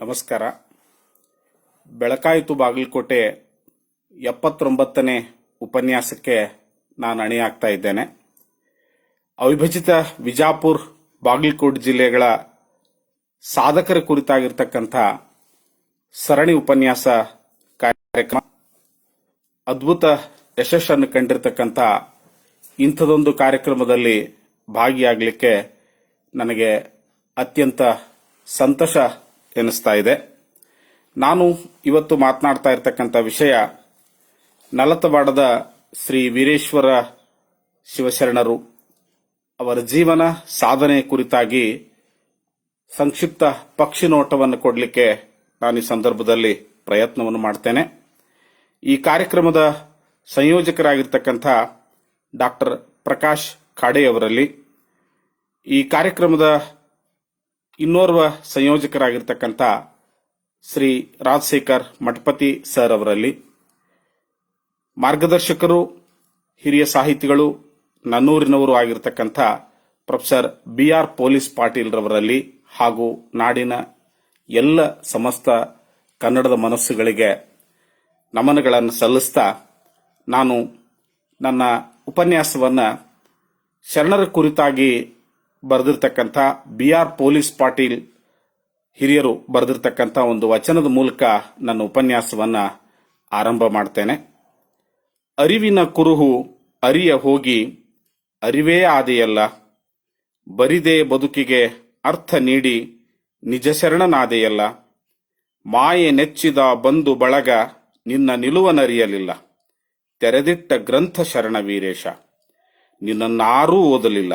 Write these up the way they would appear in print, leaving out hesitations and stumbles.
ನಮಸ್ಕಾರ. ಬೆಳಕಾಯಿತು ಬಾಗಲಕೋಟೆ 79ನೇ ಉಪನ್ಯಾಸಕ್ಕೆ ನಾನು ಅಣಿಯಾಗ್ತಾ ಇದ್ದೇನೆ. ಅವಿಭಜಿತ ವಿಜಾಪುರ ಬಾಗಲಕೋಟೆ ಜಿಲ್ಲೆಗಳ ಸಾಧಕರ ಕುರಿತಾಗಿರ್ತಕ್ಕಂಥ ಸರಣಿ ಉಪನ್ಯಾಸ ಕಾರ್ಯಕ್ರಮ ಅದ್ಭುತ ಯಶಸ್ಸನ್ನು ಕಂಡಿರ್ತಕ್ಕಂಥ ಇಂಥದೊಂದು ಕಾರ್ಯಕ್ರಮದಲ್ಲಿ ಭಾಗಿಯಾಗಲಿಕ್ಕೆ ನನಗೆ ಅತ್ಯಂತ ಸಂತೋಷ ಎನಿಸ್ತಾ ಇದೆ. ನಾನು ಇವತ್ತು ಮಾತನಾಡ್ತಾ ಇರತಕ್ಕಂಥ ವಿಷಯ ನಲತವಾಡದ ಶ್ರೀ ವೀರೇಶ್ವರ ಶಿವಶರಣರು ಅವರ ಜೀವನ ಸಾಧನೆ ಕುರಿತಾಗಿ ಸಂಕ್ಷಿಪ್ತ ಪಕ್ಷಿ ನೋಟವನ್ನು ಕೊಡಲಿಕ್ಕೆ ನಾನು ಈ ಸಂದರ್ಭದಲ್ಲಿ ಪ್ರಯತ್ನವನ್ನು ಮಾಡ್ತೇನೆ. ಈ ಕಾರ್ಯಕ್ರಮದ ಸಂಯೋಜಕರಾಗಿರ್ತಕ್ಕಂಥ ಡಾಕ್ಟರ್ ಪ್ರಕಾಶ್ ಖಾಡೆಯವರಲ್ಲಿ, ಈ ಕಾರ್ಯಕ್ರಮದ ಇನ್ನೋರ್ವ ಸಂಯೋಜಕರಾಗಿರ್ತಕ್ಕಂಥ ಶ್ರೀ ರಾಜಶೇಖರ್ ಮಠಪತಿ ಸರ್ ಅವರಲ್ಲಿ, ಮಾರ್ಗದರ್ಶಕರು ಹಿರಿಯ ಸಾಹಿತಿಗಳು ನನ್ನೂರಿನವರು ಆಗಿರ್ತಕ್ಕಂಥ ಪ್ರೊಫೆಸರ್ BR ಪೊಲೀಸ್ ಪಾಟೀಲ್ ರವರಲ್ಲಿ ಹಾಗೂ ನಾಡಿನ ಎಲ್ಲ ಸಮಸ್ತ ಕನ್ನಡದ ಮನಸ್ಸುಗಳಿಗೆ ನಮನಗಳನ್ನು ಸಲ್ಲಿಸ್ತಾ ನಾನು ನನ್ನ ಉಪನ್ಯಾಸವನ್ನು ಶರಣರ ಕುರಿತಾಗಿ ಬರೆದಿರ್ತಕ್ಕಂಥ BR ಪೊಲೀಸ್ ಪಾಟೀಲ್ ಹಿರಿಯರು ಬರೆದಿರ್ತಕ್ಕಂಥ ಒಂದು ವಚನದ ಮೂಲಕ ನನ್ನ ಉಪನ್ಯಾಸವನ್ನ ಆರಂಭ ಮಾಡ್ತೇನೆ. ಅರಿವಿನ ಕುರುಹು ಅರಿಯ ಹೋಗಿ ಅರಿವೇ ಆದೆಯಲ್ಲ, ಬರಿದೇ ಬದುಕಿಗೆ ಅರ್ಥ ನೀಡಿ ನಿಜ ಶರಣನಾದೆಯಲ್ಲ, ಮಾಯೆ ನೆಚ್ಚಿದ ಬಂಧು ಬಳಗ ನಿನ್ನ ನಿಲುವನರಿಯಲಿಲ್ಲ, ತೆರೆದಿಟ್ಟ ಗ್ರಂಥ ಶರಣ ವೀರೇಶ ನಿನ್ನನ್ನಾರೂ ಓದಲಿಲ್ಲ,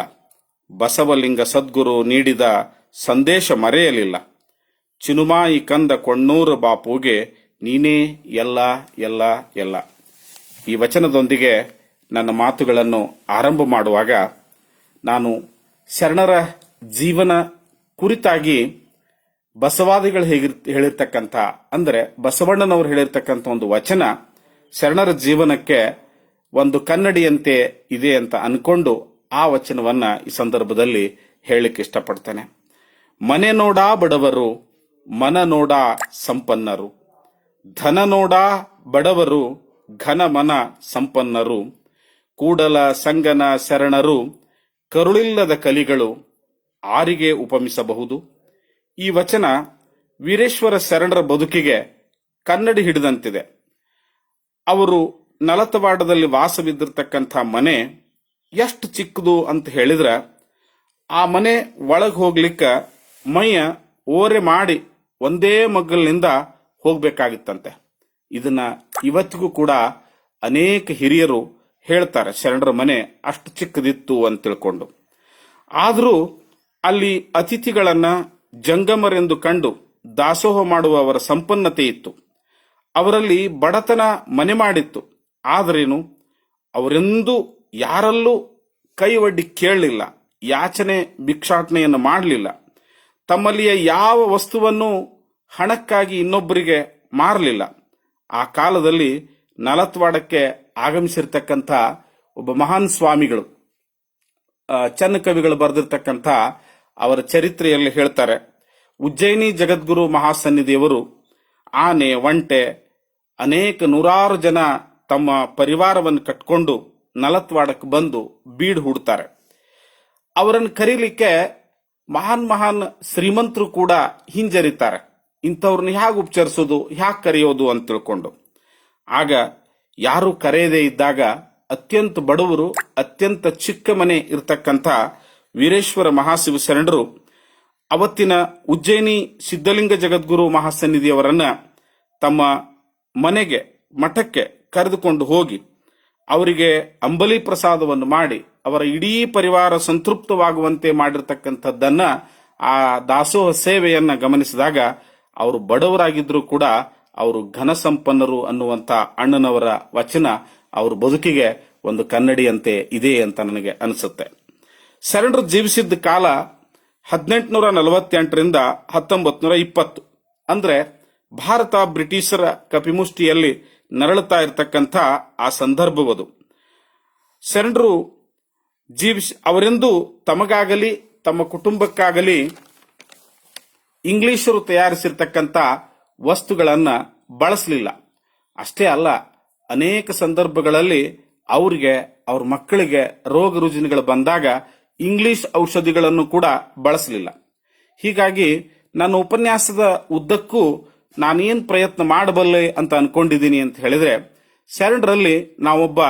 ಬಸವಲಿಂಗ ಸದ್ಗುರು ನೀಡಿದ ಸಂದೇಶ ಮರೆಯಲಿಲ್ಲ, ಚಿನುಮಾಯಿ ಕಂದ ಕೊಣ್ಣೂರು ಬಾಪುಗೆ ನೀನೇ ಎಲ್ಲ ಎಲ್ಲ ಎಲ್ಲ. ಈ ವಚನದೊಂದಿಗೆ ನನ್ನ ಮಾತುಗಳನ್ನು ಆರಂಭ ಮಾಡುವಾಗ ನಾನು ಶರಣರ ಜೀವನ ಕುರಿತಾಗಿ ಬಸವಾದಿಗಳು ಹೇಳಿರ್ತಕ್ಕಂಥ, ಅಂದರೆ ಬಸವಣ್ಣನವರು ಹೇಳಿರ್ತಕ್ಕಂಥ ಒಂದು ವಚನ ಶರಣರ ಜೀವನಕ್ಕೆ ಒಂದು ಕನ್ನಡಿಯಂತೆ ಇದೆ ಅಂತ ಅನ್ಕೊಂಡು ಆ ವಚನವನ್ನ ಈ ಸಂದರ್ಭದಲ್ಲಿ ಹೇಳಲಿಕ್ಕೆ ಇಷ್ಟಪಡ್ತೇನೆ. ಮನೆ ನೋಡ ಬಡವರು, ಮನ ನೋಡ ಸಂಪನ್ನರು, ಧನ ನೋಡ ಬಡವರು, ಘನ ಮನ ಸಂಪನ್ನರು, ಕೂಡಲ ಸಂಗನ ಶರಣರು, ಕರುಳಿಲ್ಲದ ಕಲಿಗಳು, ಆರಿಗೆ ಉಪಮಿಸಬಹುದು. ಈ ವಚನ ವೀರೇಶ್ವರ ಶರಣರ ಬದುಕಿಗೆ ಕನ್ನಡಿ ಹಿಡಿದಂತಿದೆ. ಅವರು ನಲತವಾಡದಲ್ಲಿ ವಾಸವಿದ್ದಿರ್ತಕ್ಕಂಥ ಮನೆ ಎಷ್ಟು ಚಿಕ್ಕದು ಅಂತ ಹೇಳಿದ್ರೆ, ಆ ಮನೆ ಒಳಗೆ ಹೋಗ್ಲಿಕ್ಕೆ ಮೈಯ ಓರೆ ಮಾಡಿ ಒಂದೇ ಮಗ್ಗಲಿನಿಂದ ಹೋಗ್ಬೇಕಾಗಿತ್ತಂತೆ. ಇದನ್ನ ಇವತ್ತಿಗೂ ಕೂಡ ಅನೇಕ ಹಿರಿಯರು ಹೇಳ್ತಾರೆ, ಶರಣರ ಮನೆ ಅಷ್ಟು ಚಿಕ್ಕದಿತ್ತು ಅಂತ ತಿಳ್ಕೊಂಡು. ಆದರೂ ಅಲ್ಲಿ ಅತಿಥಿಗಳನ್ನ ಜಂಗಮರೆಂದು ಕಂಡು ದಾಸೋಹ ಮಾಡುವ ಅವರ ಸಂಪನ್ನತೆ ಇತ್ತು. ಅವರಲ್ಲಿ ಬಡತನ ಮನೆ ಮಾಡಿತ್ತು. ಆದ್ರೇನು ಅವರೆಂದೂ ಯಾರಲ್ಲೂ ಕೈ ಒಡ್ಡಿ ಕೇಳಲಿಲ್ಲ, ಯಾಚನೆ ಭಿಕ್ಷಾಟನೆಯನ್ನು ಮಾಡಲಿಲ್ಲ. ತಮ್ಮಲ್ಲಿಯ ಯಾವ ವಸ್ತುವನ್ನು ಹಣಕ್ಕಾಗಿ ಇನ್ನೊಬ್ಬರಿಗೆ ಮಾರಲಿಲ್ಲ. ಆ ಕಾಲದಲ್ಲಿ ನಲತ್ವಾಡಕ್ಕೆ ಆಗಮಿಸಿರ್ತಕ್ಕಂಥ ಒಬ್ಬ ಮಹಾನ್ ಸ್ವಾಮಿಗಳು, ಚನ್ನ ಕವಿಗಳು ಬರೆದಿರ್ತಕ್ಕಂಥ ಅವರ ಚರಿತ್ರೆಯಲ್ಲಿ ಹೇಳ್ತಾರೆ, ಉಜ್ಜಯಿನಿ ಜಗದ್ಗುರು ಮಹಾಸನ್ನಿಧಿಯವರು ಆನೆ, ಒಂಟೆ, ಅನೇಕ ನೂರಾರು ಜನ ತಮ್ಮ ಪರಿವಾರವನ್ನು ಕಟ್ಕೊಂಡು ನಲತ್ವಾಡಕ್ಕೆ ಬಂದು ಬೀಡು ಹೂಡ್ತಾರೆ. ಅವರನ್ನು ಕರೀಲಿಕ್ಕೆ ಮಹಾನ್ ಶ್ರೀಮಂತರು ಕೂಡ ಹಿಂಜರಿತಾರೆ. ಇಂಥವ್ರನ್ನ ಹೇಗೆ ಉಪಚರಿಸೋದು, ಹೇಗೆ ಕರೆಯೋದು ಅಂತ ತಿಳ್ಕೊಂಡು. ಆಗ ಯಾರು ಕರೆಯದೇ ಇದ್ದಾಗ ಅತ್ಯಂತ ಬಡವರು, ಅತ್ಯಂತ ಚಿಕ್ಕ ಮನೆ ಇರತಕ್ಕಂಥ ವೀರೇಶ್ವರ ಮಹಾಶಿವ ಶರಣರು ಅವತ್ತಿನ ಉಜ್ಜಯಿನಿ ಸಿದ್ಧಲಿಂಗ ಜಗದ್ಗುರು ಮಹಾಸನ್ನಿಧಿಯವರನ್ನ ತಮ್ಮ ಮನೆಗೆ, ಮಠಕ್ಕೆ ಕರೆದುಕೊಂಡು ಹೋಗಿ ಅವರಿಗೆ ಅಂಬಲಿ ಪ್ರಸಾದವನ್ನು ಮಾಡಿ ಅವರ ಇಡೀ ಪರಿವಾರ ಸಂತೃಪ್ತವಾಗುವಂತೆ ಮಾಡಿರ್ತಕ್ಕಂಥದ್ದನ್ನ, ಆ ದಾಸೋಹ ಸೇವೆಯನ್ನ ಗಮನಿಸಿದಾಗ ಅವರು ಬಡವರಾಗಿದ್ರು ಕೂಡ ಅವರು ಘನ ಸಂಪನ್ನರು ಅನ್ನುವಂತ ಅಣ್ಣನವರ ವಚನ ಅವ್ರ ಬದುಕಿಗೆ ಒಂದು ಕನ್ನಡಿಯಂತೆ ಇದೆ ಅಂತ ನನಗೆ ಅನಿಸುತ್ತೆ. ಶರಣರು ಜೀವಿಸಿದ್ದ ಕಾಲ 1848ರಿಂದ 1920, ಅಂದ್ರೆ ಭಾರತ ಬ್ರಿಟಿಷರ ಕಪಿಮುಷ್ಟಿಯಲ್ಲಿ ನರಳುತ್ತಾ ಇರತಕ್ಕಂಥ ಆ ಸಂದರ್ಭವದು. ಶರಣರು ಅವರೆಂದು ತಮಗಾಗಲಿ ತಮ್ಮ ಕುಟುಂಬಕ್ಕಾಗಲಿ ಇಂಗ್ಲಿಷರು ತಯಾರಿಸಿರ್ತಕ್ಕಂಥ ವಸ್ತುಗಳನ್ನ ಬಳಸಲಿಲ್ಲ. ಅಷ್ಟೇ ಅಲ್ಲ, ಅನೇಕ ಸಂದರ್ಭಗಳಲ್ಲಿ ಅವರಿಗೆ ಅವ್ರ ಮಕ್ಕಳಿಗೆ ರೋಗ ರುಜಿನಗಳು ಬಂದಾಗ ಇಂಗ್ಲಿಷ್ ಔಷಧಿಗಳನ್ನು ಕೂಡ ಬಳಸಲಿಲ್ಲ. ಹೀಗಾಗಿ ನನ್ನ ಉಪನ್ಯಾಸದ ಉದ್ದಕ್ಕೂ ನಾನೇನ್ ಪ್ರಯತ್ನ ಮಾಡಬಲ್ಲೆ ಅಂತ ಅನ್ಕೊಂಡಿದ್ದೀನಿ ಅಂತ ಹೇಳಿದ್ರೆ, ಶರಣರಲ್ಲಿ ನಾವೊಬ್ಬ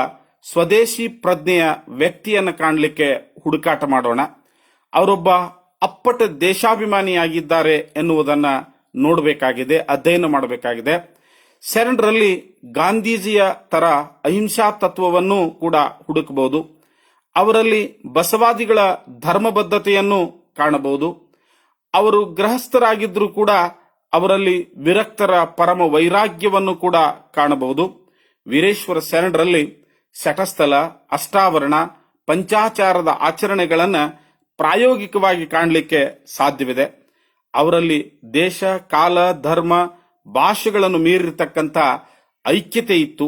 ಸ್ವದೇಶಿ ಪ್ರಜ್ಞೆಯ ವ್ಯಕ್ತಿಯನ್ನು ಕಾಣಲಿಕ್ಕೆ ಹುಡುಕಾಟ ಮಾಡೋಣ. ಅವರೊಬ್ಬ ಅಪ್ಪಟ ದೇಶಾಭಿಮಾನಿಯಾಗಿದ್ದಾರೆ ಎನ್ನುವುದನ್ನ ನೋಡಬೇಕಾಗಿದೆ, ಅಧ್ಯಯನ ಮಾಡಬೇಕಾಗಿದೆ. ಶರಣರಲ್ಲಿ ಗಾಂಧೀಜಿಯ ತರ ಅಹಿಂಸಾ ತತ್ವವನ್ನು ಕೂಡ ಹುಡುಕಬಹುದು. ಅವರಲ್ಲಿ ಬಸವಾದಿಗಳ ಧರ್ಮಬದ್ಧತೆಯನ್ನು ಕಾಣಬಹುದು. ಅವರು ಗೃಹಸ್ಥರಾಗಿದ್ರೂ ಕೂಡ ಅವರಲ್ಲಿ ವಿರಕ್ತರ ಪರಮ ವೈರಾಗ್ಯವನ್ನು ಕೂಡ ಕಾಣಬಹುದು. ವೀರೇಶ್ವರ ಶರಣರಲ್ಲಿ ಶಟಸ್ಥಲ, ಅಷ್ಟಾವರಣ, ಪಂಚಾಚಾರದ ಆಚರಣೆಗಳನ್ನು ಪ್ರಾಯೋಗಿಕವಾಗಿ ಕಾಣಲಿಕ್ಕೆ ಸಾಧ್ಯವಿದೆ. ಅವರಲ್ಲಿ ದೇಶ, ಕಾಲ, ಧರ್ಮ, ಭಾಷೆಗಳನ್ನು ಮೀರಿರ್ತಕ್ಕಂಥ ಐಕ್ಯತೆ ಇತ್ತು.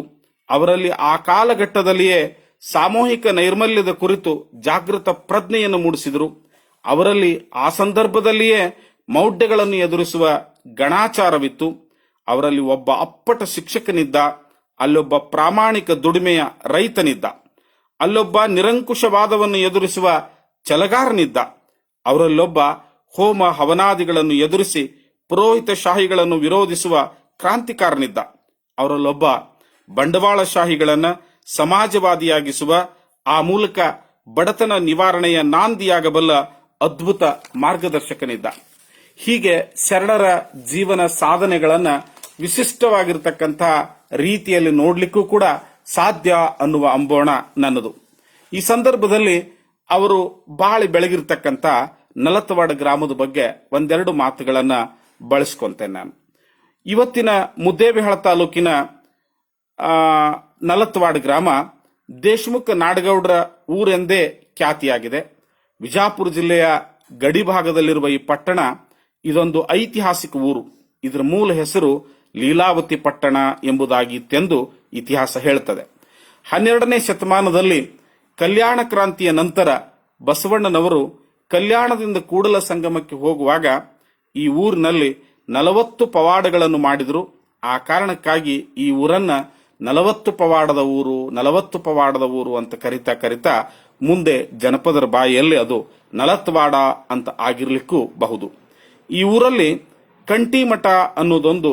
ಅವರಲ್ಲಿ ಆ ಕಾಲಘಟ್ಟದಲ್ಲಿಯೇ ಸಾಮೂಹಿಕ ನೈರ್ಮಲ್ಯದ ಕುರಿತು ಜಾಗೃತ ಪ್ರಜ್ಞೆಯನ್ನು ಮೂಡಿಸಿದರು. ಅವರಲ್ಲಿ ಆ ಸಂದರ್ಭದಲ್ಲಿಯೇ ಮೌಢ್ಯಗಳನ್ನು ಎದುರಿಸುವ ಗಣಾಚಾರವಿತ್ತು. ಅವರಲ್ಲಿ ಒಬ್ಬ ಅಪ್ಪಟ ಶಿಕ್ಷಕನಿದ್ದ, ಅಲ್ಲೊಬ್ಬ ಪ್ರಾಮಾಣಿಕ ದುಡಿಮೆಯ ರೈತನಿದ್ದ, ಅಲ್ಲೊಬ್ಬ ನಿರಂಕುಶವಾದವನ್ನು ಎದುರಿಸುವ ಛಲಗಾರನಿದ್ದ, ಅವರಲ್ಲೊಬ್ಬ ಹೋಮ ಹವನಾದಿಗಳನ್ನು ಎದುರಿಸಿ ಪುರೋಹಿತಶಾಹಿಗಳನ್ನು ವಿರೋಧಿಸುವ ಕ್ರಾಂತಿಕಾರನಿದ್ದ, ಅವರಲ್ಲೊಬ್ಬ ಬಂಡವಾಳಶಾಹಿಗಳನ್ನು ಸಮಾಜವಾದಿಯಾಗಿಸುವ, ಆ ಮೂಲಕ ಬಡತನ ನಿವಾರಣೆಯ ನಾಂದಿಯಾಗಬಲ್ಲ ಅದ್ಭುತ ಮಾರ್ಗದರ್ಶಕನಿದ್ದ. ಹೀಗೆ ಶರಣರ ಜೀವನ ಸಾಧನೆಗಳನ್ನ ವಿಶಿಷ್ಟವಾಗಿರ್ತಕ್ಕಂತಹ ರೀತಿಯಲ್ಲಿ ನೋಡ್ಲಿಕ್ಕೂ ಕೂಡ ಸಾಧ್ಯ ಅನ್ನುವ ಅಂಬೋಣ ನನ್ನದು. ಈ ಸಂದರ್ಭದಲ್ಲಿ ಅವರು ಬಾಳಿ ಬೆಳಗಿರ್ತಕ್ಕಂಥ ನಲತವಾಡ ಗ್ರಾಮದ ಬಗ್ಗೆ ಒಂದೆರಡು ಮಾತುಗಳನ್ನ ಬಳಸ್ಕೊಂತೇನೆ ನಾನು. ಇವತ್ತಿನ ಮುದ್ದೇಬಿಹಾಳ ತಾಲೂಕಿನ ನಲತವಾಡ ಗ್ರಾಮ ದೇಶಮುಖ ನಾಡಗೌಡರ ಊರೆಂದೇ ಖ್ಯಾತಿಯಾಗಿದೆ. ವಿಜಾಪುರ ಜಿಲ್ಲೆಯ ಗಡಿ ಭಾಗದಲ್ಲಿರುವ ಈ ಪಟ್ಟಣ ಇದೊಂದು ಐತಿಹಾಸಿಕ ಊರು. ಇದರ ಮೂಲ ಹೆಸರು ಲೀಲಾವತಿ ಪಟ್ಟಣ ಎಂಬುದಾಗಿತ್ತೆಂದು ಇತಿಹಾಸ ಹೇಳುತ್ತದೆ. 12ನೇ ಶತಮಾನದಲ್ಲಿ ಕಲ್ಯಾಣ ಕ್ರಾಂತಿಯ ನಂತರ ಬಸವಣ್ಣನವರು ಕಲ್ಯಾಣದಿಂದ ಕೂಡಲ ಸಂಗಮಕ್ಕೆ ಹೋಗುವಾಗ ಈ ಊರಿನಲ್ಲಿ 40 ಪವಾಡಗಳನ್ನು ಮಾಡಿದರು. ಆ ಕಾರಣಕ್ಕಾಗಿ ಈ ಊರನ್ನ 40 ಪವಾಡದ ಊರು, 40 ಪವಾಡದ ಊರು ಅಂತ ಕರಿತಾ ಕರಿತಾ ಮುಂದೆ ಜನಪದರ ಬಾಯಿಯಲ್ಲಿ ಅದು ನಲತ್ವಾಡ ಅಂತ ಆಗಿರ್ಲಿಕ್ಕೂ ಬಹುದು. ಈ ಊರಲ್ಲಿ ಕಂಠಿಮಠ ಅನ್ನೋದೊಂದು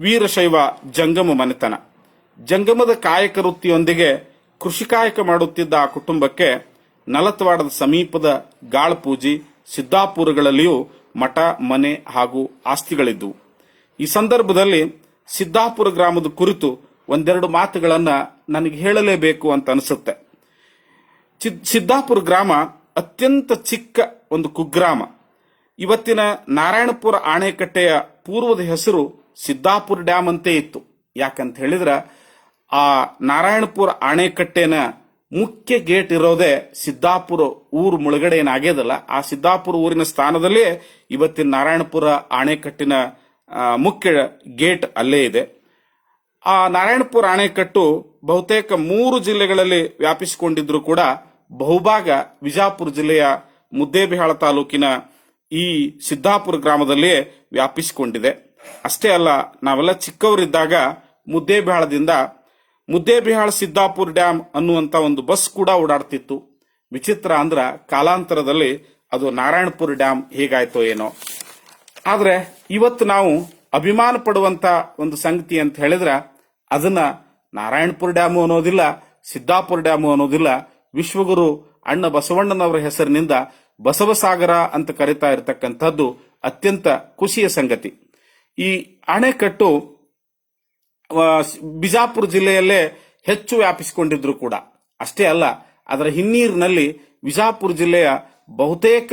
ವೀರಶೈವ ಜಂಗಮ ಮನೆತನ. ಜಂಗಮದ ಕಾಯಕ ವೃತ್ತಿಯೊಂದಿಗೆ ಕೃಷಿ ಕಾಯಕ ಮಾಡುತ್ತಿದ್ದ ಆ ಕುಟುಂಬಕ್ಕೆ ನಲತ್ವಾಡದ ಸಮೀಪದ ಗಾಳಪೂಜಿ, ಸಿದ್ದಾಪುರಗಳಲ್ಲಿಯೂ ಮಠ, ಮನೆ ಹಾಗೂ ಆಸ್ತಿಗಳಿದ್ದವು. ಈ ಸಂದರ್ಭದಲ್ಲಿ ಸಿದ್ದಾಪುರ ಗ್ರಾಮದ ಕುರಿತು ಒಂದೆರಡು ಮಾತುಗಳನ್ನ ನನಗೆ ಹೇಳಲೇಬೇಕು ಅಂತ ಅನಿಸುತ್ತೆ. ಸಿದ್ದಾಪುರ ಗ್ರಾಮ ಅತ್ಯಂತ ಚಿಕ್ಕ ಒಂದು ಕುಗ್ರಾಮ. ಇವತ್ತಿನ ನಾರಾಯಣಪುರ ಅಣೆಕಟ್ಟೆಯ ಪೂರ್ವದ ಹೆಸರು ಸಿದ್ದಾಪುರ ಡ್ಯಾಮ್ ಅಂತೇ ಇತ್ತು. ಯಾಕಂತ ಹೇಳಿದ್ರ ಆ ನಾರಾಯಣಪುರ ಅಣೆಕಟ್ಟೆನ ಮುಖ್ಯ ಗೇಟ್ ಇರೋದೇ ಸಿದ್ದಾಪುರ ಊರು ಮುಳುಗಡೆ ಏನಾಗ್ಯದಲ್ಲ, ಆ ಸಿದ್ದಾಪುರ ಊರಿನ ಸ್ಥಾನದಲ್ಲೇ ಇವತ್ತಿನ ನಾರಾಯಣಪುರ ಅಣೆಕಟ್ಟಿನ ಮುಖ್ಯ ಗೇಟ್ ಅಲ್ಲೇ ಇದೆ. ಆ ನಾರಾಯಣಪುರ ಅಣೆಕಟ್ಟು ಬಹುತೇಕ 3 ಜಿಲ್ಲೆಗಳಲ್ಲಿ ವ್ಯಾಪಿಸಿಕೊಂಡಿದ್ರು ಕೂಡ ಬಹುಭಾಗ ವಿಜಾಪುರ ಜಿಲ್ಲೆಯ ಮುದ್ದೇಬಿಹಾಳ ತಾಲೂಕಿನ ಈ ಸಿದ್ದಾಪುರ ಗ್ರಾಮದಲ್ಲಿಯೇ ವ್ಯಾಪಿಸಿಕೊಂಡಿದೆ. ಅಷ್ಟೇ ಅಲ್ಲ, ನಾವೆಲ್ಲ ಚಿಕ್ಕವರಿದ್ದಾಗ ಮುದ್ದೇಬಿಹಾಳ ಸಿದ್ದಾಪುರ ಡ್ಯಾಮ್ ಅನ್ನುವಂತ ಒಂದು ಬಸ್ ಕೂಡ ಓಡಾಡ್ತಿತ್ತು. ವಿಚಿತ್ರ ಅಂದ್ರ ಕಾಲಾಂತರದಲ್ಲಿ ಅದು ನಾರಾಯಣಪುರ ಡ್ಯಾಮ್ ಹೇಗಾಯ್ತೋ ಏನೋ. ಆದ್ರೆ ಇವತ್ತು ನಾವು ಅಭಿಮಾನ ಪಡುವಂತ ಒಂದು ಸಂಗತಿ ಅಂತ ಹೇಳಿದ್ರ ಅದನ್ನ ನಾರಾಯಣಪುರ ಡ್ಯಾಮು ಅನ್ನೋದಿಲ್ಲ, ಸಿದ್ದಾಪುರ ಡ್ಯಾಮು ಅನ್ನೋದಿಲ್ಲ, ವಿಶ್ವಗುರು ಅಣ್ಣ ಬಸವಣ್ಣನವರ ಹೆಸರಿನಿಂದ ಬಸವಸಾಗರ ಅಂತ ಕರೀತಾ ಇರತಕ್ಕಂಥದ್ದು ಅತ್ಯಂತ ಖುಷಿಯ ಸಂಗತಿ. ಈ ಅಣೆಕಟ್ಟು ಬಿಜಾಪುರ ಜಿಲ್ಲೆಯಲ್ಲೇ ಹೆಚ್ಚು ವ್ಯಾಪಿಸಿಕೊಂಡಿದ್ರು ಕೂಡ. ಅಷ್ಟೇ ಅಲ್ಲ, ಅದರ ಹಿನ್ನೀರಿನಲ್ಲಿ ವಿಜಾಪುರ ಜಿಲ್ಲೆಯ ಬಹುತೇಕ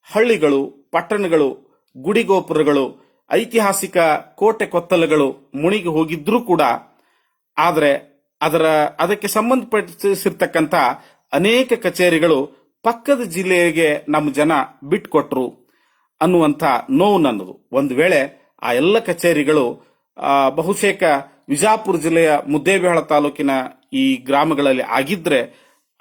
ಹಳ್ಳಿಗಳು, ಪಟ್ಟಣಗಳು, ಗುಡಿಗೋಪುರಗಳು, ಐತಿಹಾಸಿಕ ಕೋಟೆ ಕೊತ್ತಲಗಳು ಮುಣಿಗಿ ಹೋಗಿದ್ರೂ ಕೂಡ ಆದರೆ ಅದಕ್ಕೆ ಸಂಬಂಧಪಟ್ಟಿರ್ತಕ್ಕಂಥ ಅನೇಕ ಕಚೇರಿಗಳು ಪಕ್ಕದ ಜಿಲ್ಲೆಗೆ ನಮ್ಮ ಜನ ಬಿಟ್ಕೊಟ್ರು ಅನ್ನುವಂಥ ನೋವು ನನ್ನದು. ಒಂದು ವೇಳೆ ಆ ಎಲ್ಲ ಕಚೇರಿಗಳು ಬಹುತೇಕ ವಿಜಾಪುರ ಜಿಲ್ಲೆಯ ಮುದ್ದೇಬಿಹಾಳ ತಾಲೂಕಿನ ಈ ಗ್ರಾಮಗಳಲ್ಲಿ ಆಗಿದ್ರೆ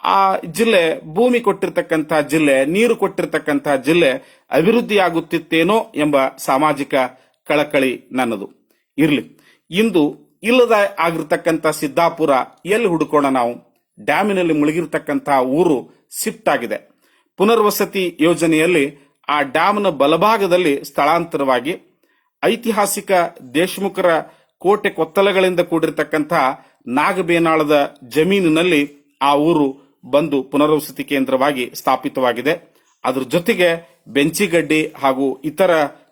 ಆ ಜಿಲ್ಲೆ, ಭೂಮಿ ಕೊಟ್ಟಿರ್ತಕ್ಕಂಥ ಜಿಲ್ಲೆ, ನೀರು ಕೊಟ್ಟಿರ್ತಕ್ಕಂಥ ಜಿಲ್ಲೆ ಅಭಿವೃದ್ಧಿ ಆಗುತ್ತಿತ್ತೇನೋ ಎಂಬ ಸಾಮಾಜಿಕ ಕಳಕಳಿ ನನ್ನದು. ಇರ್ಲಿ, ಇಂದು ಇಲ್ಲದ ಆಗಿರ್ತಕ್ಕಂಥ ಸಿದ್ದಾಪುರ ಎಲ್ಲಿ ಹುಡುಕೋಣ ನಾವು? ಡ್ಯಾಮಿನಲ್ಲಿ ಮುಳುಗಿರ್ತಕ್ಕಂಥ ಊರು ಶಿಫ್ಟ್ ಆಗಿದೆ. ಪುನರ್ವಸತಿ ಯೋಜನೆಯಲ್ಲಿ ಆ ಡ್ಯಾಮ್ನ ಬಲಭಾಗದಲ್ಲಿ ಸ್ಥಳಾಂತರವಾಗಿ ಐತಿಹಾಸಿಕ ದೇಶಮುಖರ ಕೋಟೆ ಕೊತ್ತಲಗಳಿಂದ ಕೂಡಿರ್ತಕ್ಕಂಥ ನಾಗಬೇನಾಳದ ಜಮೀನಿನಲ್ಲಿ ಆ ಊರು ಬಂದು ಪುನರ್ವಸತಿ ಕೇಂದ್ರವಾಗಿ ಸ್ಥಾಪಿತವಾಗಿದೆ. ಅದ್ರ ಜೊತೆಗೆ ಬೆಂಚಿಗಡ್ಡಿ ಹಾಗೂ ಇತರ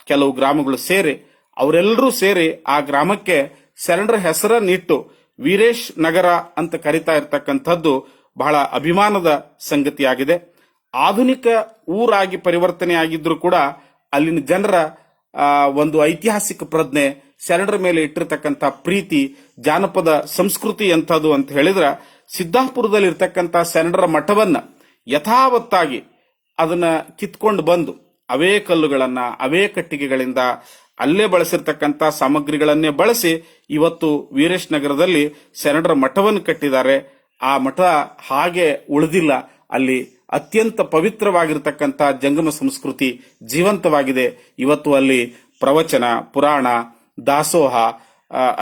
ಕೆಲವು ಗ್ರಾಮಗಳು ಸೇರಿ, ಅವರೆಲ್ಲರೂ ಸೇರಿ ಆ ಗ್ರಾಮಕ್ಕೆ ಶರಣರ ಹೆಸರನ್ನಿಟ್ಟು ವೀರೇಶ್ ನಗರ ಅಂತ ಕರಿತಾ ಇರತಕ್ಕಂಥದ್ದು ಬಹಳ ಅಭಿಮಾನದ ಸಂಗತಿಯಾಗಿದೆ. ಆಧುನಿಕ ಊರಾಗಿ ಪರಿವರ್ತನೆ ಆಗಿದ್ರು ಕೂಡ ಅಲ್ಲಿನ ಜನರ ಒಂದು ಐತಿಹಾಸಿಕ ಪ್ರಜ್ಞೆ, ಶರಣರ ಮೇಲೆ ಇಟ್ಟಿರ್ತಕ್ಕಂಥ ಪ್ರೀತಿ, ಜಾನಪದ ಸಂಸ್ಕೃತಿ ಎಂಥದ್ದು ಅಂತ ಹೇಳಿದ್ರೆ, ಸಿದ್ದಾಪುರದಲ್ಲಿ ಇರ್ತಕ್ಕಂಥ ಶರಣರ ಮಠವನ್ನ ಯಥಾವತ್ತಾಗಿ ಅದನ್ನ ಕಿತ್ಕೊಂಡು ಬಂದು ಅವೇ ಕಲ್ಲುಗಳನ್ನ, ಅವೇ ಕಟ್ಟಿಗೆಗಳಿಂದ ಅಲ್ಲೇ ಬಳಸಿರ್ತಕ್ಕಂಥ ಸಾಮಗ್ರಿಗಳನ್ನೇ ಬಳಸಿ ಇವತ್ತು ವೀರೇಶ್ ನಗರದಲ್ಲಿ ಶರಣರ ಮಠವನ್ನು ಕಟ್ಟಿದ್ದಾರೆ. ಆ ಮಠ ಹಾಗೆ ಉಳಿದಿಲ್ಲ. ಅಲ್ಲಿ ಅತ್ಯಂತ ಪವಿತ್ರವಾಗಿರ್ತಕ್ಕಂಥ ಜಂಗಮ ಸಂಸ್ಕೃತಿ ಜೀವಂತವಾಗಿದೆ. ಇವತ್ತು ಅಲ್ಲಿ ಪ್ರವಚನ, ಪುರಾಣ, ದಾಸೋಹ,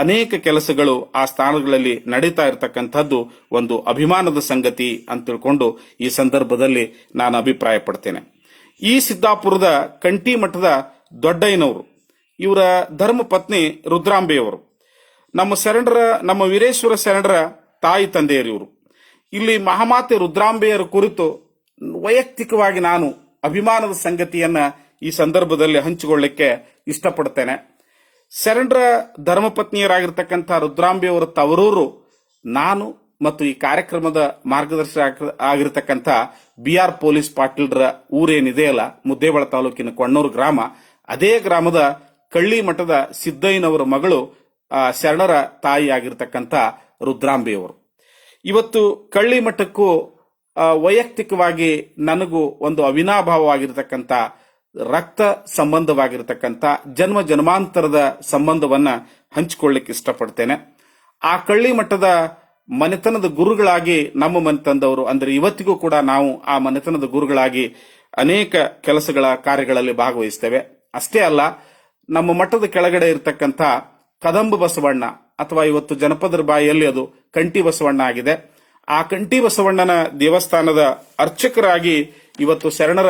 ಅನೇಕ ಕೆಲಸಗಳು ಆ ಸ್ಥಾನಗಳಲ್ಲಿ ನಡೀತಾ ಇರತಕ್ಕಂಥದ್ದು ಒಂದು ಅಭಿಮಾನದ ಸಂಗತಿ ಅಂತ ತಿಳ್ಕೊಂಡು ಈ ಸಂದರ್ಭದಲ್ಲಿ ನಾನು ಅಭಿಪ್ರಾಯ ಪಡ್ತೇನೆ. ಈ ಸಿದ್ದಾಪುರದ ಕಂಠಿ ಮಠದ ದೊಡ್ಡಯ್ಯನವರು, ಇವರ ಧರ್ಮ ಪತ್ನಿ ರುದ್ರಾಂಬೆಯವರು, ನಮ್ಮ ವೀರೇಶ್ವರ ಶರಣರ ತಾಯಿ ತಂದೆಯರು ಇವರು. ಇಲ್ಲಿ ಮಹಾಮಾತೆ ರುದ್ರಾಂಬೆಯರ ಕುರಿತು ವೈಯಕ್ತಿಕವಾಗಿ ನಾನು ಅಭಿಮಾನದ ಸಂಗತಿಯನ್ನ ಈ ಸಂದರ್ಭದಲ್ಲಿ ಹಂಚಿಕೊಳ್ಳಿಕ್ಕೆ ಇಷ್ಟಪಡ್ತೇನೆ. ಶರಣರ ಧರ್ಮಪತ್ನಿಯರಾಗಿರ್ತಕ್ಕಂಥ ರುದ್ರಾಂಬೆಯವರ ತವರೂರು ನಾನು ಮತ್ತು ಈ ಕಾರ್ಯಕ್ರಮದ ಮಾರ್ಗದರ್ಶಕ ಆಗಿರ್ತಕ್ಕಂಥ BR ಪೊಲೀಸ್ ಪಾಟೀಲ್ರ ಊರೇನಿದೆಯಲ್ಲ, ಮುದ್ದೇಬಳ ತಾಲೂಕಿನ ಕೊಣ್ಣೂರು ಗ್ರಾಮ, ಅದೇ ಗ್ರಾಮದ ಕಳ್ಳಿ ಮಠದ ಸಿದ್ದಯ್ಯನವರ ಮಗಳು ಶರಣರ ತಾಯಿ ಆಗಿರ್ತಕ್ಕಂಥ ರುದ್ರಾಂಬೆಯವರು. ಇವತ್ತು ಕಳ್ಳಿ ಮಠಕ್ಕೂ ವೈಯಕ್ತಿಕವಾಗಿ ನನಗೂ ಒಂದು ಅವಿನಾಭಾವವಾಗಿರ್ತಕ್ಕಂಥ ರಕ್ತ ಸಂಬಂಧವಾಗಿರ್ತಕ್ಕಂಥ ಜನ್ಮ ಜನ್ಮಾಂತರದ ಸಂಬಂಧವನ್ನ ಹಂಚಿಕೊಳ್ಳಿಕ್ಕೆ ಇಷ್ಟಪಡ್ತೇನೆ. ಆ ಕಳ್ಳಿ ಮಠದ ಮನೆತನದ ಗುರುಗಳಾಗಿ ನಮ್ಮ ಮನೆತನದವರು, ಅಂದ್ರೆ ಇವತ್ತಿಗೂ ಕೂಡ ನಾವು ಆ ಮನೆತನದ ಗುರುಗಳಾಗಿ ಅನೇಕ ಕೆಲಸಗಳ ಕಾರ್ಯಗಳಲ್ಲಿ ಭಾಗವಹಿಸ್ತೇವೆ. ಅಷ್ಟೇ ಅಲ್ಲ, ನಮ್ಮ ಮಠದ ಕೆಳಗಡೆ ಇರತಕ್ಕಂಥ ಕದಂಬ ಬಸವಣ್ಣ, ಅಥವಾ ಇವತ್ತು ಜನಪದರ ಬಾಯಿಯಲ್ಲಿ ಅದು ಕಂಠಿ ಬಸವಣ್ಣ ಆಗಿದೆ. ಆ ಕಂಠಿ ಬಸವಣ್ಣನ ದೇವಸ್ಥಾನದ ಅರ್ಚಕರಾಗಿ ಇವತ್ತು ಶರಣರ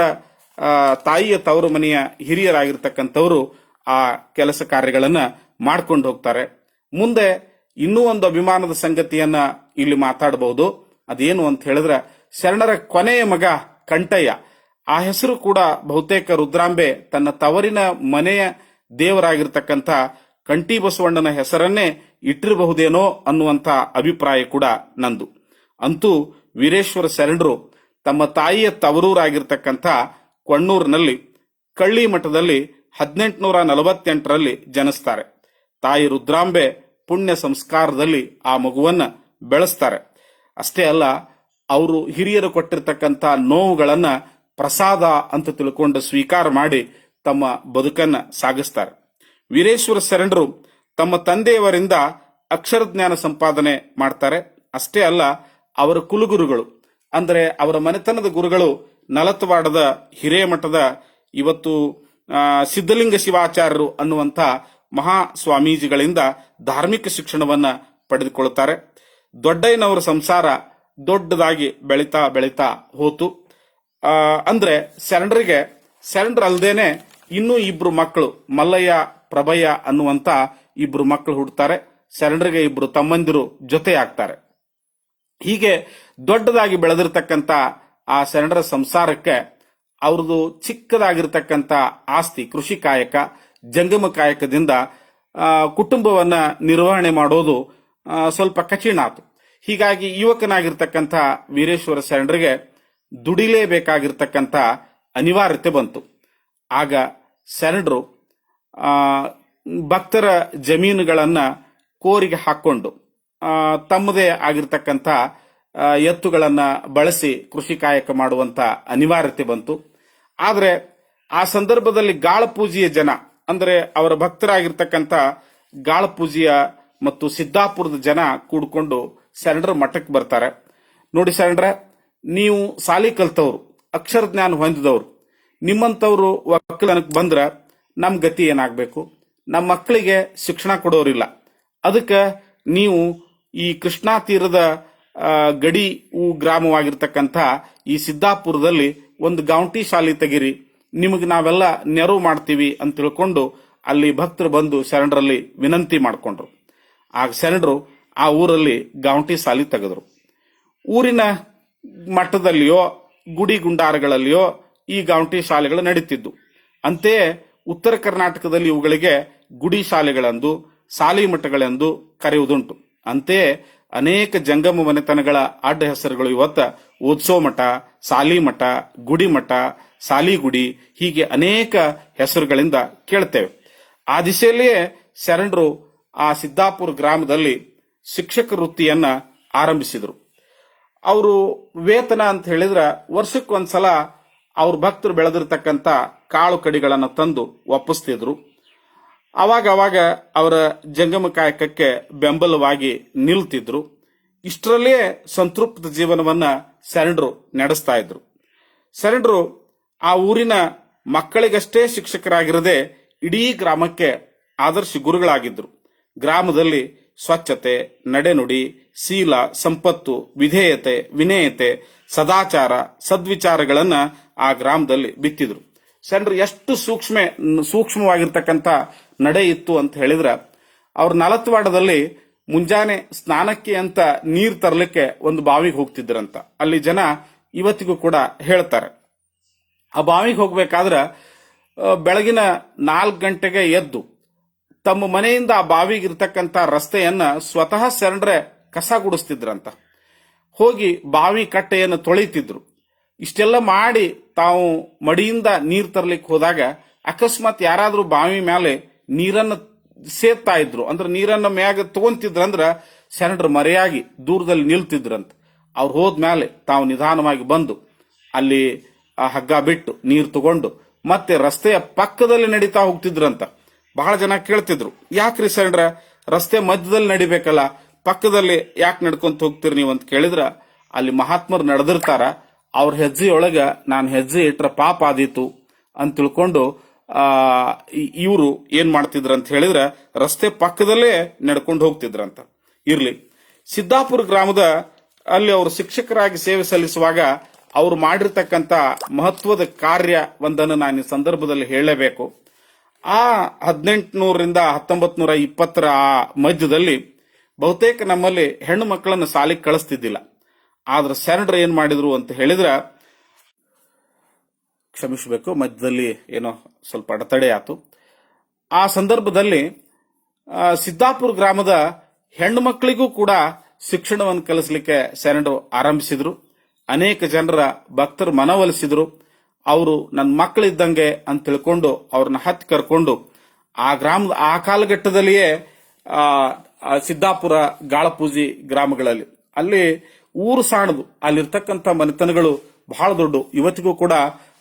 ತಾಯಿಯ ತವರು ಮನೆಯ ಹಿರಿಯರಾಗಿರ್ತಕ್ಕಂಥವರು ಆ ಕೆಲಸ ಕಾರ್ಯಗಳನ್ನ ಮಾಡ್ಕೊಂಡು ಹೋಗ್ತಾರೆ. ಮುಂದೆ ಇನ್ನೂ ಒಂದು ಅಭಿಮಾನದ ಸಂಗತಿಯನ್ನ ಇಲ್ಲಿ ಮಾತಾಡಬಹುದು. ಅದೇನು ಅಂತ ಹೇಳಿದ್ರೆ, ಶರಣರ ಕೊನೆಯ ಮಗ ಕಂಠಯ್ಯ, ಆ ಹೆಸರು ಕೂಡ ಬಹುತೇಕ ರುದ್ರಾಂಬೆ ತನ್ನ ತವರಿನ ಮನೆಯ ದೇವರಾಗಿರ್ತಕ್ಕಂಥ ಕಂಠಿ ಬಸವಣ್ಣನ ಹೆಸರನ್ನೇ ಇಟ್ಟಿರಬಹುದೇನೋ ಅನ್ನುವಂಥ ಅಭಿಪ್ರಾಯ ಕೂಡ ನಂದು. ಅಂತೂ ವೀರೇಶ್ವರ ಶರಣರು ತಮ್ಮ ತಾಯಿಯ ತವರೂರಾಗಿರ್ತಕ್ಕಂಥ ಕೊಣ್ಣೂರಿನಲ್ಲಿ ಕಳ್ಳಿ ಮಠದಲ್ಲಿ 1848ರಲ್ಲಿ ಜನಿಸ್ತಾರೆ. ತಾಯಿ ರುದ್ರಾಂಬೆ ಪುಣ್ಯ ಸಂಸ್ಕಾರದಲ್ಲಿ ಆ ಮಗುವನ್ನ ಬೆಳೆಸ್ತಾರೆ. ಅಷ್ಟೇ ಅಲ್ಲ, ಅವರು ಹಿರಿಯರು ಕೊಟ್ಟಿರ್ತಕ್ಕಂಥ ನೋವುಗಳನ್ನ ಪ್ರಸಾದ ಅಂತ ತಿಳ್ಕೊಂಡು ಸ್ವೀಕಾರ ಮಾಡಿ ತಮ್ಮ ಬದುಕನ್ನ ಸಾಗಿಸ್ತಾರೆ. ವೀರೇಶ್ವರ ಶರಣರು ತಮ್ಮ ತಂದೆಯವರಿಂದ ಅಕ್ಷರ ಜ್ಞಾನ ಸಂಪಾದನೆ ಮಾಡ್ತಾರೆ. ಅಷ್ಟೇ ಅಲ್ಲ, ಅವರ ಕುಲಗುರುಗಳು ಅಂದ್ರೆ ಅವರ ಮನೆತನದ ಗುರುಗಳು ನಲತವಾಡದ ಹಿರೇಮಠದ ಇವತ್ತು ಸಿದ್ಧಲಿಂಗ ಶಿವಾಚಾರ್ಯರು ಅನ್ನುವಂಥ ಮಹಾ ಸ್ವಾಮೀಜಿಗಳಿಂದ ಧಾರ್ಮಿಕ ಶಿಕ್ಷಣವನ್ನ ಪಡೆದುಕೊಳ್ಳುತ್ತಾರೆ. ದೊಡ್ಡಯ್ಯನವರ ಸಂಸಾರ ದೊಡ್ಡದಾಗಿ ಬೆಳೀತಾ ಬೆಳೀತಾ ಹೋತು. ಅಂದ್ರೆ ಶರಣರಲ್ದೇನೆ ಇನ್ನೂ ಇಬ್ರು ಮಕ್ಕಳು, ಮಲ್ಲಯ್ಯ, ಪ್ರಭಯ್ಯ ಅನ್ನುವಂತ ಇಬ್ರು ಮಕ್ಕಳು ಹುಡ್ತಾರೆ. ಶರಣರಿಗೆ ಇಬ್ರು ತಮ್ಮಂದಿರು ಜೊತೆ ಆಗ್ತಾರೆ. ಹೀಗೆ ದೊಡ್ಡದಾಗಿ ಬೆಳೆದಿರ್ತಕ್ಕಂಥ ಆ ಶರಣರ ಸಂಸಾರಕ್ಕೆ ಅವ್ರದ್ದು ಚಿಕ್ಕದಾಗಿರ್ತಕ್ಕಂಥ ಆಸ್ತಿ, ಕೃಷಿ ಕಾಯಕ, ಜಂಗಮ ಕಾಯಕದಿಂದ ಕುಟುಂಬವನ್ನ ನಿರ್ವಹಣೆ ಮಾಡೋದು ಸ್ವಲ್ಪ ಕಠಿಣ ಆತು. ಹೀಗಾಗಿ ಯುವಕನಾಗಿರ್ತಕ್ಕಂಥ ವೀರೇಶ್ವರ ಶರಣರಿಗೆ ದುಡಿಲೇಬೇಕಾಗಿರ್ತಕ್ಕಂಥ ಅನಿವಾರ್ಯತೆ ಬಂತು. ಆಗ ಶರಣರು ಭಕ್ತರ ಜಮೀನುಗಳನ್ನ ಕೋರಿಗೆ ಹಾಕೊಂಡು ತಮ್ಮದೇ ಆಗಿರ್ತಕ್ಕಂಥ ಎತ್ತುಗಳನ್ನ ಬಳಸಿ ಕೃಷಿ ಕಾಯಕ ಮಾಡುವಂತ ಅನಿವಾರ್ಯತೆ ಬಂತು. ಆದ್ರೆ ಆ ಸಂದರ್ಭದಲ್ಲಿ ಗಾಳಪೂಜಿಯ ಜನ, ಅಂದ್ರೆ ಅವರ ಭಕ್ತರಾಗಿರ್ತಕ್ಕಂಥ ಗಾಳಪೂಜಿಯ ಮತ್ತು ಸಿದ್ದಾಪುರದ ಜನ ಕೂಡ್ಕೊಂಡು ಶರಣರ ಮಠಕ್ಕೆ ಬರ್ತಾರೆ. ನೋಡಿ ಶರಣರ, ನೀವು ಸಾಲಿ ಕಲ್ತವ್ರು, ಅಕ್ಷರ ಜ್ಞಾನ ಹೊಂದಿದವರು, ನಿಮ್ಮಂಥವ್ರು ಒಕ್ಕಲನಕ್ಕೆ ಬಂದ್ರ ನಮ್ಮ ಗತಿ ಏನಾಗಬೇಕು? ನಮ್ಮ ಮಕ್ಕಳಿಗೆ ಶಿಕ್ಷಣ ಕೊಡೋರಿಲ್ಲ. ಅದಕ್ಕೆ ನೀವು ಈ ಕೃಷ್ಣಾ ತೀರದ ಗಡಿ ಗ್ರಾಮವಾಗಿರ್ತಕ್ಕಂಥ ಈ ಸಿದ್ದಾಪುರದಲ್ಲಿ ಒಂದು ಗೌಂಟಿ ಶಾಲೆ ತೆಗಿರಿ, ನಿಮಗೆ ನಾವೆಲ್ಲ ನೆರವು ಮಾಡ್ತೀವಿ ಅಂತ ತಿಳ್ಕೊಂಡು ಅಲ್ಲಿ ಭಕ್ತರು ಬಂದು ಶರಣರಲ್ಲಿ ವಿನಂತಿ ಮಾಡಿಕೊಂಡ್ರು. ಆಗ ಶರಣರು ಆ ಊರಲ್ಲಿ ಗೌಂಟಿ ಶಾಲೆ ತೆಗೆದ್ರು. ಊರಿನ ಮಟ್ಟದಲ್ಲಿಯೋ ಗುಡಿ ಗುಂಡಾರಗಳಲ್ಲಿಯೋ ಈ ಗೌಂಟಿ ಶಾಲೆಗಳು ನಡೀತಿದ್ದು. ಅಂತೆಯೇ ಉತ್ತರ ಕರ್ನಾಟಕದಲ್ಲಿ ಇವುಗಳಿಗೆ ಗುಡಿ ಶಾಲೆಗಳೆಂದು, ಶಾಲಿ ಮಠಗಳೆಂದು ಕರೆಯುವುದುಂಟು. ಅಂತೆಯೇ ಅನೇಕ ಜಂಗಮ ಮನೆತನಗಳ ಅಡ್ಡ ಹೆಸರುಗಳು ಇವತ್ತ ಉತ್ಸವ ಮಠ, ಶಾಲಿ ಮಠ, ಗುಡಿ ಮಠ, ಶಾಲಿಗುಡಿ, ಹೀಗೆ ಅನೇಕ ಹೆಸರುಗಳಿಂದ ಕೇಳ್ತೇವೆ. ಆ ದಿಶೆಯಲ್ಲಿಯೇ ಶರಣರು ಆ ಸಿದ್ದಾಪುರ ಗ್ರಾಮದಲ್ಲಿ ಶಿಕ್ಷಕ ವೃತ್ತಿಯನ್ನ ಆರಂಭಿಸಿದರು. ಅವರು ವೇತನ ಅಂತ ಹೇಳಿದ್ರೆ ವರ್ಷಕ್ಕೊಂದ್ಸಲ ಅವ್ರ ಭಕ್ತರು ಬೆಳೆದಿರ್ತಕ್ಕಂಥ ಕಾಳು ಕಡಿಗಳನ್ನು ತಂದು ಒಪ್ಪಿಸ್ತಿದ್ರು. ಅವಾಗ ಅವರ ಜಂಗಮ ಕಾಯಕಕ್ಕೆ ಬೆಂಬಲವಾಗಿ ನಿಲ್ತಿದ್ರು. ಇಷ್ಟರಲ್ಲಿಯೇ ಸಂತೃಪ್ತ ಜೀವನವನ್ನ ಶರಣರು ನಡೆಸ್ತಾ ಇದ್ರು. ಶರಣರು ಆ ಊರಿನ ಮಕ್ಕಳಿಗಷ್ಟೇ ಶಿಕ್ಷಕರಾಗಿರದೆ ಇಡೀ ಗ್ರಾಮಕ್ಕೆ ಆದರ್ಶ ಗುರುಗಳಾಗಿದ್ರು. ಗ್ರಾಮದಲ್ಲಿ ಸ್ವಚ್ಛತೆ, ನಡೆನುಡಿ, ಶೀಲ, ಸಂಪತ್ತು, ವಿಧೇಯತೆ, ವಿನೇಯತೆ, ಸದಾಚಾರ, ಸದ್ವಿಚಾರಗಳನ್ನ ಆ ಗ್ರಾಮದಲ್ಲಿ ಬಿತ್ತಿದ್ರು. ಶರಣರು ಎಷ್ಟು ಸೂಕ್ಷ್ಮವಾಗಿರ್ತಕ್ಕಂಥ ನಡೆ ಇತ್ತು ಅಂತ ಹೇಳಿದ್ರ, ಅವ್ರ ನಲತ್ವಾಡದಲ್ಲಿ ಮುಂಜಾನೆ ಸ್ನಾನಕ್ಕೆ ಅಂತ ನೀರು ತರಲಿಕ್ಕೆ ಒಂದು ಬಾವಿಗೆ ಹೋಗ್ತಿದ್ರಂತ. ಅಲ್ಲಿ ಜನ ಇವತ್ತಿಗೂ ಕೂಡ ಹೇಳ್ತಾರೆ. ಆ ಬಾವಿಗೆ ಹೋಗ್ಬೇಕಾದ್ರೆ ಬೆಳಗಿನ 4 ಗಂಟೆಗೆ ಎದ್ದು ತಮ್ಮ ಮನೆಯಿಂದ ಆ ಬಾವಿಗೆ ಇರ್ತಕ್ಕಂಥ ರಸ್ತೆಯನ್ನ ಸ್ವತಃ ಶರಣರೇ ಕಸ ಗುಡಿಸ್ತಿದ್ರಂತ. ಹೋಗಿ ಬಾವಿ ಕಟ್ಟೆಯನ್ನು ತೊಳಿತಿದ್ರು. ಇಷ್ಟೆಲ್ಲ ಮಾಡಿ ತಾವು ಮಡಿಯಿಂದ ನೀರು ತರ್ಲಿಕ್ಕೆ ಹೋದಾಗ ಅಕಸ್ಮಾತ್ ಯಾರಾದ್ರೂ ಬಾವಿ ಮೇಲೆ ನೀರನ್ನು ಸೇದ್ತಾ ಇದ್ರು ಅಂದ್ರೆ ನೀರನ್ನ ಮ್ಯಾಗ ತಗೊಂತಿದ್ರಂದ್ರ ಶರಣರು ಮರೆಯಾಗಿ ದೂರದಲ್ಲಿ ನಿಲ್ತಿದ್ರಂತ. ಅವ್ರು ಹೋದ್ಮೇಲೆ ತಾವು ನಿಧಾನವಾಗಿ ಬಂದು ಅಲ್ಲಿ ಆ ಹಗ್ಗ ಬಿಟ್ಟು ನೀರು ತಗೊಂಡು ಮತ್ತೆ ರಸ್ತೆಯ ಪಕ್ಕದಲ್ಲಿ ನಡೀತಾ ಹೋಗ್ತಿದ್ರಂತ. ಬಹಳ ಜನ ಕೇಳ್ತಿದ್ರು, ಯಾಕ್ರಿ ಶರಣರ ರಸ್ತೆ ಮಧ್ಯದಲ್ಲಿ ನಡಿಬೇಕಲ್ಲ, ಪಕ್ಕದಲ್ಲಿ ಯಾಕೆ ನಡ್ಕೊಂತ ಹೋಗ್ತೀರಿ ನೀವು ಅಂತ ಕೇಳಿದ್ರ, ಅಲ್ಲಿ ಮಹಾತ್ಮರು ನಡೆದಿರ್ತಾರ, ಅವ್ರ ಹೆಜ್ಜೆಯೊಳಗ ನಾನು ಹೆಜ್ಜೆ ಇಟ್ರ ಪಾಪ ಆದೀತು ಅಂತ ತಿಳ್ಕೊಂಡು ಇವರು ಏನ್ ಮಾಡ್ತಿದ್ರ ಅಂತ ಹೇಳಿದ್ರ ರಸ್ತೆ ಪಕ್ಕದಲ್ಲೇ ನಡ್ಕೊಂಡು ಹೋಗ್ತಿದ್ರಂತ. ಇರ್ಲಿ, ಸಿದ್ದಾಪುರ ಗ್ರಾಮದ ಅಲ್ಲಿ ಅವರು ಶಿಕ್ಷಕರಾಗಿ ಸೇವೆ ಸಲ್ಲಿಸುವಾಗ ಅವರು ಮಾಡಿರ್ತಕ್ಕಂಥ ಮಹತ್ವದ ಕಾರ್ಯ ಒಂದನ್ನು ನಾನು ಈ ಸಂದರ್ಭದಲ್ಲಿ ಹೇಳಲೇಬೇಕು. ಆ 1800ರಿಂದ 1920 ಆ ಮಧ್ಯದಲ್ಲಿ ಬಹುತೇಕ ನಮ್ಮಲ್ಲಿ ಹೆಣ್ಣು ಮಕ್ಕಳನ್ನು ಶಾಲೆಗೆ ಕಳಿಸ್ತಿದ್ದಿಲ್ಲ. ಆದ್ರೆ ಶರಣರು ಏನ್ ಮಾಡಿದ್ರು ಅಂತ ಹೇಳಿದ್ರ, ಕ್ಷಮಿಸಬೇಕು, ಮಧ್ಯದಲ್ಲಿ ಏನೋ ಸ್ವಲ್ಪ ಅಡೆತಡೆ ಆಯ್ತು. ಆ ಸಂದರ್ಭದಲ್ಲಿ ಸಿದ್ದಾಪುರ ಗ್ರಾಮದ ಹೆಣ್ಣು ಮಕ್ಕಳಿಗೂ ಕೂಡ ಶಿಕ್ಷಣವನ್ನು ಕಲಿಸಲಿಕ್ಕೆ ಶರಣರು ಆರಂಭಿಸಿದ್ರು. ಅನೇಕ ಜನರ ಭಕ್ತರು ಮನವೊಲಿಸಿದ್ರು. ಅವರು ನನ್ನ ಮಕ್ಕಳಿದ್ದಂಗೆ ಅಂತ ತಿಳ್ಕೊಂಡು ಅವ್ರನ್ನ ಹತ್ತಿ ಕರ್ಕೊಂಡು ಆ ಗ್ರಾಮದ ಆ ಕಾಲಘಟ್ಟದಲ್ಲಿಯೇ ಸಿದ್ದಾಪುರ, ಗಾಳಪೂಜಿ ಗ್ರಾಮಗಳಲ್ಲಿ ಅಲ್ಲಿ ಊರು ಸಾಣದು, ಅಲ್ಲಿರ್ತಕ್ಕಂಥ ಮನೆತನಗಳು ಬಹಳ ದೊಡ್ಡ. ಇವತ್ತಿಗೂ ಕೂಡ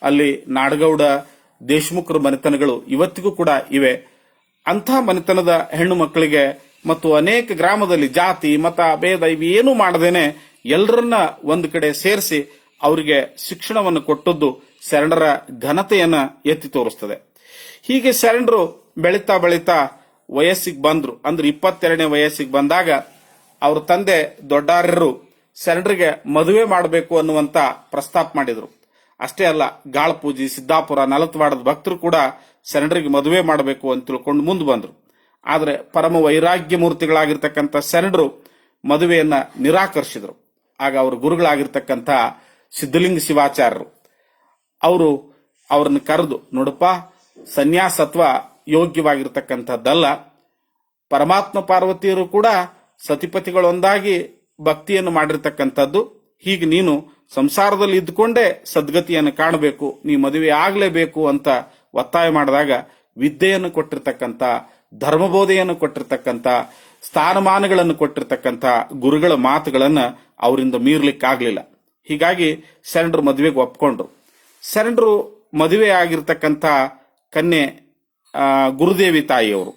ಅಲ್ಲಿ ನಾಡಗೌಡ, ದೇಶಮುಖರ ಮನೆತನಗಳು ಇವತ್ತಿಗೂ ಕೂಡ ಇವೆ. ಅಂಥ ಮನೆತನದ ಹೆಣ್ಣು ಮಕ್ಕಳಿಗೆ ಮತ್ತು ಅನೇಕ ಗ್ರಾಮದಲ್ಲಿ ಜಾತಿ ಮತ ಭೇದ ಇವೇನೂ ಮಾಡದೇನೆ ಎಲ್ಲರನ್ನ ಒಂದು ಕಡೆ ಸೇರಿಸಿ ಅವರಿಗೆ ಶಿಕ್ಷಣವನ್ನು ಕೊಟ್ಟದ್ದು ಶರಣರ ಘನತೆಯನ್ನ ಎತ್ತಿ ತೋರಿಸ್ತದೆ. ಹೀಗೆ ಶರಣರು ಬೆಳೀತಾ ಬೆಳೀತಾ ವಯಸ್ಸಿಗೆ ಬಂದ್ರು. ಅಂದ್ರೆ 22ನೇ ವಯಸ್ಸಿಗೆ ಬಂದಾಗ ಅವ್ರ ತಂದೆ ದೊಡ್ಡಾರ್ಯರು ಶರಣರಿಗೆ ಮದುವೆ ಮಾಡಬೇಕು ಅನ್ನುವಂತ ಪ್ರಸ್ತಾಪ ಮಾಡಿದ್ರು. ಅಷ್ಟೇ ಅಲ್ಲ, ಗಾಳಪೂಜಿ, ಸಿದ್ದಾಪುರ, ನಲತ್ವಾಡದ ಭಕ್ತರು ಕೂಡ ಶರಣರಿಗೆ ಮದುವೆ ಮಾಡಬೇಕು ಅಂತ ತಿಳ್ಕೊಂಡು ಮುಂದೆ ಬಂದ್ರು. ಆದ್ರೆ ಪರಮ ವೈರಾಗ್ಯ ಮೂರ್ತಿಗಳಾಗಿರ್ತಕ್ಕಂಥ ಶರಣರು ಮದುವೆಯನ್ನ ನಿರಾಕರಿಸಿದ್ರು. ಆಗ ಅವ್ರ ಗುರುಗಳಾಗಿರ್ತಕ್ಕಂಥ ಸಿದ್ಧಲಿಂಗ ಶಿವಾಚಾರ್ಯರು ಅವರು ಅವ್ರನ್ನ ಕರೆದು, ನೋಡಪ್ಪ, ಸನ್ಯಾಸತ್ವ ಯೋಗ್ಯವಾಗಿರ್ತಕ್ಕಂಥದ್ದಲ್ಲ. ಪರಮಾತ್ಮ ಪಾರ್ವತಿಯರು ಕೂಡ ಸತಿಪತಿಗಳೊಂದಾಗಿ ಭಕ್ತಿಯನ್ನು ಮಾಡಿರ್ತಕ್ಕಂಥದ್ದು. ಹೀಗೆ ನೀನು ಸಂಸಾರದಲ್ಲಿ ಇದ್ದುಕೊಂಡೇ ಸದ್ಗತಿಯನ್ನು ಕಾಣಬೇಕು, ನೀ ಮದುವೆ ಆಗ್ಲೇಬೇಕು ಅಂತ ಒತ್ತಾಯ ಮಾಡಿದಾಗ ವಿದ್ಯೆಯನ್ನು ಕೊಟ್ಟಿರ್ತಕ್ಕಂಥ, ಧರ್ಮಬೋಧೆಯನ್ನು ಕೊಟ್ಟಿರ್ತಕ್ಕಂಥ, ಸ್ಥಾನಮಾನಗಳನ್ನು ಕೊಟ್ಟಿರ್ತಕ್ಕಂಥ ಗುರುಗಳ ಮಾತುಗಳನ್ನ ಅವರಿಂದ ಮೀರ್ಲಿಕ್ಕಾಗ್ಲಿಲ್ಲ. ಹೀಗಾಗಿ ಶರಣರು ಮದುವೆಗೆ ಒಪ್ಕೊಂಡ್ರು. ಶರಣರು ಮದುವೆ ಆಗಿರ್ತಕ್ಕಂಥ ಕನ್ಯೆ ಗುರುದೇವಿ ತಾಯಿಯವರು.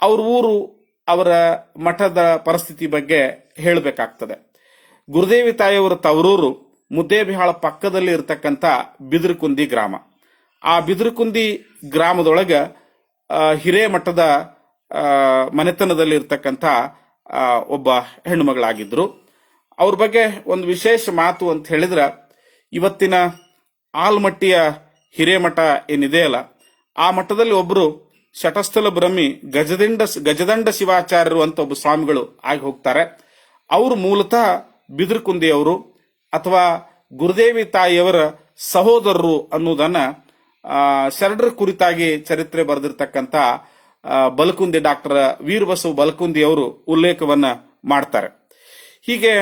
ಅವ್ರ ಊರು, ಅವರ ಮಠದ ಪರಿಸ್ಥಿತಿ ಬಗ್ಗೆ ಹೇಳಬೇಕಾಗ್ತದೆ. ಗುರುದೇವಿ ತಾಯಿಯವರ ತವರೂರು ಮುದ್ದೇಬಿಹಾಳ ಪಕ್ಕದಲ್ಲಿ ಇರತಕ್ಕಂಥ ಬಿದಿರುಕುಂದಿ ಗ್ರಾಮ. ಆ ಬಿದಿರುಕುಂದಿ ಗ್ರಾಮದೊಳಗ ಹಿರೇಮಠದ ಮನೆತನದಲ್ಲಿ ಇರ್ತಕ್ಕಂಥ ಒಬ್ಬ ಹೆಣ್ಣುಮಗಳಾಗಿದ್ರು. ಅವ್ರ ಬಗ್ಗೆ ಒಂದು ವಿಶೇಷ ಮಾತು ಅಂತ ಹೇಳಿದ್ರ, ಇವತ್ತಿನ ಆಲ್ಮಟ್ಟಿಯ ಹಿರೇಮಠ ಏನಿದೆಯಲ್ಲ, ಆ ಮಠದಲ್ಲಿ ಒಬ್ರು ಶಟಸ್ಥಲ ಬ್ರಹ್ಮಿ ಗಜದಂಡ ಶಿವಾಚಾರ್ಯರು ಅಂತ ಒಬ್ಬ ಸ್ವಾಮಿಗಳು ಆಗಿ ಹೋಗ್ತಾರೆ. ಅವರು ಮೂಲತಃ ಬಿದಿರುಕುಂದಿಯವರು ಅಥವಾ ಗುರುದೇವಿ ತಾಯಿಯವರ ಸಹೋದರರು ಅನ್ನೋದನ್ನ ಶರಣರ ಕುರಿತಾಗಿ ಚರಿತ್ರೆ ಬರೆದಿರ್ತಕ್ಕಂಥ ಬಲಕುಂದಿ ಡಾಕ್ಟರ್ ವೀರಬಸವ ಬಲಕುಂದಿ ಅವರು ಉಲ್ಲೇಖವನ್ನ ಮಾಡ್ತಾರೆ. ಹೀಗೆ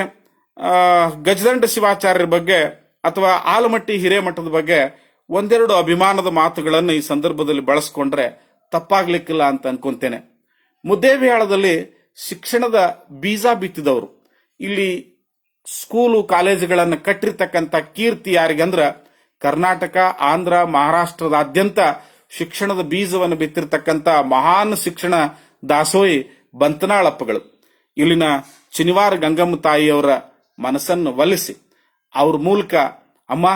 ಗಜದಂಡ ಶಿವಾಚಾರ್ಯರ ಬಗ್ಗೆ ಅಥವಾ ಆಲಮಟ್ಟಿ ಹಿರೇಮಠದ ಬಗ್ಗೆ ಒಂದೆರಡು ಅಭಿಮಾನದ ಮಾತುಗಳನ್ನು ಈ ಸಂದರ್ಭದಲ್ಲಿ ಬಳಸ್ಕೊಂಡ್ರೆ ತಪ್ಪಾಗ್ಲಿಕ್ಕಿಲ್ಲ ಅಂತ ಅನ್ಕೊಂತೇನೆ. ಮುದ್ದೇಬಿಹಾಳದಲ್ಲಿ ಶಿಕ್ಷಣದ ಬೀಜ ಬಿತ್ತಿದವರು, ಇಲ್ಲಿ ಸ್ಕೂಲು ಕಾಲೇಜುಗಳನ್ನು ಕಟ್ಟಿರ್ತಕ್ಕಂಥ ಕೀರ್ತಿ ಯಾರಿಗಂದ್ರ ಕರ್ನಾಟಕ, ಆಂಧ್ರ, ಮಹಾರಾಷ್ಟ್ರದಾದ್ಯಂತ ಶಿಕ್ಷಣದ ಬೀಜವನ್ನು ಬಿತ್ತಿರ್ತಕ್ಕಂಥ ಮಹಾನ್ ಶಿಕ್ಷಣ ದಾಸೋಹಿ ಬಂತನಾಳಪ್ಪಗಳು. ಇಲ್ಲಿನ ಶನಿವಾರ ಗಂಗಮ್ಮ ತಾಯಿಯವರ ಮನಸ್ಸನ್ನು ಒಲಿಸಿ ಅವ್ರ ಮೂಲಕ, ಅಮ್ಮ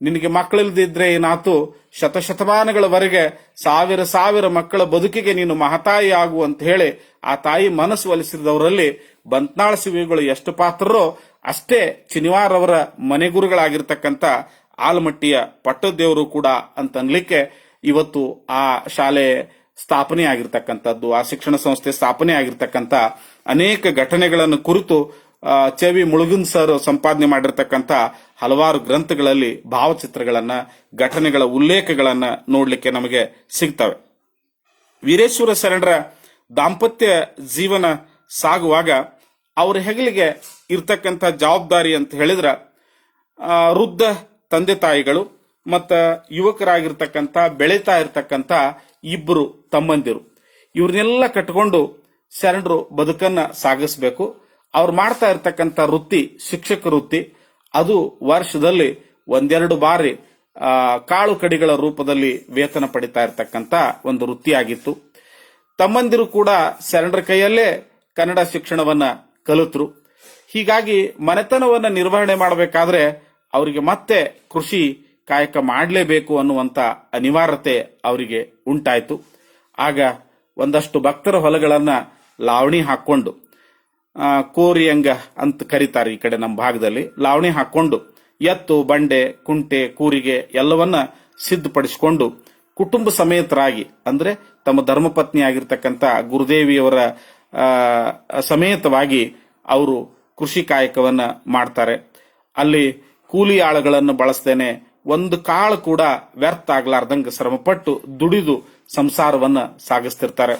ನಿನಗೆ ಮಕ್ಕಳಿಲ್ದಿದ್ರೆ ಏನಾತು, ಶತಶತಮಾನಗಳವರೆಗೆ ಸಾವಿರ ಮಕ್ಕಳ ಬದುಕಿಗೆ ನೀನು ಮಹತಾಯಿ ಆಗು ಅಂತ ಹೇಳಿ ಆ ತಾಯಿ ಮನಸ್ಸು ಒಲಿಸಿದವರಲ್ಲಿ ಬಂತ್ನಾಳ ಶಿವಿಗಳು ಎಷ್ಟು ಪಾತ್ರರೋ ಅಷ್ಟೇ ಶನಿವಾರ ಅವರ ಮನೆಗುರುಗಳಾಗಿರ್ತಕ್ಕಂಥ ಆಲಮಟ್ಟಿಯ ಪಟ್ಟದೇವರು ಕೂಡ ಅಂತ ಅನ್ಲಿಕ್ಕೆ ಇವತ್ತು ಆ ಶಾಲೆ ಸ್ಥಾಪನೆ ಆಗಿರ್ತಕ್ಕಂಥದ್ದು, ಆ ಶಿಕ್ಷಣ ಸಂಸ್ಥೆ ಸ್ಥಾಪನೆ ಆಗಿರ್ತಕ್ಕಂಥ ಅನೇಕ ಘಟನೆಗಳನ್ನು ಕುರಿತು ಚವಿ ಮುಳುಗುನ್ ಸರ್ ಸಂಪಾದನೆ ಮಾಡಿರ್ತಕ್ಕಂಥ ಹಲವಾರು ಗ್ರಂಥಗಳಲ್ಲಿ ಭಾವಚಿತ್ರಗಳನ್ನ, ಘಟನೆಗಳ ಉಲ್ಲೇಖಗಳನ್ನ ನೋಡ್ಲಿಕ್ಕೆ ನಮಗೆ ಸಿಗ್ತವೆ. ವೀರೇಶ್ವರ ಶರಣರ ದಾಂಪತ್ಯ ಜೀವನ ಸಾಗುವಾಗ ಅವರ ಹೆಗಲಿಗೆ ಇರ್ತಕ್ಕಂಥ ಜವಾಬ್ದಾರಿ ಅಂತ ಹೇಳಿದ್ರ ವೃದ್ಧ ತಂದೆ ತಾಯಿಗಳು ಮತ್ತ ಯುವಕರಾಗಿರ್ತಕ್ಕಂಥ ಬೆಳೀತಾ ಇರ್ತಕ್ಕಂಥ ಇಬ್ಬರು ತಮ್ಮಂದಿರು, ಇವ್ರನ್ನೆಲ್ಲ ಕಟ್ಕೊಂಡು ಶರಣರು ಬದುಕನ್ನ ಸಾಗಿಸ್ಬೇಕು. ಅವ್ರು ಮಾಡ್ತಾ ಇರ್ತಕ್ಕಂಥ ವೃತ್ತಿ ಶಿಕ್ಷಕ ವೃತ್ತಿ. ಅದು ವರ್ಷದಲ್ಲಿ ಒಂದೆರಡು ಬಾರಿ ಕಾಳು ಕಡಿಗಳ ರೂಪದಲ್ಲಿ ವೇತನ ಪಡಿತಾ ಇರ್ತಕ್ಕಂಥ ಒಂದು ವೃತ್ತಿಯಾಗಿತ್ತು. ತಮ್ಮಂದಿರು ಕೂಡ ಶರಣರ ಕೈಯಲ್ಲೇ ಕನ್ನಡ ಶಿಕ್ಷಣವನ್ನ ಕಲಿತರು. ಹೀಗಾಗಿ ಮನೆತನವನ್ನ ನಿರ್ವಹಣೆ ಮಾಡಬೇಕಾದ್ರೆ ಅವರಿಗೆ ಮತ್ತೆ ಕೃಷಿ ಕಾಯಕ ಮಾಡಲೇಬೇಕು ಅನ್ನುವಂತ ಅನಿವಾರ್ಯತೆ ಅವರಿಗೆ ಉಂಟಾಯಿತು. ಆಗ ಒಂದಷ್ಟು ಭಕ್ತರ ಹೊಲಗಳನ್ನ ಲಾವಣಿ ಹಾಕೊಂಡು, ಕೋರಿಯಂಗ ಅಂತ ಕರೀತಾರೆ ಈ ಕಡೆ ನಮ್ಮ ಭಾಗದಲ್ಲಿ, ಲಾವಣಿ ಹಾಕೊಂಡು ಎತ್ತು, ಬಂಡೆ, ಕುಂಟೆ, ಕೂರಿಗೆ ಎಲ್ಲವನ್ನ ಸಿದ್ಧಪಡಿಸಿಕೊಂಡು ಕುಟುಂಬ ಸಮೇತರಾಗಿ, ಅಂದ್ರೆ ತಮ್ಮ ಧರ್ಮಪತ್ನಿ ಆಗಿರ್ತಕ್ಕಂಥ ಗುರುದೇವಿಯವರ ಸಮೇತವಾಗಿ ಅವರು ಕೃಷಿ ಕಾಯಕವನ್ನ ಮಾಡ್ತಾರೆ. ಅಲ್ಲಿ ಕೂಲಿ ಆಳುಗಳನ್ನು ಬಳಸದೇನೆ ಒಂದು ಕಾಳು ಕೂಡ ವ್ಯರ್ಥ ಆಗ್ಲಾರ್ದಂಗ ಶ್ರಮಪಟ್ಟು ದುಡಿದು ಸಂಸಾರವನ್ನ ಸಾಗಿಸ್ತಿರ್ತಾರೆ.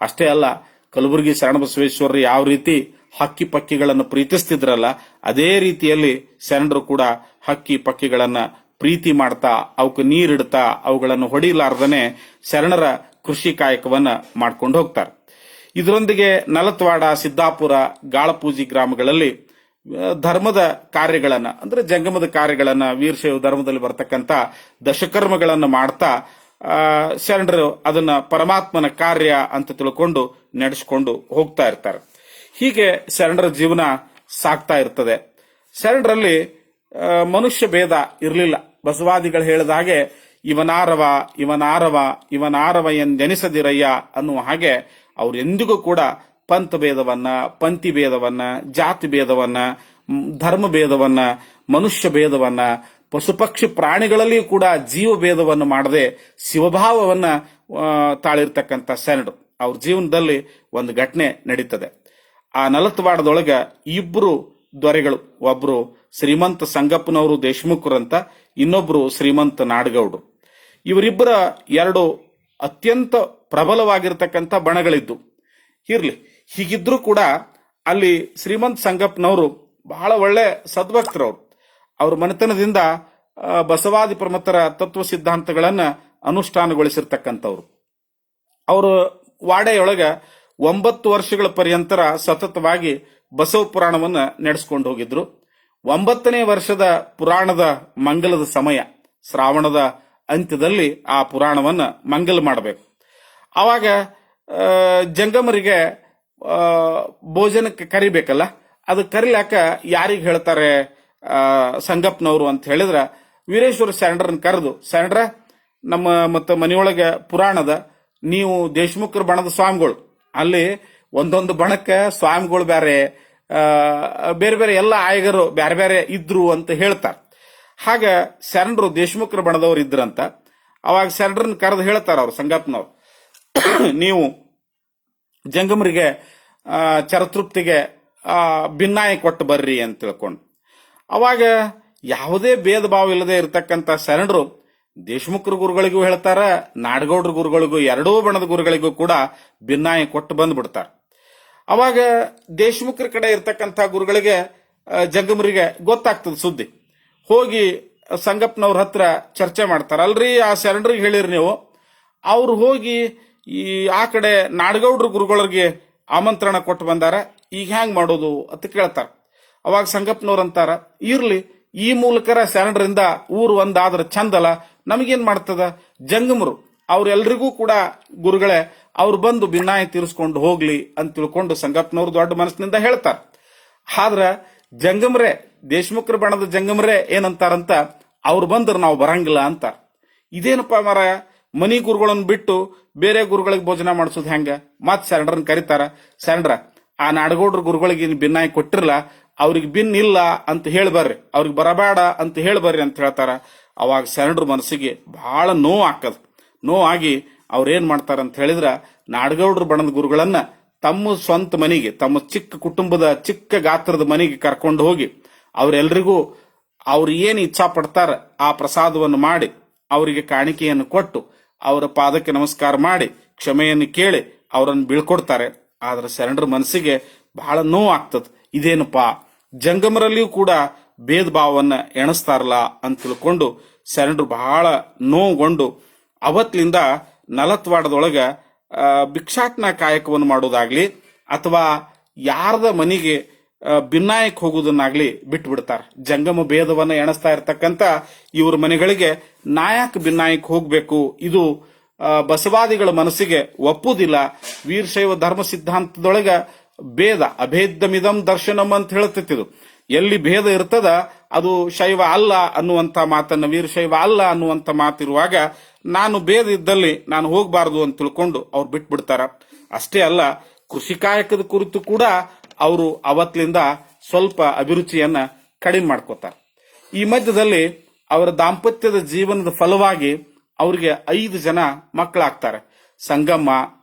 ಅಷ್ಟೇ ಅಲ್ಲ, ಕಲಬುರಗಿ ಶರಣಬಸವೇಶ್ವರರು ಯಾವ ರೀತಿ ಹಕ್ಕಿ ಪಕ್ಕಿಗಳನ್ನು ಪ್ರೀತಿಸ್ತಿದ್ರಲ್ಲ, ಅದೇ ರೀತಿಯಲ್ಲಿ ಶರಣರು ಕೂಡ ಹಕ್ಕಿ ಪಕ್ಕಿಗಳನ್ನ ಪ್ರೀತಿ ಮಾಡ್ತಾ, ಅವಕ್ಕೆ ನೀರಿಡ್ತಾ, ಅವುಗಳನ್ನು ಹೊಡಿಲಾರ್ದನೆ ಶರಣರ ಕೃಷಿ ಕಾಯಕವನ್ನ ಮಾಡ್ಕೊಂಡು ಹೋಗ್ತಾರೆ. ಇದರೊಂದಿಗೆ ನಲತ್ವಾಡ, ಸಿದ್ದಾಪುರ, ಗಾಳಪೂಜಿ ಗ್ರಾಮಗಳಲ್ಲಿ ಧರ್ಮದ ಕಾರ್ಯಗಳನ್ನ, ಅಂದ್ರೆ ಜಂಗಮದ ಕಾರ್ಯಗಳನ್ನ, ವೀರಶೈವ ಧರ್ಮದಲ್ಲಿ ಬರ್ತಕ್ಕಂಥ ದಶಕರ್ಮಗಳನ್ನ ಮಾಡ್ತಾ ಶರಣರು ಅದನ್ನ ಪರಮಾತ್ಮನ ಕಾರ್ಯ ಅಂತ ತಿಳ್ಕೊಂಡು ನಡೆಸಿಕೊಂಡು ಹೋಗ್ತಾ ಇರ್ತಾರೆ. ಹೀಗೆ ಶರಣರ ಜೀವನ ಸಾಗ್ತಾ ಇರ್ತದೆ. ಶರಣರಲ್ಲಿ ಮನುಷ್ಯ ಭೇದ ಇರಲಿಲ್ಲ. ಬಸವಾದಿಗಳು ಹೇಳಿದ ಹಾಗೆ ಇವನಾರವ ಇವನಾರವ ಇವನಾರವ ಎಂದೆನಿಸದಿರಯ್ಯ ಅನ್ನುವ ಹಾಗೆ ಅವ್ರು ಎಂದಿಗೂ ಕೂಡ ಪಂಥ ಭೇದವನ್ನ, ಪಂಥಿ ಭೇದವನ್ನ, ಜಾತಿ ಭೇದವನ್ನ, ಧರ್ಮ ಭೇದವನ್ನ, ಮನುಷ್ಯ ಭೇದವನ್ನ, ಪಶುಪಕ್ಷಿ ಪ್ರಾಣಿಗಳಲ್ಲಿಯೂ ಕೂಡ ಜೀವ ಭೇದವನ್ನು ಮಾಡದೆ ಶಿವಭಾವವನ್ನ ತಾಳಿರ್ತಕ್ಕಂಥ ಶರಣರು. ಅವ್ರ ಜೀವನದಲ್ಲಿ ಒಂದು ಘಟನೆ ನಡೀತದೆ. ಆ ನಲತ್ವಾಡದೊಳಗ ಇಬ್ರು ದೊರೆಗಳು, ಒಬ್ರು ಶ್ರೀಮಂತ ಸಂಗಪ್ಪನವರು ದೇಶಮುಖರಂತ, ಇನ್ನೊಬ್ರು ಶ್ರೀಮಂತ ನಾಡಗೌಡರು. ಇವರಿಬ್ಬರ ಎರಡು ಅತ್ಯಂತ ಪ್ರಬಲವಾಗಿರ್ತಕ್ಕಂಥ ಬಣಗಳಿದ್ದು ಇರ್ಲಿ. ಹೀಗಿದ್ರೂ ಕೂಡ ಅಲ್ಲಿ ಶ್ರೀಮಂತ ಸಂಗಪ್ಪನವರು ಬಹಳ ಒಳ್ಳೆ ಸದ್ಭಕ್ತರವರು. ಅವ್ರ ಮನೆತನದಿಂದ ಬಸವಾದಿ ಪ್ರಮತರ ತತ್ವ ಸಿದ್ಧಾಂತಗಳನ್ನ ಅನುಷ್ಠಾನಗೊಳಿಸಿರ್ತಕ್ಕಂಥವ್ರು. ಅವರು ವಾಡೆಯೊಳಗ 9 ವರ್ಷಗಳ ಪರ್ಯಂತರ ಸತತವಾಗಿ ಬಸವ ಪುರಾಣವನ್ನ ನಡೆಸ್ಕೊಂಡು ಹೋಗಿದ್ರು. 9ನೇ ವರ್ಷದ ಪುರಾಣದ ಮಂಗಲದ ಸಮಯ, ಶ್ರಾವಣದ ಅಂತ್ಯದಲ್ಲಿ ಆ ಪುರಾಣವನ್ನ ಮಂಗಲ ಮಾಡಬೇಕು. ಆವಾಗ ಜಂಗಮರಿಗೆ ಭೋಜನಕ್ಕೆ ಕರಿಬೇಕಲ್ಲ, ಅದು ಕರಿಲಾಕ ಯಾರಿಗೆ ಹೇಳ್ತಾರೆ ಸಂಗಪ್ಪನವರು ಅಂತ ಹೇಳಿದ್ರ ವೀರೇಶ್ವರ ಶರಣರನ್ನ ಕರೆದು, ಶರಣರ ನಮ್ಮ ಮತ್ತ ಮನೆಯೊಳಗೆ ಪುರಾಣದ, ನೀವು ದೇಶಮುಖರ ಬಣದ ಸ್ವಾಮಿಗಳು, ಅಲ್ಲಿ ಒಂದೊಂದು ಬಣಕ್ಕೆ ಸ್ವಾಮಿಗಳು ಬೇರೆ, ಬೇರೆ ಬೇರೆ ಎಲ್ಲ ಆಯಗರು ಬೇರೆ ಬೇರೆ ಇದ್ರು ಅಂತ ಹೇಳ್ತಾರೆ. ಹಾಗ ಶರಣರು ದೇಶಮುಖರ ಬಣದವ್ರು ಇದ್ರಂತ. ಅವಾಗ ಶರಣರನ್ನ ಕರೆದು ಹೇಳ್ತಾರ ಅವ್ರು ಸಂಗಪ್ಪನವ್ರು, ನೀವು ಜಂಗಮರಿಗೆ ಚರತೃಪ್ತಿಗೆ ಭಿನ್ನಾಯ ಕೊಟ್ಟು ಬರ್ರಿ ಅಂತ ತಿಳ್ಕೊಂಡು. ಅವಾಗ ಯಾವುದೇ ಭೇದ ಭಾವ ಇಲ್ಲದೆ ಇರತಕ್ಕಂತ ಶರಣರು ದೇಶಮುಖರ ಗುರುಗಳಿಗೂ ಹೇಳ್ತಾರ, ನಾಡಗೌಡ್ರ ಗುರುಗಳಿಗೂ, ಎರಡೂ ಬಣದ ಗುರುಗಳಿಗೂ ಕೂಡ ಭಿನ್ನಾಯ ಕೊಟ್ಟು ಬಂದ್ಬಿಡ್ತಾರ. ಅವಾಗ ದೇಶಮುಖರ ಕಡೆ ಇರ್ತಕ್ಕಂಥ ಗುರುಗಳಿಗೆ ಜಂಗಮರಿಗೆ ಗೊತ್ತಾಗ್ತದ ಸುದ್ದಿ. ಹೋಗಿ ಸಂಗಪ್ಪನವ್ರ ಹತ್ರ ಚರ್ಚೆ ಮಾಡ್ತಾರ, ಅಲ್ರಿ ಆ ಶರಣರಿಗೆ ಹೇಳಿರಿ ನೀವು, ಅವ್ರು ಹೋಗಿ ಆ ಕಡೆ ನಾಡಗೌಡ್ರ ಗುರುಗಳಿಗೆ ಆಮಂತ್ರಣ ಕೊಟ್ಟು ಬಂದಾರ, ಈಗ ಹ್ಯಾಂಗ್ ಮಾಡೋದು ಅಂತ ಕೇಳ್ತಾರ. ಅವಾಗ ಸಂಗಪ್ಪನವ್ರ ಅಂತಾರ, ಇರ್ಲಿ, ಈ ಮೂಲಕರ ಶರಣರಿಂದ ಊರು ಒಂದಾದ್ರ ಚಂದಲ್ಲ, ನಮಗೇನ್ ಮಾಡ್ತದ, ಜಂಗಮರು ಅವ್ರೆಲ್ರಿಗೂ ಕೂಡ ಗುರುಗಳೇ, ಅವ್ರು ಬಂದು ಭಿನ್ನಾಯ ತೀರಿಸ್ಕೊಂಡು ಹೋಗ್ಲಿ ಅಂತ ತಿಳ್ಕೊಂಡು ಸಂಗಪ್ಪನವ್ರು ದೊಡ್ಡ ಮನಸ್ಸಿನಿಂದ ಹೇಳ್ತಾರ. ಆದ್ರ ಜಂಗಮರೇ, ದೇಶಮುಖರ ಬಣದ ಜಂಗಮರೇ ಏನಂತಾರಂತ, ಅವ್ರು ಬಂದ್ರೆ ನಾವು ಬರಂಗಿಲ್ಲ ಅಂತಾರ. ಇದೇನಪ್ಪ ಮರ, ಮನಿ ಗುರುಗಳನ್ನ ಬಿಟ್ಟು ಬೇರೆ ಗುರುಗಳಿಗೆ ಭೋಜನ ಮಾಡಿಸೋದು ಹೆಂಗ? ಮತ್ ಶರಣರನ್ನ ಕರೀತಾರ, ಶರಣರ ಆ ನಾಡಗೌಡ್ರ ಗುರುಗಳಿಗೆ ಭಿನ್ನಾಯ ಕೊಟ್ಟಿರಲ್ಲ, ಅವ್ರಿಗೆ ಭಿನ್ನ ಇಲ್ಲ ಅಂತ ಹೇಳ್ಬರ್ರಿ, ಅವ್ರಿಗೆ ಬರಬೇಡ ಅಂತ ಹೇಳ್ಬರ್ರಿ ಅಂತ ಹೇಳ್ತಾರ. ಅವಾಗ ಶರಣರ ಮನಸ್ಸಿಗೆ ಬಹಳ ನೋವು ಆಕದ. ನೋವಾಗಿ ಅವ್ರೇನ್ ಮಾಡ್ತಾರ ಅಂತ ಹೇಳಿದ್ರ, ನಾಡಗೌಡ್ರ ಬಣದ ಗುರುಗಳನ್ನ ತಮ್ಮ ಸ್ವಂತ ಮನೆಗೆ, ತಮ್ಮ ಚಿಕ್ಕ ಕುಟುಂಬದ ಚಿಕ್ಕ ಗಾತ್ರದ ಮನೆಗೆ ಕರ್ಕೊಂಡು ಹೋಗಿ ಅವ್ರೆಲ್ರಿಗೂ ಅವ್ರು ಏನ್ ಇಚ್ಛಾ ಪಡ್ತಾರ ಆ ಪ್ರಸಾದವನ್ನು ಮಾಡಿ, ಅವರಿಗೆ ಕಾಣಿಕೆಯನ್ನು ಕೊಟ್ಟು, ಅವರ ಪಾದಕ್ಕೆ ನಮಸ್ಕಾರ ಮಾಡಿ ಕ್ಷಮೆಯನ್ನು ಕೇಳಿ ಅವರನ್ನು ಬೀಳ್ಕೊಡ್ತಾರೆ. ಆದ್ರೆ ಶರಣರ ಮನಸ್ಸಿಗೆ ಬಹಳ ನೋವು ಆಗ್ತದ. ಇದೇನಪ್ಪಾ, ಜಂಗಮರಲ್ಲಿಯೂ ಕೂಡ ಭೇದ ಭಾವವನ್ನ ಎಣಿಸ್ತಾರಲ್ಲ ಅಂತ ತಿಳ್ಕೊಂಡು ಶರಣರು ಬಹಳ ನೋವುಗೊಂಡು ಅವತ್ತಿನಿಂದ ನಲತ್ವಾಡದೊಳಗ ಭಿಕ್ಷಾಟನ ಕಾಯಕವನ್ನು ಮಾಡೋದಾಗ್ಲಿ ಅಥವಾ ಯಾರದ ಮನೆಗೆ ಭಿನ್ನಾಯಕ್ಕೆ ಹೋಗುವುದನ್ನಾಗ್ಲಿ ಬಿಟ್ಟು ಬಿಡ್ತಾರ. ಜಂಗಮ ಭೇದವನ್ನ ಎಣಿಸ್ತಾ ಇರ್ತಕ್ಕಂಥ ಇವ್ರ ಮನೆಗಳಿಗೆ ನಾಯಕ್ ಭಿನ್ನಾಯಕ್ಕೆ ಹೋಗ್ಬೇಕು, ಇದು ಬಸವಾದಿಗಳ ಮನಸ್ಸಿಗೆ ಒಪ್ಪುದಿಲ್ಲ. ವೀರಶೈವ ಧರ್ಮ ಸಿದ್ಧಾಂತದೊಳಗ ಭೇದ ಅಭೇದಮಿದಂ ದರ್ಶನಂ ಅಂತ ಹೇಳ್ತಿತ್ತು. ಎಲ್ಲಿ ಭೇದ ಇರ್ತದ ಅದು ಶೈವ ಅಲ್ಲ ಅನ್ನುವಂತ ಮಾತನ್ನ, ವೀರಶೈವ ಅಲ್ಲ ಅನ್ನುವಂತ ಮಾತಿರುವಾಗ ನಾನು ಭೇದ ಇದ್ದಲ್ಲಿ ನಾನು ಹೋಗಬಾರದು ಅಂತ ತಿಳ್ಕೊಂಡು ಅವ್ರು ಬಿಟ್ಬಿಡ್ತಾರ. ಅಷ್ಟೇ ಅಲ್ಲ, ಕೃಷಿ ಕಾಯಕದ ಕುರಿತು ಕೂಡ ಅವರು ಅವತ್ತಿನಿಂದ ಸ್ವಲ್ಪ ಅಭಿರುಚಿಯನ್ನ ಕಡಿಮೆ ಮಾಡ್ಕೋತಾರ. ಈ ಮಧ್ಯದಲ್ಲಿ ಅವರ ದಾಂಪತ್ಯದ ಜೀವನದ ಫಲವಾಗಿ ಅವರಿಗೆ 5 ಜನ ಮಕ್ಕಳಾಗ್ತಾರೆ. ಸಂಗಮ್ಮ,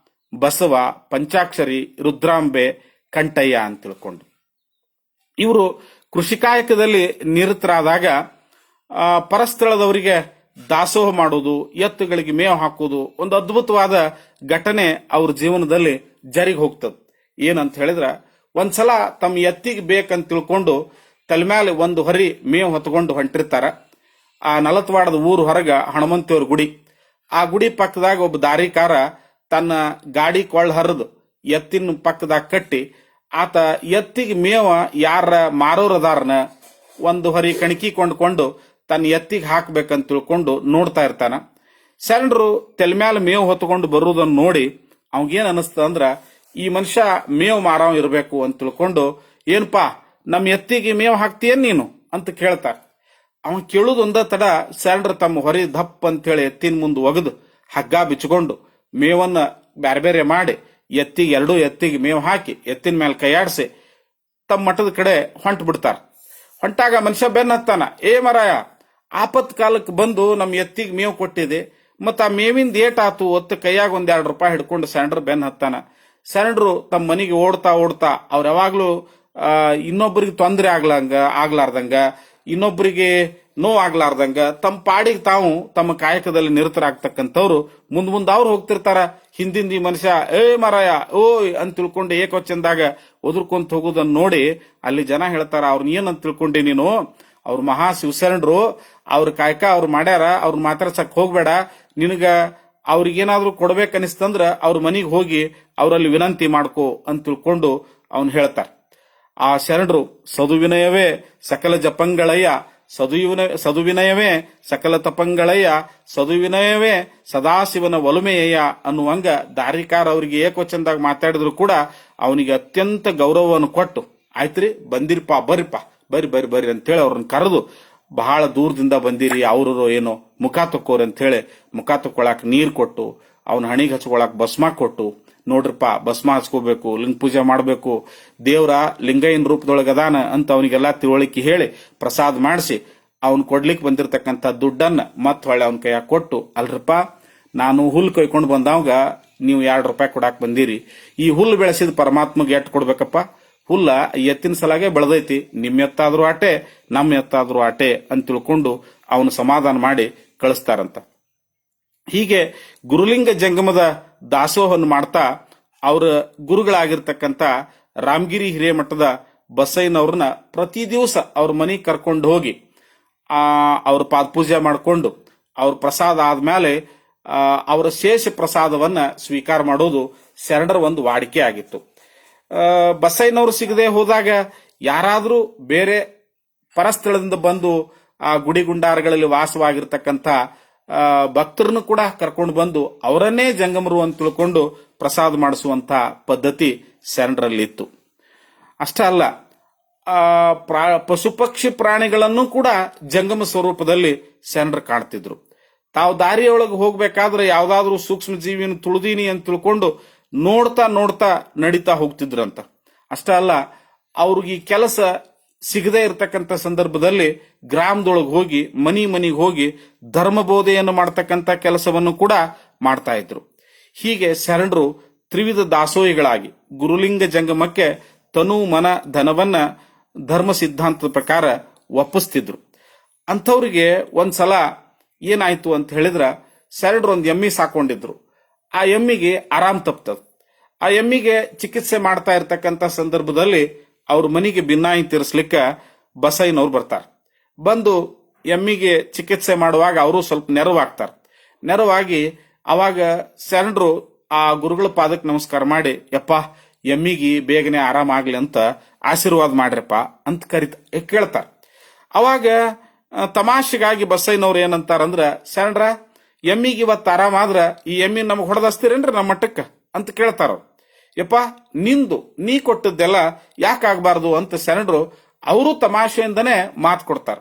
ಬಸವ, ಪಂಚಾಕ್ಷರಿ, ರುದ್ರಾಂಬೆ, ಕಂಠಯ್ಯ ಅಂತ ತಿಳ್ಕೊಂಡು. ಇವರು ಕೃಷಿ ಕಾಯಕದಲ್ಲಿ ನಿರತರಾದಾಗ ಪರಸ್ಥಳದವರಿಗೆ ದಾಸೋಹ ಮಾಡೋದು, ಎತ್ತುಗಳಿಗೆ ಮೇವು ಹಾಕೋದು ಒಂದು ಅದ್ಭುತವಾದ ಘಟನೆ ಅವ್ರ ಜೀವನದಲ್ಲಿ ಜರಿಗೆ ಹೋಗ್ತದ. ಏನಂತ ಹೇಳಿದ್ರ, ಒಂದ್ಸಲ ತಮ್ಮ ಎತ್ತಿಗೆ ಬೇಕಂತ ತಿಳ್ಕೊಂಡು ತಲೆಮ್ಯಾಲೆ ಒಂದು ಹೊರಿ ಮೇವು ಹೊತ್ಕೊಂಡು ಹೊಂಟಿರ್ತಾರ. ಆ ನಲತ್ವಾಡದ ಊರು ಹೊರಗ ಹನುಮಂತಿಯವ್ರ ಗುಡಿ, ಆ ಗುಡಿ ಪಕ್ಕದಾಗ ಒಬ್ಬ ದಾರಿಕಾರ ತನ್ನ ಗಾಡಿ ಕೊಳ್ಳ ಹರಿದು ಎತ್ತಿನ ಪಕ್ಕದಾಗ ಕಟ್ಟಿ, ಆತ ಎತ್ತಿಗೆ ಮೇವ ಯಾರ ಮಾರೋರದಾರನ ಒಂದು ಹೊರಿ ಕಣಕಿ ಕೊಂಡ್ಕೊಂಡು ತನ್ನ ಎತ್ತಿಗೆ ಹಾಕ್ಬೇಕಂತ ತಿಳ್ಕೊಂಡು ನೋಡ್ತಾ ಇರ್ತಾನ. ಶರಣರು ತೆಲ್ಮ್ಯಾಲ ಮೇವು ಹೊತ್ಕೊಂಡು ಬರುವುದನ್ನು ನೋಡಿ ಅವಂಗೇನ್ ಅನಿಸ್ತದ ಅಂದ್ರ, ಈ ಮನುಷ್ಯ ಮೇವು ಮಾರವ ಇರಬೇಕು ಅಂತ ತಿಳ್ಕೊಂಡು, ಏನ್ಪಾ ನಮ್ಮ ಎತ್ತಿಗೆ ಮೇವು ಹಾಕ್ತೀಯನ್ ನೀನು ಅಂತ ಕೇಳ್ತಾರ. ಅವನ್ ಕೇಳುದೊಂದ ತಡ ಶರಣರು ತಮ್ಮ ಹೊರಿ ದಪ್ಪ ಅಂತೇಳಿ ಎತ್ತಿನ ಮುಂದೆ ಒಗದು ಹಗ್ಗ ಬಿಚ್ಕೊಂಡು ಮೇವನ್ನ ಬ್ಯಾರೆ ಬೇರೆ ಮಾಡಿ ಎರಡೂ ಎತ್ತಿಗೆ ಮೇವು ಹಾಕಿ ಎತ್ತಿನ ಮೇಲೆ ಕೈಯಾಡಿಸಿ ತಮ್ಮ ಮಠದ ಕಡೆ ಹೊಂಟ ಬಿಡ್ತಾರ. ಹೊಂಟಾಗ ಮನುಷ್ಯ ಬೆನ್ನ ಹತ್ತಾನ, ಏ ಮರಾಯ, ಆಪತ್ ಕಾಲಕ್ಕೆ ಬಂದು ನಮ್ಮ ಎತ್ತಿಗೆ ಮೇವು ಕೊಟ್ಟಿದೆ, ಮತ್ತ ಆ ಮೇವಿಂದ ಏಟಾತು ಒತ್ತು ಕೈಯಾಗ ಒಂದ್ ರೂಪಾಯಿ ಹಿಡ್ಕೊಂಡು ಶರಣರು ಬೆನ್ನ ಹತ್ತಾನ. ಶರಣರು ತಮ್ಮ ಮನೆಗೆ ಓಡ್ತಾ ಓಡ್ತಾ ಅವ್ರ ಯಾವಾಗ್ಲೂ ಇನ್ನೊಬ್ಬರಿಗೆ ತೊಂದರೆ ಆಗ್ಲಾರ್ದಂಗ ಇನ್ನೊಬ್ಬರಿಗೆ ನೋವು ಆಗ್ಲಾರ್ದಂಗ ತಮ್ಮ ಪಾಡಿಗೆ ತಾವು ತಮ್ಮ ಕಾಯಕದಲ್ಲಿ ನಿರತರಾಗ್ತಕ್ಕಂಥವ್ರು ಮುಂದ್ ಅವ್ರು ಹೋಗ್ತಿರ್ತಾರ. ಹಿಂದಿಂದ ಈ ಮನುಷ್ಯ ಏ ಮರಾಯ ಓಯ್ ಅಂತ ತಿಳ್ಕೊಂಡು ಏಕವಚನದಾಗ ಒದರ್ಕೊಂತ ಹೋಗೋದನ್ನ ನೋಡಿ ಅಲ್ಲಿ ಜನ ಹೇಳ್ತಾರ, ಅವ್ರನ್ನ ಏನಂತ ತಿಳ್ಕೊಂಡಿ ನೀನು, ಅವ್ರ ಮಹಾ ಶಿವಶರಣರು, ಅವ್ರ ಕಾಯಕ ಅವ್ರು ಮಾಡ್ಯಾರ, ಅವ್ರ ಮಾತಾಡ್ಸಕ್ ಹೋಗ್ಬೇಡ, ನಿನಗ ಅವ್ರಿಗೇನಾದ್ರೂ ಕೊಡ್ಬೇಕನ್ನಿಸ್ತಂದ್ರ ಅವ್ರ ಮನಿಗೆ ಹೋಗಿ ಅವರಲ್ಲಿ ವಿನಂತಿ ಮಾಡ್ಕೋ ಅಂತ ತಿಳ್ಕೊಂಡು ಅವ್ನು ಹೇಳ್ತಾರ. ಆ ಶರಣರು ಸದುವಿನಯವೇ ಸಕಲ ಜಪಂಗಳಯ್ಯ, ಸದುವಿನಯವೇ ಸಕಲ ತಪಂಗಳಯ್ಯ, ಸದುವಿನಯವೇ ಸದಾಶಿವನ ಒಲುಮೆಯ್ಯ ಅನ್ನುವಂಗ ದಾರಿಕಾರ ಅವರಿಗೆ ಏಕವಚನದಾಗ ಮಾತಾಡಿದ್ರು ಕೂಡ ಅವನಿಗೆ ಅತ್ಯಂತ ಗೌರವವನ್ನು ಕೊಟ್ಟು, ಆಯ್ತ್ರಿ ಬಂದಿರಪ್ಪ ಬರ್ರಿಪ್ಪ ಬರ್ರಿ ಬರ್ರಿ ಬರ್ರಿ ಅಂತೇಳಿ ಅವ್ರನ್ನ ಕರೆದು, ಬಹಳ ದೂರದಿಂದ ಬಂದಿರಿ, ಅವ್ರು ಏನೋ ಮುಖ ತಕ್ಕೋರಿ ಅಂತ ಹೇಳಿ ಮುಖ ತಕ್ಕೊಳಕ್ ನೀರ್ ಕೊಟ್ಟು, ಅವನ ಹಣಿಗೆ ಹಚ್ಕೊಳಕ್ ಭಸ್ಮ ಕೊಟ್ಟು, ನೋಡ್ರಪ್ಪ ಭಸ್ಮ ಹಚ್ಕೋಬೇಕು, ಲಿಂಗ ಪೂಜೆ ಮಾಡಬೇಕು, ದೇವ್ರ ಲಿಂಗಯ್ಯನ ರೂಪದೊಳಗ ಅದಾನ ಅಂತ ಅವನಿಗೆಲ್ಲಾ ತಿಳುವಳಿಕೆ ಹೇಳಿ ಪ್ರಸಾದ ಮಾಡಿಸಿ ಅವ್ನ್ ಕೊಡ್ಲಿಕ್ಕೆ ಬಂದಿರತಕ್ಕಂತ ದುಡ್ಡನ್ನ ಮತ್ ಹೊಳ್ಳೆ ಅವನ ಕೈಯಾಗ ಕೊಟ್ಟು, ಅಲ್ರಪ್ಪ ನಾನು ಹುಲ್ ಕೊಯ್ಕೊಂಡು ಬಂದವಾಗ ನೀವು ₹2 ಕೊಡಾಕ್ ಬಂದಿರಿ, ಈ ಹುಲ್ಲು ಬೆಳೆಸಿದ ಪರಮಾತ್ಮಗೆ ಎಟ್ ಕೊಡ್ಬೇಕಪ್ಪ, ಹುಲ್ಲ ಎತ್ತಿನ ಸಲಾಗೆ ಬೆಳೆದೈತಿ, ನಿಮ್ಮ ಎತ್ತಾದ್ರೂ ಆಟೆ ನಮ್ಮ ಎತ್ತಾದ್ರೂ ಆಟೆ ಅಂತ ತಿಳ್ಕೊಂಡು ಅವನು ಸಮಾಧಾನ ಮಾಡಿ ಕಳಿಸ್ತಾರಂತ. ಹೀಗೆ ಗುರುಲಿಂಗ ಜಂಗಮದ ದಾಸೋಹವನ್ನು ಮಾಡ್ತಾ ಅವರ ಗುರುಗಳಾಗಿರ್ತಕ್ಕಂಥ ರಾಮಗಿರಿ ಹಿರೇಮಠದ ಬಸಯ್ಯನವ್ರನ್ನ ಪ್ರತಿ ದಿವಸ ಅವ್ರ ಮನೆಗೆ ಕರ್ಕೊಂಡು ಹೋಗಿ ಅವ್ರ ಪಾದಪೂಜೆ ಮಾಡಿಕೊಂಡು ಅವ್ರ ಪ್ರಸಾದ ಆದ್ಮೇಲೆ ಅವರ ಶೇಷ ಪ್ರಸಾದವನ್ನ ಸ್ವೀಕಾರ ಮಾಡೋದು ಶರಣರ ಒಂದು ವಾಡಿಕೆ ಆಗಿತ್ತು. ಬಸಯ್ಯನವರು ಸಿಗದೆ ಹೋದಾಗ ಯಾರಾದರೂ ಬೇರೆ ಪರಸ್ಥಳದಿಂದ ಬಂದು ಆ ಗುಡಿ ಗುಂಡಾರಗಳಲ್ಲಿ ವಾಸವಾಗಿರ್ತಕ್ಕಂಥ ಭಕ್ತರನ್ನು ಕೂಡ ಕರ್ಕೊಂಡು ಬಂದು ಅವರನ್ನೇ ಜಂಗಮರು ಅಂತ ತಿಳ್ಕೊಂಡು ಪ್ರಸಾದ ಮಾಡಿಸುವಂತ ಪದ್ಧತಿ ಶರಣರಲ್ಲಿತ್ತು. ಅಷ್ಟೇ ಅಲ್ಲ, ಪಶು ಪಕ್ಷಿ ಪ್ರಾಣಿಗಳನ್ನು ಕೂಡ ಜಂಗಮ ಸ್ವರೂಪದಲ್ಲಿ ಶರಣರು ಕಾಣ್ತಿದ್ರು. ತಾವು ದಾರಿಯೊಳಗೆ ಹೋಗ್ಬೇಕಾದ್ರೆ ಯಾವ್ದಾದ್ರು ಸೂಕ್ಷ್ಮ ಜೀವಿಯನ್ನು ತುಳಿದೀನಿ ಅಂತ ತಿಳ್ಕೊಂಡು ನೋಡ್ತಾ ನೋಡ್ತಾ ನಡೀತಾ ಹೋಗ್ತಿದ್ರಂತ. ಅಷ್ಟೇ ಅಲ್ಲ, ಅವ್ರಿಗೆ ಈ ಕೆಲಸ ಸಿಗದೇ ಇರತಕ್ಕಂಥ ಸಂದರ್ಭದಲ್ಲಿ ಗ್ರಾಮದೊಳಗೆ ಹೋಗಿ ಮನಿಗೆ ಹೋಗಿ ಧರ್ಮ ಬೋಧೆಯನ್ನು ಮಾಡ್ತಕ್ಕಂಥ ಕೆಲಸವನ್ನು ಕೂಡ ಮಾಡ್ತಾ ಇದ್ರು. ಹೀಗೆ ಶರಣರು ತ್ರಿವಿಧ ದಾಸೋಹಿಗಳಾಗಿ ಗುರುಲಿಂಗ ಜಂಗಮಕ್ಕೆ ತನು ಮನ ಧನವನ್ನ ಧರ್ಮ ಸಿದ್ಧಾಂತದ ಪ್ರಕಾರ ಒಪ್ಪಿಸ್ತಿದ್ರು. ಅಂಥವ್ರಿಗೆ ಒಂದ್ಸಲ ಏನಾಯ್ತು ಅಂತ ಹೇಳಿದ್ರ, ಶರಣರು ಒಂದು ಎಮ್ಮಿ ಸಾಕೊಂಡಿದ್ರು. ಆ ಎಮ್ಮಿಗೆ ಆರಾಮ್ ತಪ್ತದ. ಆ ಎಮ್ಮಿಗೆ ಚಿಕಿತ್ಸೆ ಮಾಡ್ತಾ ಇರ್ತಕ್ಕಂಥ ಸಂದರ್ಭದಲ್ಲಿ ಅವ್ರ ಮನೆಗೆ ಭಿನ್ನಾಯಿ ತೀರಿಸ್ಲಿಕ್ಕೆ ಬಸಯ್ಯನವ್ರು ಬರ್ತಾರೆ. ಬಂದು ಎಮ್ಮಿಗೆ ಚಿಕಿತ್ಸೆ ಮಾಡುವಾಗ ಅವರು ಸ್ವಲ್ಪ ನೆರವಾಗ್ತಾರೆ. ನೆರವಾಗಿ ಅವಾಗ ಶರಣರು ಆ ಗುರುಗಳ ಪಾದಕ್ಕೆ ನಮಸ್ಕಾರ ಮಾಡಿ, ಯಪ್ಪ ಎಮ್ಮಿಗೆ ಬೇಗನೆ ಆರಾಮ ಆಗ್ಲಿ ಅಂತ ಆಶೀರ್ವಾದ ಮಾಡ್ರಪ್ಪ ಅಂತ ಕೇಳ್ತಾರೆ. ಅವಾಗ ತಮಾಷೆಗಾಗಿ ಬಸಯ್ಯನವ್ರು ಏನಂತಾರಂದ್ರ, ಶರಣರ ಎಮ್ಮಿಗೆ ಇವತ್ತು ಆರಾಮಾದ್ರ ಈ ಎಮ್ಮಿ ನಮಗ್ ಹೊಡೆದಸ್ತೀರೇನ್ರಿ ನಮ್ಮ ಮಟ್ಟಕ್ಕ ಅಂತ ಕೇಳ್ತಾರ. ಯಪ್ಪ ನಿಂದು ನೀ ಕೊಟ್ಟದ್ದೆಲ್ಲ ಯಾಕಾಗಬಾರ್ದು ಅಂತ ಶರಣರು ಅವರು ತಮಾಷೆಯಿಂದನೇ ಮಾತು ಕೊಡ್ತಾರ.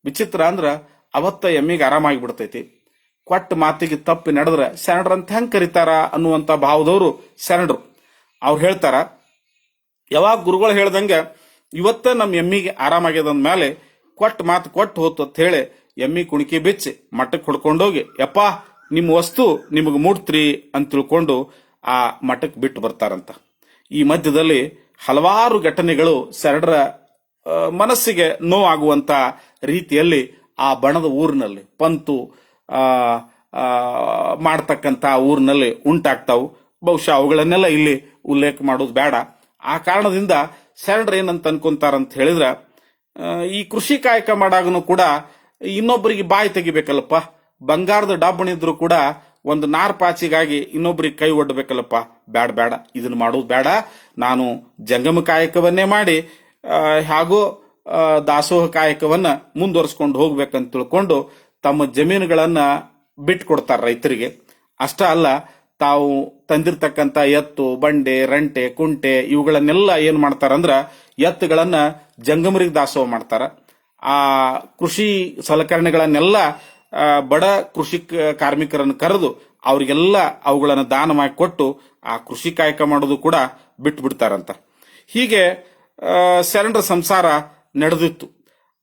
ವಿಚಿತ್ರ ಅಂದ್ರ ಅವತ್ತ ಎಮ್ಮಿಗೆ ಆರಾಮಾಗಿ ಬಿಡ್ತೈತಿ. ಕೊಟ್ಟ ಮಾತಿಗೆ ತಪ್ಪಿ ನಡೆದ್ರ ಶರಣರಂತ ಹೆಂಗ್ ಕರೀತಾರ ಅನ್ನುವಂತ ಭಾವದವರು ಶರಣರು. ಅವ್ರು ಹೇಳ್ತಾರ, ಯಾವಾಗ ಗುರುಗಳು ಹೇಳ್ದಂಗ ಇವತ್ತ ನಮ್ಮ ಎಮ್ಮಿಗೆ ಆರಾಮಾಗ್ಯದಂದ ಮೇಲೆ ಕೊಟ್ಟ ಮಾತು ಕೊಟ್ಟು ಹೋತು ಅಂತ ಹೇಳಿ ಎಮ್ಮಿ ಕುಣಿಕೆ ಬಿಚ್ಚಿ ಮಠಕ್ಕೆ ಹೊಡ್ಕೊಂಡೋಗಿ, ಯಪ್ಪ ನಿಮ್ಮ ವಸ್ತು ನಿಮಗೆ ಮುಟ್ತ್ರಿ ಅಂತ ತಿಳ್ಕೊಂಡು ಆ ಮಠಕ್ಕೆ ಬಿಟ್ಟು ಬರ್ತಾರಂತ. ಈ ಮಧ್ಯದಲ್ಲಿ ಹಲವಾರು ಘಟನೆಗಳು ಶರಣರ ಮನಸ್ಸಿಗೆ ನೋವಾಗುವಂತ ರೀತಿಯಲ್ಲಿ ಆ ಬಣದ ಊರಿನಲ್ಲಿ ಪಂತು ಮಾಡ್ತಕ್ಕಂಥ ಊರಿನಲ್ಲಿ ಉಂಟಾಗ್ತಾವು. ಬಹುಶಃ ಅವುಗಳನ್ನೆಲ್ಲ ಇಲ್ಲಿ ಉಲ್ಲೇಖ ಮಾಡೋದು ಬೇಡ. ಆ ಕಾರಣದಿಂದ ಶರಣರು ಏನಂತ ಅನ್ಕೊಂತಾರಂತ ಹೇಳಿದ್ರ, ಈ ಕೃಷಿ ಕಾಯಕ ಮಾಡಾಗನು ಕೂಡ ಇನ್ನೊಬ್ಬರಿಗೆ ಬಾಯಿ ತೆಗಿಬೇಕಲ್ಲಪ್ಪ, ಬಂಗಾರದ ಡಬ್ಬಣಿದ್ರು ಕೂಡ ಒಂದು ನಾರ್ಪಾಚಿಗಾಗಿ ಇನ್ನೊಬ್ಬರಿಗೆ ಕೈ ಒಡ್ಡಬೇಕಲ್ಲಪ್ಪ, ಬೇಡ ಬೇಡ ಇದನ್ನ ಮಾಡೋದು ಬೇಡ, ನಾನು ಜಂಗಮ ಕಾಯಕವನ್ನೇ ಮಾಡಿ ಹಾಗೂ ದಾಸೋಹ ಕಾಯಕವನ್ನ ಮುಂದುವರಿಸ್ಕೊಂಡು ಹೋಗ್ಬೇಕಂತ ತಿಳ್ಕೊಂಡು ತಮ್ಮ ಜಮೀನುಗಳನ್ನ ಬಿಟ್ಕೊಡ್ತಾರ ರೈತರಿಗೆ. ಅಷ್ಟ ಅಲ್ಲ, ತಾವು ತಂದಿರ್ತಕ್ಕಂಥ ಎತ್ತು, ಬಂಡೆ, ರಂಟೆ, ಕುಂಟೆ ಇವುಗಳನ್ನೆಲ್ಲ ಏನ್ ಮಾಡ್ತಾರಂದ್ರ ಎತ್ತುಗಳನ್ನ ಜಂಗಮರಿಗೆ ದಾಸೋಹ ಮಾಡ್ತಾರ. ಆ ಕೃಷಿ ಸಲಕರಣೆಗಳನ್ನೆಲ್ಲ ಬಡ ಕೃಷಿ ಕಾರ್ಮಿಕರನ್ನು ಕರೆದು ಅವ್ರಿಗೆಲ್ಲ ಅವುಗಳನ್ನು ದಾನ ಮಾಡಿ ಕೊಟ್ಟು ಆ ಕೃಷಿ ಕಾಯಕ ಮಾಡೋದು ಕೂಡ ಬಿಟ್ಟು ಬಿಡ್ತಾರಂತ. ಹೀಗೆ ಶರಣರ ಸಂಸಾರ ನಡೆದಿತ್ತು.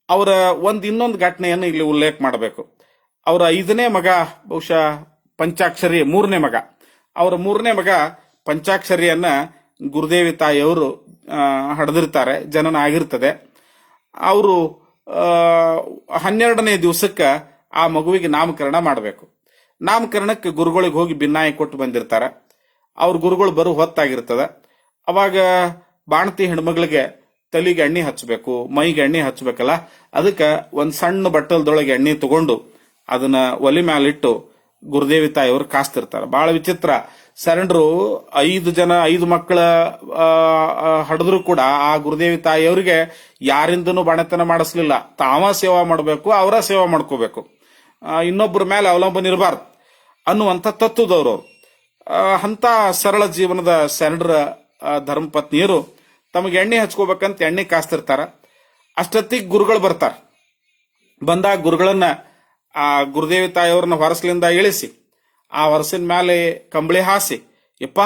ಅವರ ಇನ್ನೊಂದು ಘಟನೆಯನ್ನು ಇಲ್ಲಿ ಉಲ್ಲೇಖ ಮಾಡಬೇಕು. ಅವರ 5ನೇ ಮಗ, ಬಹುಶಃ ಪಂಚಾಕ್ಷರಿ 3ನೇ ಮಗ, ಅವರ 3ನೇ ಮಗ ಪಂಚಾಕ್ಷರಿಯನ್ನ ಗುರುದೇವಿ ತಾಯಿಯವರು ಹಡೆದಿರ್ತಾರೆ, ಜನನ ಆಗಿರ್ತದೆ. ಅವರು 12ನೇ ದಿವಸಕ್ಕೆ ಆ ಮಗುವಿಗೆ ನಾಮಕರಣ ಮಾಡಬೇಕು. ನಾಮಕರಣಕ್ಕೆ ಗುರುಗಳಿಗೆ ಹೋಗಿ ಭಿನ್ನಾಯಿ ಕೊಟ್ಟು ಬಂದಿರ್ತಾರ. ಅವ್ರ ಗುರುಗಳು ಬರೋ ಹೊತ್ತಾಗಿರ್ತದ. ಅವಾಗ ಬಾಣತಿ ಹೆಣ್ಮಗಳಿಗೆ ತಲೆಗೆ ಎಣ್ಣೆ ಹಚ್ಚಬೇಕು, ಮೈಗೆ ಎಣ್ಣೆ ಹಚ್ಚಬೇಕಲ್ಲ, ಅದಕ್ಕೆ ಒಂದು ಸಣ್ಣ ಬಟ್ಟಲದೊಳಗೆ ಎಣ್ಣೆ ತಗೊಂಡು ಅದನ್ನ ಒಲಿ ಮ್ಯಾಲಿಟ್ಟು ಗುರುದೇವಿ ತಾಯಿಯವರು ಕಾಸ್ತಿರ್ತಾರ. ಬಹಳ ವಿಚಿತ್ರ. ಶರಣರು 5 ಮಕ್ಕಳ ಹಡಿದ್ರು ಕೂಡ ಆ ಗುರುದೇವಿ ತಾಯಿಯವರಿಗೆ ಯಾರಿಂದನೂ ಬಣತನ ಮಾಡಿಸ್ಲಿಲ್ಲ. ತಾವ ಸೇವಾ ಮಾಡಬೇಕು, ಅವರ ಸೇವಾ ಮಾಡ್ಕೋಬೇಕು, ಇನ್ನೊಬ್ಬರ ಮೇಲೆ ಅವಲಂಬನೆ ಇರಬಾರ್ದು ಅನ್ನುವಂಥ ತತ್ವದವರು. ಅಂತ ಸರಳ ಜೀವನದ ಶರಣರ ಧರ್ಮಪತ್ನಿಯರು ತಮಗೆ ಎಣ್ಣೆ ಹಚ್ಕೋಬೇಕಂತ ಎಣ್ಣೆ ಕಾಸ್ತಿರ್ತಾರ. ಅಷ್ಟೊತ್ತಿಗೆ ಗುರುಗಳು ಬರ್ತಾರ. ಬಂದಾಗ ಗುರುಗಳನ್ನ ಆ ಗುರುದೇವಿ ತಾಯಿಯವ್ರನ್ನ ಹೊರಸ್ಲಿಂದ ಇಳಿಸಿ ಆ ಹೊರಸಿನ ಮೇಲೆ ಕಂಬಳಿ ಹಾಸಿ, ಯಪ್ಪ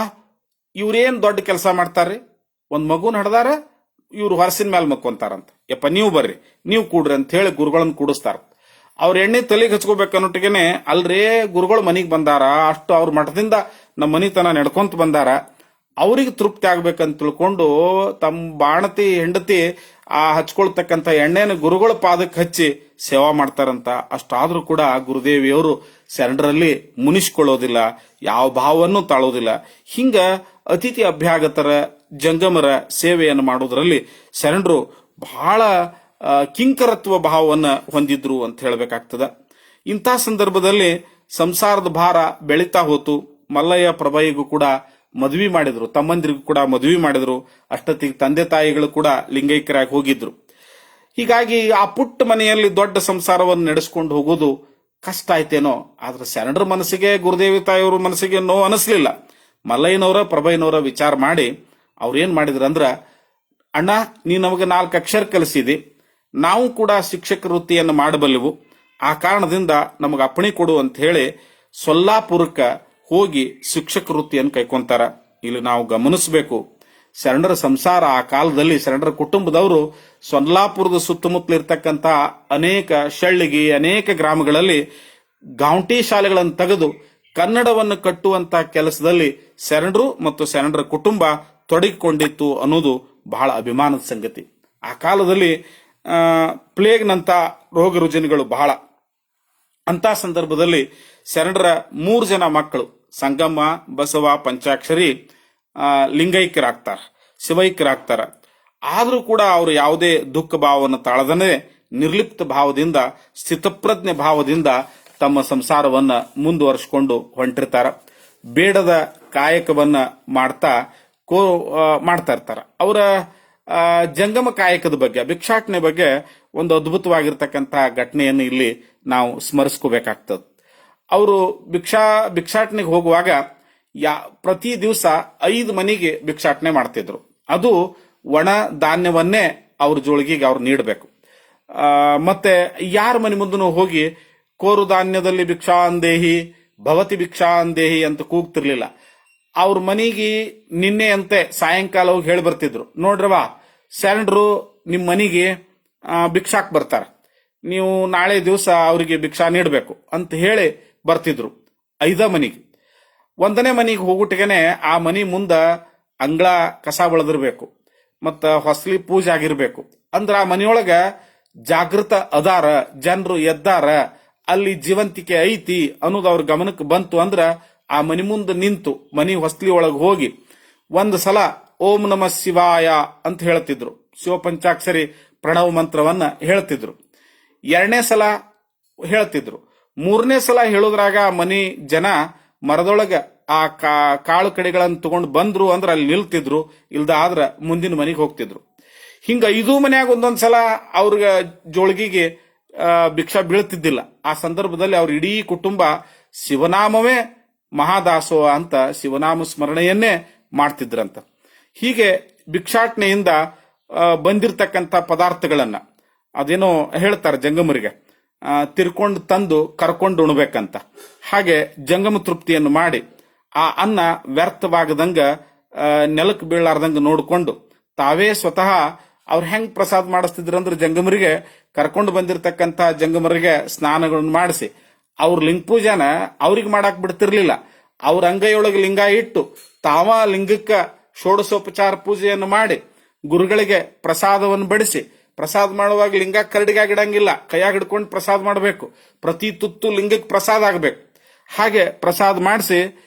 ಇವ್ರೇನ್ ದೊಡ್ಡ ಕೆಲಸ ಮಾಡ್ತಾರ್ರಿ, ಒಂದ್ ಮಗುನ್ ಹಡ್ದಾರ, ಇವ್ರು ಹೊರಸಿನ ಮೇಲೆ ಮಕ್ಕೊಂತಾರಂತ, ಯಪ್ಪ ನೀವು ಬರ್ರಿ, ನೀವು ಕೂಡ್ರಿ ಅಂತ ಹೇಳಿ ಗುರುಗಳನ್ನ ಕೂಡಿಸ್ತಾರ. ಅವ್ರ ಎಣ್ಣೆ ತಲೆಗೆ ಹಚ್ಕೋಬೇಕನ್ನೋಟಿಗೆನೆ, ಅಲ್ರೇ ಗುರುಗಳು ಮನಿಗ್ ಬಂದಾರ, ಅಷ್ಟು ಅವ್ರ ಮಠದಿಂದ ನಮ್ಮ ಮನಿತನ ನಡ್ಕೊಂತ ಬಂದಾರ, ಅವ್ರಿಗೆ ತೃಪ್ತಿ ಆಗ್ಬೇಕಂತ ತಿಳ್ಕೊಂಡು ತಮ್ಮ ಬಾಣತಿ ಹೆಂಡತಿ ಆ ಹಚ್ಕೊಳ್ತಕ್ಕಂಥ ಎಣ್ಣೆನ ಗುರುಗಳ ಪಾದಕ್ಕೆ ಹಚ್ಚಿ ಸೇವಾ ಮಾಡ್ತಾರಂತ. ಅಷ್ಟಾದ್ರೂ ಕೂಡ ಗುರುದೇವಿಯವರು ಶರಣರಲ್ಲಿ ಮುನಿಸ್ಕೊಳ್ಳೋದಿಲ್ಲ, ಯಾವ ಭಾವವನ್ನು ತಾಳೋದಿಲ್ಲ. ಹಿಂಗ ಅತಿಥಿ ಅಭ್ಯಾಗತರ ಜಂಗಮರ ಸೇವೆಯನ್ನು ಮಾಡೋದ್ರಲ್ಲಿ ಶರಣರು ಬಹಳ ಕಿಂಕರತ್ವ ಭಾವವನ್ನ ಹೊಂದಿದ್ರು ಅಂತ ಹೇಳಬೇಕಾಗ್ತದ. ಇಂಥ ಸಂದರ್ಭದಲ್ಲಿ ಸಂಸಾರದ ಭಾರ ಬೆಳೀತಾ ಹೋತು. ಮಲ್ಲಯ್ಯ ಪ್ರಭಾಯಿಗೂ ಕೂಡ ಮದುವೆ ಮಾಡಿದ್ರು, ತಮ್ಮಂದಿರಿಗೂ ಕೂಡ ಮದುವೆ ಮಾಡಿದ್ರು. ಅಷ್ಟೊತ್ತಿಗೆ ತಂದೆ ತಾಯಿಗಳು ಕೂಡ ಲಿಂಗೈಕ್ಯರಾಗಿ ಹೋಗಿದ್ರು. ಹೀಗಾಗಿ ಆ ಪುಟ್ಟ ಮನೆಯಲ್ಲಿ ದೊಡ್ಡ ಸಂಸಾರವನ್ನು ನಡೆಸ್ಕೊಂಡು ಹೋಗೋದು ಕಷ್ಟ ಆಯ್ತೇನೋ. ಆದ್ರೆ ಶರಣರ ಮನಸ್ಸಿಗೆ, ಗುರುದೇವಿ ತಾಯಿಯವ್ರ ಮನಸ್ಸಿಗೆ ನೋವು ಅನಿಸ್ಲಿಲ್ಲ. ಮಲ್ಲಯ್ಯನವರ ಪ್ರಭಾಯಿನವರ ವಿಚಾರ ಮಾಡಿ ಅವ್ರೇನ್ ಮಾಡಿದ್ರ ಅಂದ್ರ, ಅಣ್ಣ ನೀ ನಮಗೆ 4 ಅಕ್ಷರ ಕಲಿಸಿದಿ, ನಾವು ಕೂಡ ಶಿಕ್ಷಕ ವೃತ್ತಿಯನ್ನು ಮಾಡಬಲ್ಲೆವು, ಆ ಕಾರಣದಿಂದ ನಮಗೆ ಅಪ್ಪಣೆ ಕೊಡು ಅಂತ ಹೇಳಿ ಸೊಲ್ಲಾಪುರಕ್ಕೆ ಹೋಗಿ ಶಿಕ್ಷಕ ವೃತ್ತಿಯನ್ನು ಕೈಕೊಂತಾರ. ಇಲ್ಲಿ ನಾವು ಗಮನಿಸಬೇಕು, ಶರಣರ ಸಂಸಾರ ಆ ಕಾಲದಲ್ಲಿ ಶರಣರ ಕುಟುಂಬದವರು ಸೊಲ್ಲಾಪುರದ ಸುತ್ತಮುತ್ತಲಿರ್ತಕ್ಕಂಥ ಅನೇಕ ಶಳ್ಳಿಗಿ, ಅನೇಕ ಗ್ರಾಮಗಳಲ್ಲಿ ಗೌಂಟಿ ಶಾಲೆಗಳನ್ನು ತೆಗೆದು ಕನ್ನಡವನ್ನು ಕಟ್ಟುವಂತ ಕೆಲಸದಲ್ಲಿ ಶರಣರು ಮತ್ತು ಶರಣರ ಕುಟುಂಬ ತೊಡಗಿಕೊಂಡಿತ್ತು ಅನ್ನೋದು ಬಹಳ ಅಭಿಮಾನದ ಸಂಗತಿ. ಆ ಕಾಲದಲ್ಲಿ ಪ್ಲೇಗ್ನಂತ ರೋಗ ರುಜಿನಗಳು ಬಹಳ. ಅಂತ ಸಂದರ್ಭದಲ್ಲಿ ಶರಣರ 3 ಜನ ಮಕ್ಕಳು ಸಂಗಮ್ಮ, ಬಸವ, ಪಂಚಾಕ್ಷರಿ ಲಿಂಗೈಕ್ಯರಾಗ್ತಾರ, ಶಿವೈಕ್ಯರಾಗ್ತಾರ. ಆದ್ರೂ ಕೂಡ ಅವರು ಯಾವುದೇ ದುಃಖ ಭಾವವನ್ನು ತಾಳದನೆ ನಿರ್ಲಿಪ್ತ ಭಾವದಿಂದ, ಸ್ಥಿತಪ್ರಜ್ಞೆ ಭಾವದಿಂದ ತಮ್ಮ ಸಂಸಾರವನ್ನ ಮುಂದುವರಿಸಿಕೊಂಡು ಹೊಂಟಿರ್ತಾರ. ಬೇಡದ ಕಾಯಕವನ್ನ ಮಾಡ್ತಾ ಇರ್ತಾರ. ಅವರ ಜಂಗಮ ಕಾಯಕದ ಬಗ್ಗೆ, ಭಿಕ್ಷಾಟನೆ ಬಗ್ಗೆ ಒಂದು ಅದ್ಭುತವಾಗಿರ್ತಕ್ಕಂಥ ಘಟನೆಯನ್ನು ಇಲ್ಲಿ ನಾವು ಸ್ಮರಿಸ್ಕೋಬೇಕಾಗ್ತದೆ. ಅವರು ಭಿಕ್ಷಾಟನೆಗೆ ಹೋಗುವಾಗ ಪ್ರತಿ ದಿವಸ 5 ಮನೆಗೆ ಭಿಕ್ಷಾಟನೆ ಮಾಡ್ತಿದ್ರು. ಅದು ಒಣ ಧಾನ್ಯವನ್ನೇ ಅವ್ರ ಜೋಳಿಗೆಗೆ ಅವ್ರು ನೀಡಬೇಕು. ಮತ್ತೆ ಯಾರ ಮನೆ ಮುಂದೂ ಹೋಗಿ ಕೋರು ಧಾನ್ಯದಲ್ಲಿ ಭಿಕ್ಷಾ ಅಂದೇಹಿ, ಭವತಿ ಭಿಕ್ಷಾ ಅಂದೇಹಿ ಅಂತ ಕೂಗ್ತಿರ್ಲಿಲ್ಲ. ಅವ್ರ ಮನೆಗೆ ನಿನ್ನೆ ಅಂತೆ ಸಾಯಂಕಾಲ ಹೋಗಿ ಹೇಳಿ ಬರ್ತಿದ್ರು, ನೋಡ್ರವಾ ಶರಣರು ನಿಮ್ ಮನೆಗೆ ಭಿಕ್ಷಾಕ್ ಬರ್ತಾರ, ನೀವು ನಾಳೆ ದಿವಸ ಅವರಿಗೆ ಭಿಕ್ಷಾ ನೀಡಬೇಕು ಅಂತ ಹೇಳಿ ಬರ್ತಿದ್ರು. 5 ಮನೆಗೆ. 1ನೇ ಮನೆಗೆ ಹೋಗುಟ್ಟಿಗೆನೆ ಆ ಮನಿ ಮುಂದ ಅಂಗಳ ಕಸ ಬೆಳೆದಿರ್ಬೇಕು, ಮತ್ತ ಹೊಸಲಿ ಪೂಜೆ ಆಗಿರ್ಬೇಕು. ಅಂದ್ರ ಆ ಮನೆಯೊಳಗ ಜಾಗೃತ ಅದಾರ, ಜನರು ಎದ್ದಾರ, ಅಲ್ಲಿ ಜೀವಂತಿಕೆ ಐತಿ ಅನ್ನೋದು ಅವ್ರ ಗಮನಕ್ಕೆ ಬಂತು ಅಂದ್ರ ಆ ಮನಿ ಮುಂದೆ ನಿಂತು ಮನಿ ಹೊಸ್ಲಿ ಒಳಗೆ ಹೋಗಿ 1 ಸಲ ಓಂ ನಮ ಶಿವಾಯ ಅಂತ ಹೇಳ್ತಿದ್ರು, ಶಿವಪಂಚಾಕ್ಷರಿ ಪ್ರಣವ ಮಂತ್ರವನ್ನ ಹೇಳ್ತಿದ್ರು. 2ನೇ ಸಲ ಹೇಳ್ತಿದ್ರು. 3ನೇ ಸಲ ಹೇಳೋದ್ರಾಗ ಮನಿ ಜನ ಮರದೊಳಗ ಆ ಕಾಳು ಕಡೆಗಳನ್ನು ತಗೊಂಡು ಬಂದ್ರು ಅಂದ್ರ ಅಲ್ಲಿ ನಿಲ್ತಿದ್ರು, ಇಲ್ದ ಆದ್ರ ಮುಂದಿನ ಮನೆಗೆ ಹೋಗ್ತಿದ್ರು. ಹಿಂಗ 5 ಮನ್ಯಾಗ ಒಂದೊಂದ್ಸಲ ಅವ್ರ ಜೋಳಿಗೆಗೆ ಭಿಕ್ಷಾ ಬೀಳ್ತಿದ್ದಿಲ್ಲ. ಆ ಸಂದರ್ಭದಲ್ಲಿ ಅವ್ರ ಇಡೀ ಕುಟುಂಬ ಶಿವನಾಮವೇ ಮಹಾದಾಸೋಹ ಅಂತ ಶಿವನಾಮ ಸ್ಮರಣೆಯನ್ನೇ ಮಾಡ್ತಿದ್ರಂತ. ಹೀಗೆ ಭಿಕ್ಷಾಟನೆಯಿಂದ ಬಂದಿರತಕ್ಕಂಥ ಪದಾರ್ಥಗಳನ್ನ, ಅದೇನೋ ಹೇಳ್ತಾರೆ ಜಂಗಮರಿಗೆ, ತಿರ್ಕೊಂಡು ತಂದು ಕರ್ಕೊಂಡು ಉಣ್ಬೇಕಂತ. ಹಾಗೆ ಜಂಗಮ ತೃಪ್ತಿಯನ್ನು ಮಾಡಿ ಆ ಅನ್ನ ವ್ಯರ್ಥವಾಗದಂಗ ನೆಲಕ್ಕೆ ಬೀಳಾರ್ದಂಗ ನೋಡ್ಕೊಂಡು ತಾವೇ ಸ್ವತಃ ಅವ್ರು ಹೆಂಗ್ ಪ್ರಸಾದ ಮಾಡಿಸ್ತಿದ್ರಂದ್ರೆ ಜಂಗಮರಿಗೆ ಕರ್ಕೊಂಡು ಬಂದಿರತಕ್ಕಂಥ ಜಂಗಮರಿಗೆ ಸ್ನಾನಗಳನ್ನು ಮಾಡಿಸಿ ಅವ್ರ ಲಿಂಗ ಪೂಜಾನ ಅವ್ರಿಗೆ ಮಾಡಾಕ್ ಬಿಡ್ತಿರ್ಲಿಲ್ಲ. ಅವ್ರ ಅಂಗೈಯೊಳಗೆ ಲಿಂಗ ಇಟ್ಟು ತಾವ ಲಿಂಗಕ್ಕ ಷೋಡಶೋಪಚಾರ ಪೂಜೆಯನ್ನು ಮಾಡಿ ಗುರುಗಳಿಗೆ ಪ್ರಸಾದವನ್ನು ಬಡಿಸಿ, ಪ್ರಸಾದ ಮಾಡುವಾಗ ಲಿಂಗ ಕರಡಿಗಾಗಿಡಂಗಿಲ್ಲ, ಕೈಯಾಗ ಹಿಡ್ಕೊಂಡು ಪ್ರಸಾದ ಮಾಡಬೇಕು. ಪ್ರತಿ ತುತ್ತು ಲಿಂಗಕ್ಕೆ ಪ್ರಸಾದ ಆಗಬೇಕು. ಹಾಗೆ ಪ್ರಸಾದ ಮಾಡಿಸಿ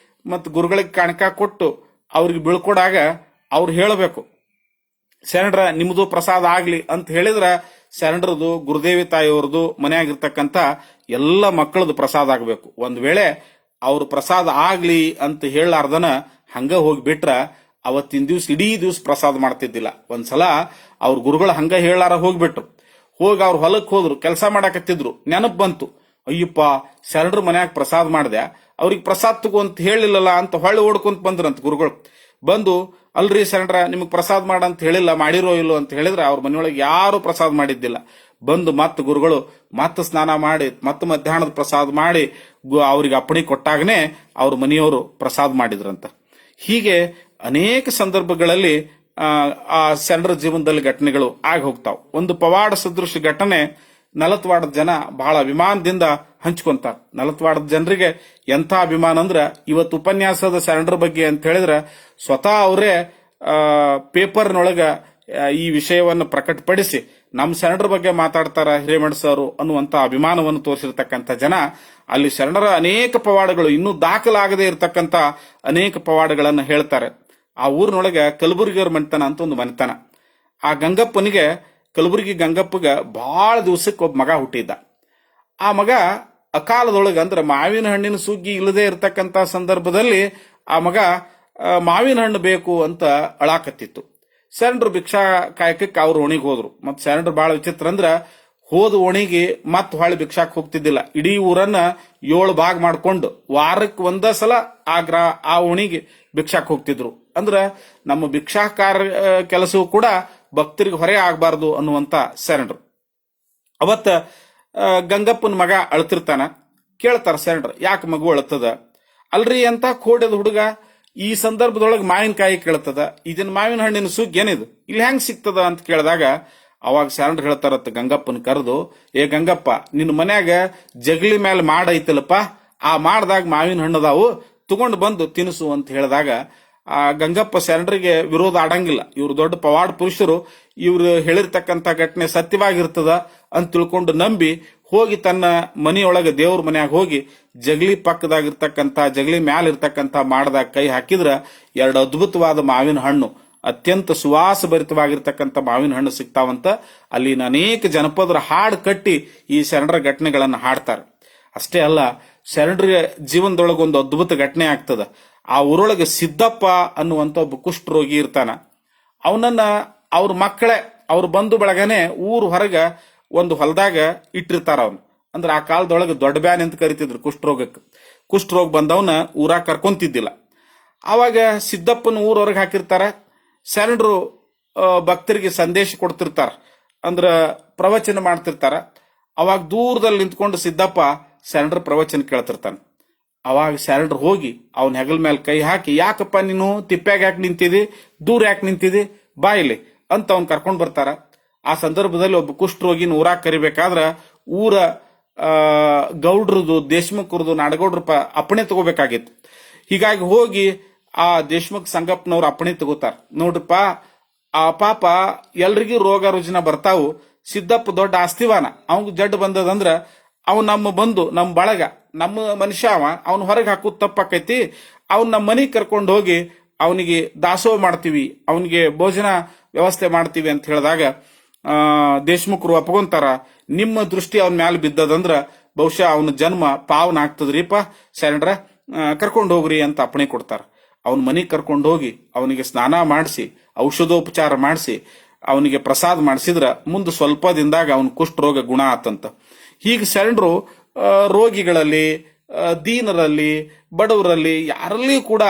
ಮತ್ತು ಗುರುಗಳಿಗೆ ಕಾಣಿಕ ಕೊಟ್ಟು ಅವ್ರಿಗೆ ಬೀಳ್ಕೊಡಾಗ ಅವ್ರು ಹೇಳಬೇಕು, ಶರಣರ ನಿಮ್ದು ಪ್ರಸಾದ ಆಗ್ಲಿ ಅಂತ ಹೇಳಿದ್ರ ಶರಣರದು, ಗುರುದೇವಿ ತಾಯಿಯವ್ರದು, ಮನೆಯಾಗಿರ್ತಕ್ಕಂಥ ಎಲ್ಲ ಮಕ್ಕಳದು ಪ್ರಸಾದ ಆಗ್ಬೇಕು. ಒಂದ್ ವೇಳೆ ಅವ್ರ ಪ್ರಸಾದ ಆಗ್ಲಿ ಅಂತ ಹೇಳಲಾರ್ದನ ಹಂಗ ಹೋಗ್ಬಿಟ್ರ ಅವತ್ತಿನ ದಿವ್ಸ ಇಡೀ ದಿವ್ಸ ಪ್ರಸಾದ ಮಾಡ್ತಿದ್ದಿಲ್ಲ. ಒಂದ್ಸಲ ಅವ್ರ ಗುರುಗಳು ಹಂಗ ಹೇಳಾರ ಹೋಗ್ಬಿಟ್ರು. ಹೋಗಿ ಅವ್ರ ಹೊಲಕ್ ಹೋದ್ರು, ಕೆಲಸ ಮಾಡಾಕತ್ತಿದ್ರು. ನೆನಪು ಬಂತು, ಅಯ್ಯಪ್ಪ ಶರಣರ ಮನ್ಯಾಗ ಪ್ರಸಾದ ಮಾಡ್ದೆ, ಅವ್ರಿಗೆ ಪ್ರಸಾದ ತಗೋ ಅಂತ ಹೇಳಿಲ್ಲಲ್ಲ ಅಂತ ಹೊಳ್ಳಿ ಓಡ್ಕೊಂತ ಬಂದ್ರಂತ ಗುರುಗಳು. ಬಂದು ಅಲ್ರಿ ಶರಣರ ನಿಮಗ್ ಪ್ರಸಾದ ಮಾಡಂತ ಹೇಳಿಲ್ಲ, ಮಾಡಿರೋ ಇಲ್ಲೋ ಅಂತ ಹೇಳಿದ್ರೆ ಅವ್ರ ಮನೆಯೊಳಗೆ ಯಾರು ಪ್ರಸಾದ ಮಾಡಿದ್ದಿಲ್ಲ. ಬಂದು ಮತ್ ಗುರುಗಳು ಮತ್ ಸ್ನಾನ ಮಾಡಿ ಮತ್ ಮಧ್ಯಾಹ್ನದ ಪ್ರಸಾದ ಮಾಡಿ ಅವ್ರಿಗೆ ಅಪ್ಪಣೆ ಕೊಟ್ಟಾಗನೆ ಅವ್ರ ಮನೆಯವರು ಪ್ರಸಾದ ಮಾಡಿದ್ರಂತ. ಹೀಗೆ ಅನೇಕ ಸಂದರ್ಭಗಳಲ್ಲಿ ಆ ಶರಣರ ಜೀವನದಲ್ಲಿ ಘಟನೆಗಳು ಆಗಿ ಹೋಗ್ತಾವ್. ಒಂದು ಪವಾಡ ಸದೃಶ ಘಟನೆ ನಲತ್ವಾಡದ ಜನ ಬಹಳ ಅಭಿಮಾನದಿಂದ ಹಂಚ್ಕೊಂತಾರ. ನಲತ್ವಾಡದ ಜನರಿಗೆ ಎಂಥ ಅಭಿಮಾನ ಅಂದ್ರ, ಇವತ್ತು ಉಪನ್ಯಾಸದ ಶರಣರ ಬಗ್ಗೆ ಅಂತ ಹೇಳಿದ್ರ ಸ್ವತಃ ಅವರೇ ಪೇಪರ್ನೊಳಗ ಈ ವಿಷಯವನ್ನು ಪ್ರಕಟಪಡಿಸಿ ನಮ್ಮ ಶರಣರ ಬಗ್ಗೆ ಮಾತಾಡ್ತಾರ ಹಿರೇಮಠ ಸರ್ ಅನ್ನುವಂತ ಅಭಿಮಾನವನ್ನು ತೋರಿಸಿರ್ತಕ್ಕಂಥ ಜನ ಅಲ್ಲಿ ಶರಣರ ಅನೇಕ ಪವಾಡಗಳು, ಇನ್ನೂ ದಾಖಲಾಗದೇ ಇರತಕ್ಕಂತ ಅನೇಕ ಪವಾಡಗಳನ್ನು ಹೇಳ್ತಾರೆ. ಆ ಊರಿನೊಳಗೆ ಕಲಬುರ್ಗಿಯವ್ರ ಮನೆತನ ಅಂತ ಒಂದು ಮನೆತನ. ಆ ಗಂಗಪ್ಪನಿಗೆ, ಕಲಬುರ್ಗಿ ಗಂಗಪ್ಪಗ ಬಹಳ ದಿವಸಕ್ಕೆ ಒಬ್ಬ ಮಗ ಹುಟ್ಟಿದ್ದ. ಆ ಮಗ ಅಕಾಲದೊಳಗೆ ಅಂದ್ರೆ ಮಾವಿನ ಹಣ್ಣಿನ ಸುಗ್ಗಿ ಇಲ್ಲದೆ ಇರತಕ್ಕಂತ ಸಂದರ್ಭದಲ್ಲಿ ಆ ಮಗ ಮಾವಿನ ಹಣ್ಣು ಬೇಕು ಅಂತ ಅಳಾಕತ್ತಿತ್ತು. ಶರಣರು ಭಿಕ್ಷಾ ಕಾಯಕಕ್ಕೆ ಅವ್ರ ಓಣಿಗೆ ಹೋದ್ರು. ಮತ್ ಶರಣರು ಬಹಳ ವಿಚಿತ್ರ ಅಂದ್ರ, ಹೋದ ಓಣಿಗೆ ಮತ್ ಹೊಳ್ಳಿ ಭಿಕ್ಷಾಕ್ ಹೋಗ್ತಿದ್ದಿಲ್ಲ. ಇಡೀ ಊರನ್ನ 7 ಭಾಗ ಮಾಡ್ಕೊಂಡು ವಾರಕ್ಕೆ ಒಂದ ಸಲ ಆ ಓಣಿಗೆ ಭಿಕ್ಷಾಕ್ ಹೋಗ್ತಿದ್ರು. ಅಂದ್ರ ನಮ್ಮ ಭಿಕ್ಷಾಕಾರ ಕೆಲಸವೂ ಕೂಡ ಭಕ್ತರಿಗೆ ಹೊರೆ ಆಗಬಾರ್ದು ಅನ್ನುವಂತ ಶರಣರು. ಅವತ್ತ ಗಂಗಪ್ಪನ ಮಗ ಅಳ್ತಿರ್ತಾನ. ಕೇಳ್ತಾರ ಶರಣರು, ಯಾಕೆ ಮಗು ಅಳ್ತದ? ಅಲ್ರಿ ಅಂತ ಕೋಡ್ಯದ ಹುಡುಗ ಈ ಸಂದರ್ಭದೊಳಗೆ ಮಾವಿನಕಾಯಿ ಕೇಳ್ತದ, ಇದನ್ನ ಮಾವಿನ ಹಣ್ಣಿನ ಸುಗ್ಗಿ ಏನಿದು ಇಲ್ಲಿ ಹೆಂಗ್ ಸಿಗ್ತದ ಅಂತ ಕೇಳಿದಾಗ ಅವಾಗ ಶರಣರು ಹೇಳ್ತಾರತ್ತ ಗಂಗಪ್ಪನ ಕರೆದು, ಏ ಗಂಗಪ್ಪ, ನಿನ್ನ ಮನ್ಯಾಗ ಜಗಲಿ ಮೇಲೆ ಮಾಡೈತಲ್ಲಪ್ಪ, ಆ ಮಾಡ್ದಾಗ ಮಾವಿನ ಹಣ್ಣದಾವು, ತಗೊಂಡು ಬಂದು ತಿನಿಸು ಅಂತ ಹೇಳಿದಾಗ ಆ ಗಂಗಪ್ಪ ಶರಣರಿಗೆ ವಿರೋಧ ಆಡಂಗಿಲ್ಲ. ಇವ್ರು ದೊಡ್ಡ ಪವಾಡ ಪುರುಷರು, ಇವ್ರು ಹೇಳಿರ್ತಕ್ಕಂಥ ಘಟನೆ ಸತ್ಯವಾಗಿರ್ತದ ಅಂತ ತಿಳ್ಕೊಂಡು ನಂಬಿ ಹೋಗಿ ತನ್ನ ಮನೆಯೊಳಗೆ ದೇವ್ರ ಮನ್ಯಾಗ ಹೋಗಿ ಜಗಲಿ ಪಕ್ಕದಾಗಿರ್ತಕ್ಕಂಥ ಜಗಲಿ ಮ್ಯಾಲ ಇರ್ತಕ್ಕಂಥ ಮಾಡದಾಗ ಕೈ ಹಾಕಿದ್ರ 2 ಅದ್ಭುತವಾದ ಮಾವಿನ ಹಣ್ಣು, ಅತ್ಯಂತ ಸುವಾಸ ಭರಿತವಾಗಿರ್ತಕ್ಕಂಥ ಮಾವಿನ ಹಣ್ಣು ಸಿಗ್ತಾವಂತ. ಅಲ್ಲಿನ ಅನೇಕ ಜನಪದರ ಹಾಡು ಕಟ್ಟಿ ಈ ಶರಣರ ಘಟನೆಗಳನ್ನ ಹಾಡ್ತಾರೆ. ಅಷ್ಟೇ ಅಲ್ಲ, ಶರಣರ ಜೀವನದೊಳಗೊಂದು ಅದ್ಭುತ ಘಟನೆ ಆಗ್ತದ. ಆ ಊರೊಳಗೆ ಸಿದ್ದಪ್ಪ ಅನ್ನುವಂತ ಒಬ್ಬ ಕುಷ್ಠರೋಗಿ ಇರ್ತಾನ. ಅವನನ್ನ ಅವ್ರ ಮಕ್ಕಳೇ, ಅವ್ರ ಬಂಧು ಬಳಗನೆ ಊರ್ ಹೊರಗ ಒಂದು ಹೊಲದಾಗ ಇಟ್ಟಿರ್ತಾರ. ಅವನು ಅಂದ್ರೆ ಆ ಕಾಲದೊಳಗೆ ದೊಡ್ಡ ಬ್ಯಾನ್ ಅಂತ ಕರಿತಿದ್ರು ಕುಷ್ಠರೋಗಕ್ಕೆ. ಕುಷ್ಠರೋಗ ಬಂದವನ ಊರಾಗ ಕರ್ಕೊಂತಿದ್ದಿಲ್ಲ. ಅವಾಗ ಸಿದ್ದಪ್ಪನ ಊರವರೆಗೆ ಹಾಕಿರ್ತಾರ. ಶರಣರು ಭಕ್ತರಿಗೆ ಸಂದೇಶ ಕೊಡ್ತಿರ್ತಾರ, ಅಂದ್ರ ಪ್ರವಚನ ಮಾಡ್ತಿರ್ತಾರ. ಅವಾಗ ದೂರದಲ್ಲಿ ನಿಂತ್ಕೊಂಡು ಸಿದ್ದಪ್ಪ ಶರಣರ ಪ್ರವಚನ ಕೇಳ್ತಿರ್ತಾನ. ಅವಾಗ ಶರಣರು ಹೋಗಿ ಅವನ ಹೆಗಲ ಮೇಲೆ ಕೈ ಹಾಕಿ, ಯಾಕಪ್ಪ ನೀನು ತಿಪ್ಪ್ಯಾಗ ಯಾಕೆ ನಿಂತಿದಿ, ದೂರ ಯಾಕೆ ನಿಂತಿದಿ, ಬಾ ಇಲ್ಲಿ ಅಂತ ಅವ್ನ್ ಕರ್ಕೊಂಡ್ ಬರ್ತಾರ. ಆ ಸಂದರ್ಭದಲ್ಲಿ ಒಬ್ಬ ಕುಷ್ಠರೋಗಿನ ಊರಾಗ ಕರಿಬೇಕಾದ್ರ ಊರ ಗೌಡ್ರದು, ದೇಶಮುಖರದು, ನಾಡಗೌಡ್ರ ಅಪ್ಪಣೆ ತಗೋಬೇಕಾಗಿತ್ತು. ಹೀಗಾಗಿ ಹೋಗಿ ಆ ದೇಶಮುಖ ಸಂಗಪ್ಪನವ್ರ ಅಪ್ಪಣೆ ತಗೋತಾರ. ನೋಡ್ರಪ್ಪ, ಆ ಪಾಪ ಎಲ್ರಿಗೂ ರೋಗ ರುಜಿನ ಬರ್ತಾವು, ಸಿದ್ದಪ್ಪ ದೊಡ್ಡ ಆಸ್ತಿವಾನ, ಅವಂಗ ಜಡ್ ಬಂದದಂದ್ರ ಅವ್ನು ನಮ್ಮ ಬಂದು ನಮ್ಮ ಬಳಗ, ನಮ್ಮ ಮನುಷ್ಯ ಅವ, ಅವ್ನ ಹೊರಗೆ ಹಾಕೋದು ತಪ್ಪಾಕೈತಿ, ಅವ್ನ ನಮ್ಮ ಮನೆಗೆ ಕರ್ಕೊಂಡು ಹೋಗಿ ಅವನಿಗೆ ದಾಸೋಹ ಮಾಡ್ತೀವಿ, ಅವನಿಗೆ ಭೋಜನ ವ್ಯವಸ್ಥೆ ಮಾಡ್ತೀವಿ ಅಂತ ಹೇಳಿದಾಗ ದೇಶಮುಖರು ಒಪ್ಕೊಂತಾರ. ನಿಮ್ಮ ದೃಷ್ಟಿ ಅವನ ಮ್ಯಾಲ ಬಿದ್ದದಂದ್ರ ಬಹುಶಃ ಅವನ ಜನ್ಮ ಪಾವನ ಆಗ್ತದ್ರಿಪ್ಪ, ಶರಣರ ಕರ್ಕೊಂಡು ಹೋಗ್ರಿ ಅಂತ ಅಪ್ಪಣೆ ಕೊಡ್ತಾರ. ಅವನ ಮನೆಗೆ ಕರ್ಕೊಂಡು ಹೋಗಿ ಅವನಿಗೆ ಸ್ನಾನ ಮಾಡಿಸಿ, ಔಷಧೋಪಚಾರ ಮಾಡಿಸಿ, ಅವನಿಗೆ ಪ್ರಸಾದ ಮಾಡಿಸಿದ್ರ ಮುಂದೆ ಸ್ವಲ್ಪ ದಿನದಾಗ ಅವನ ಕುಷ್ಠರೋಗ ಗುಣ ಆತಂತ. ಹೀಗೆ ಶರಣರು ರೋಗಿಗಳಲ್ಲಿ, ದೀನರಲ್ಲಿ, ಬಡವರಲ್ಲಿ, ಯಾರಲ್ಲಿ ಕೂಡ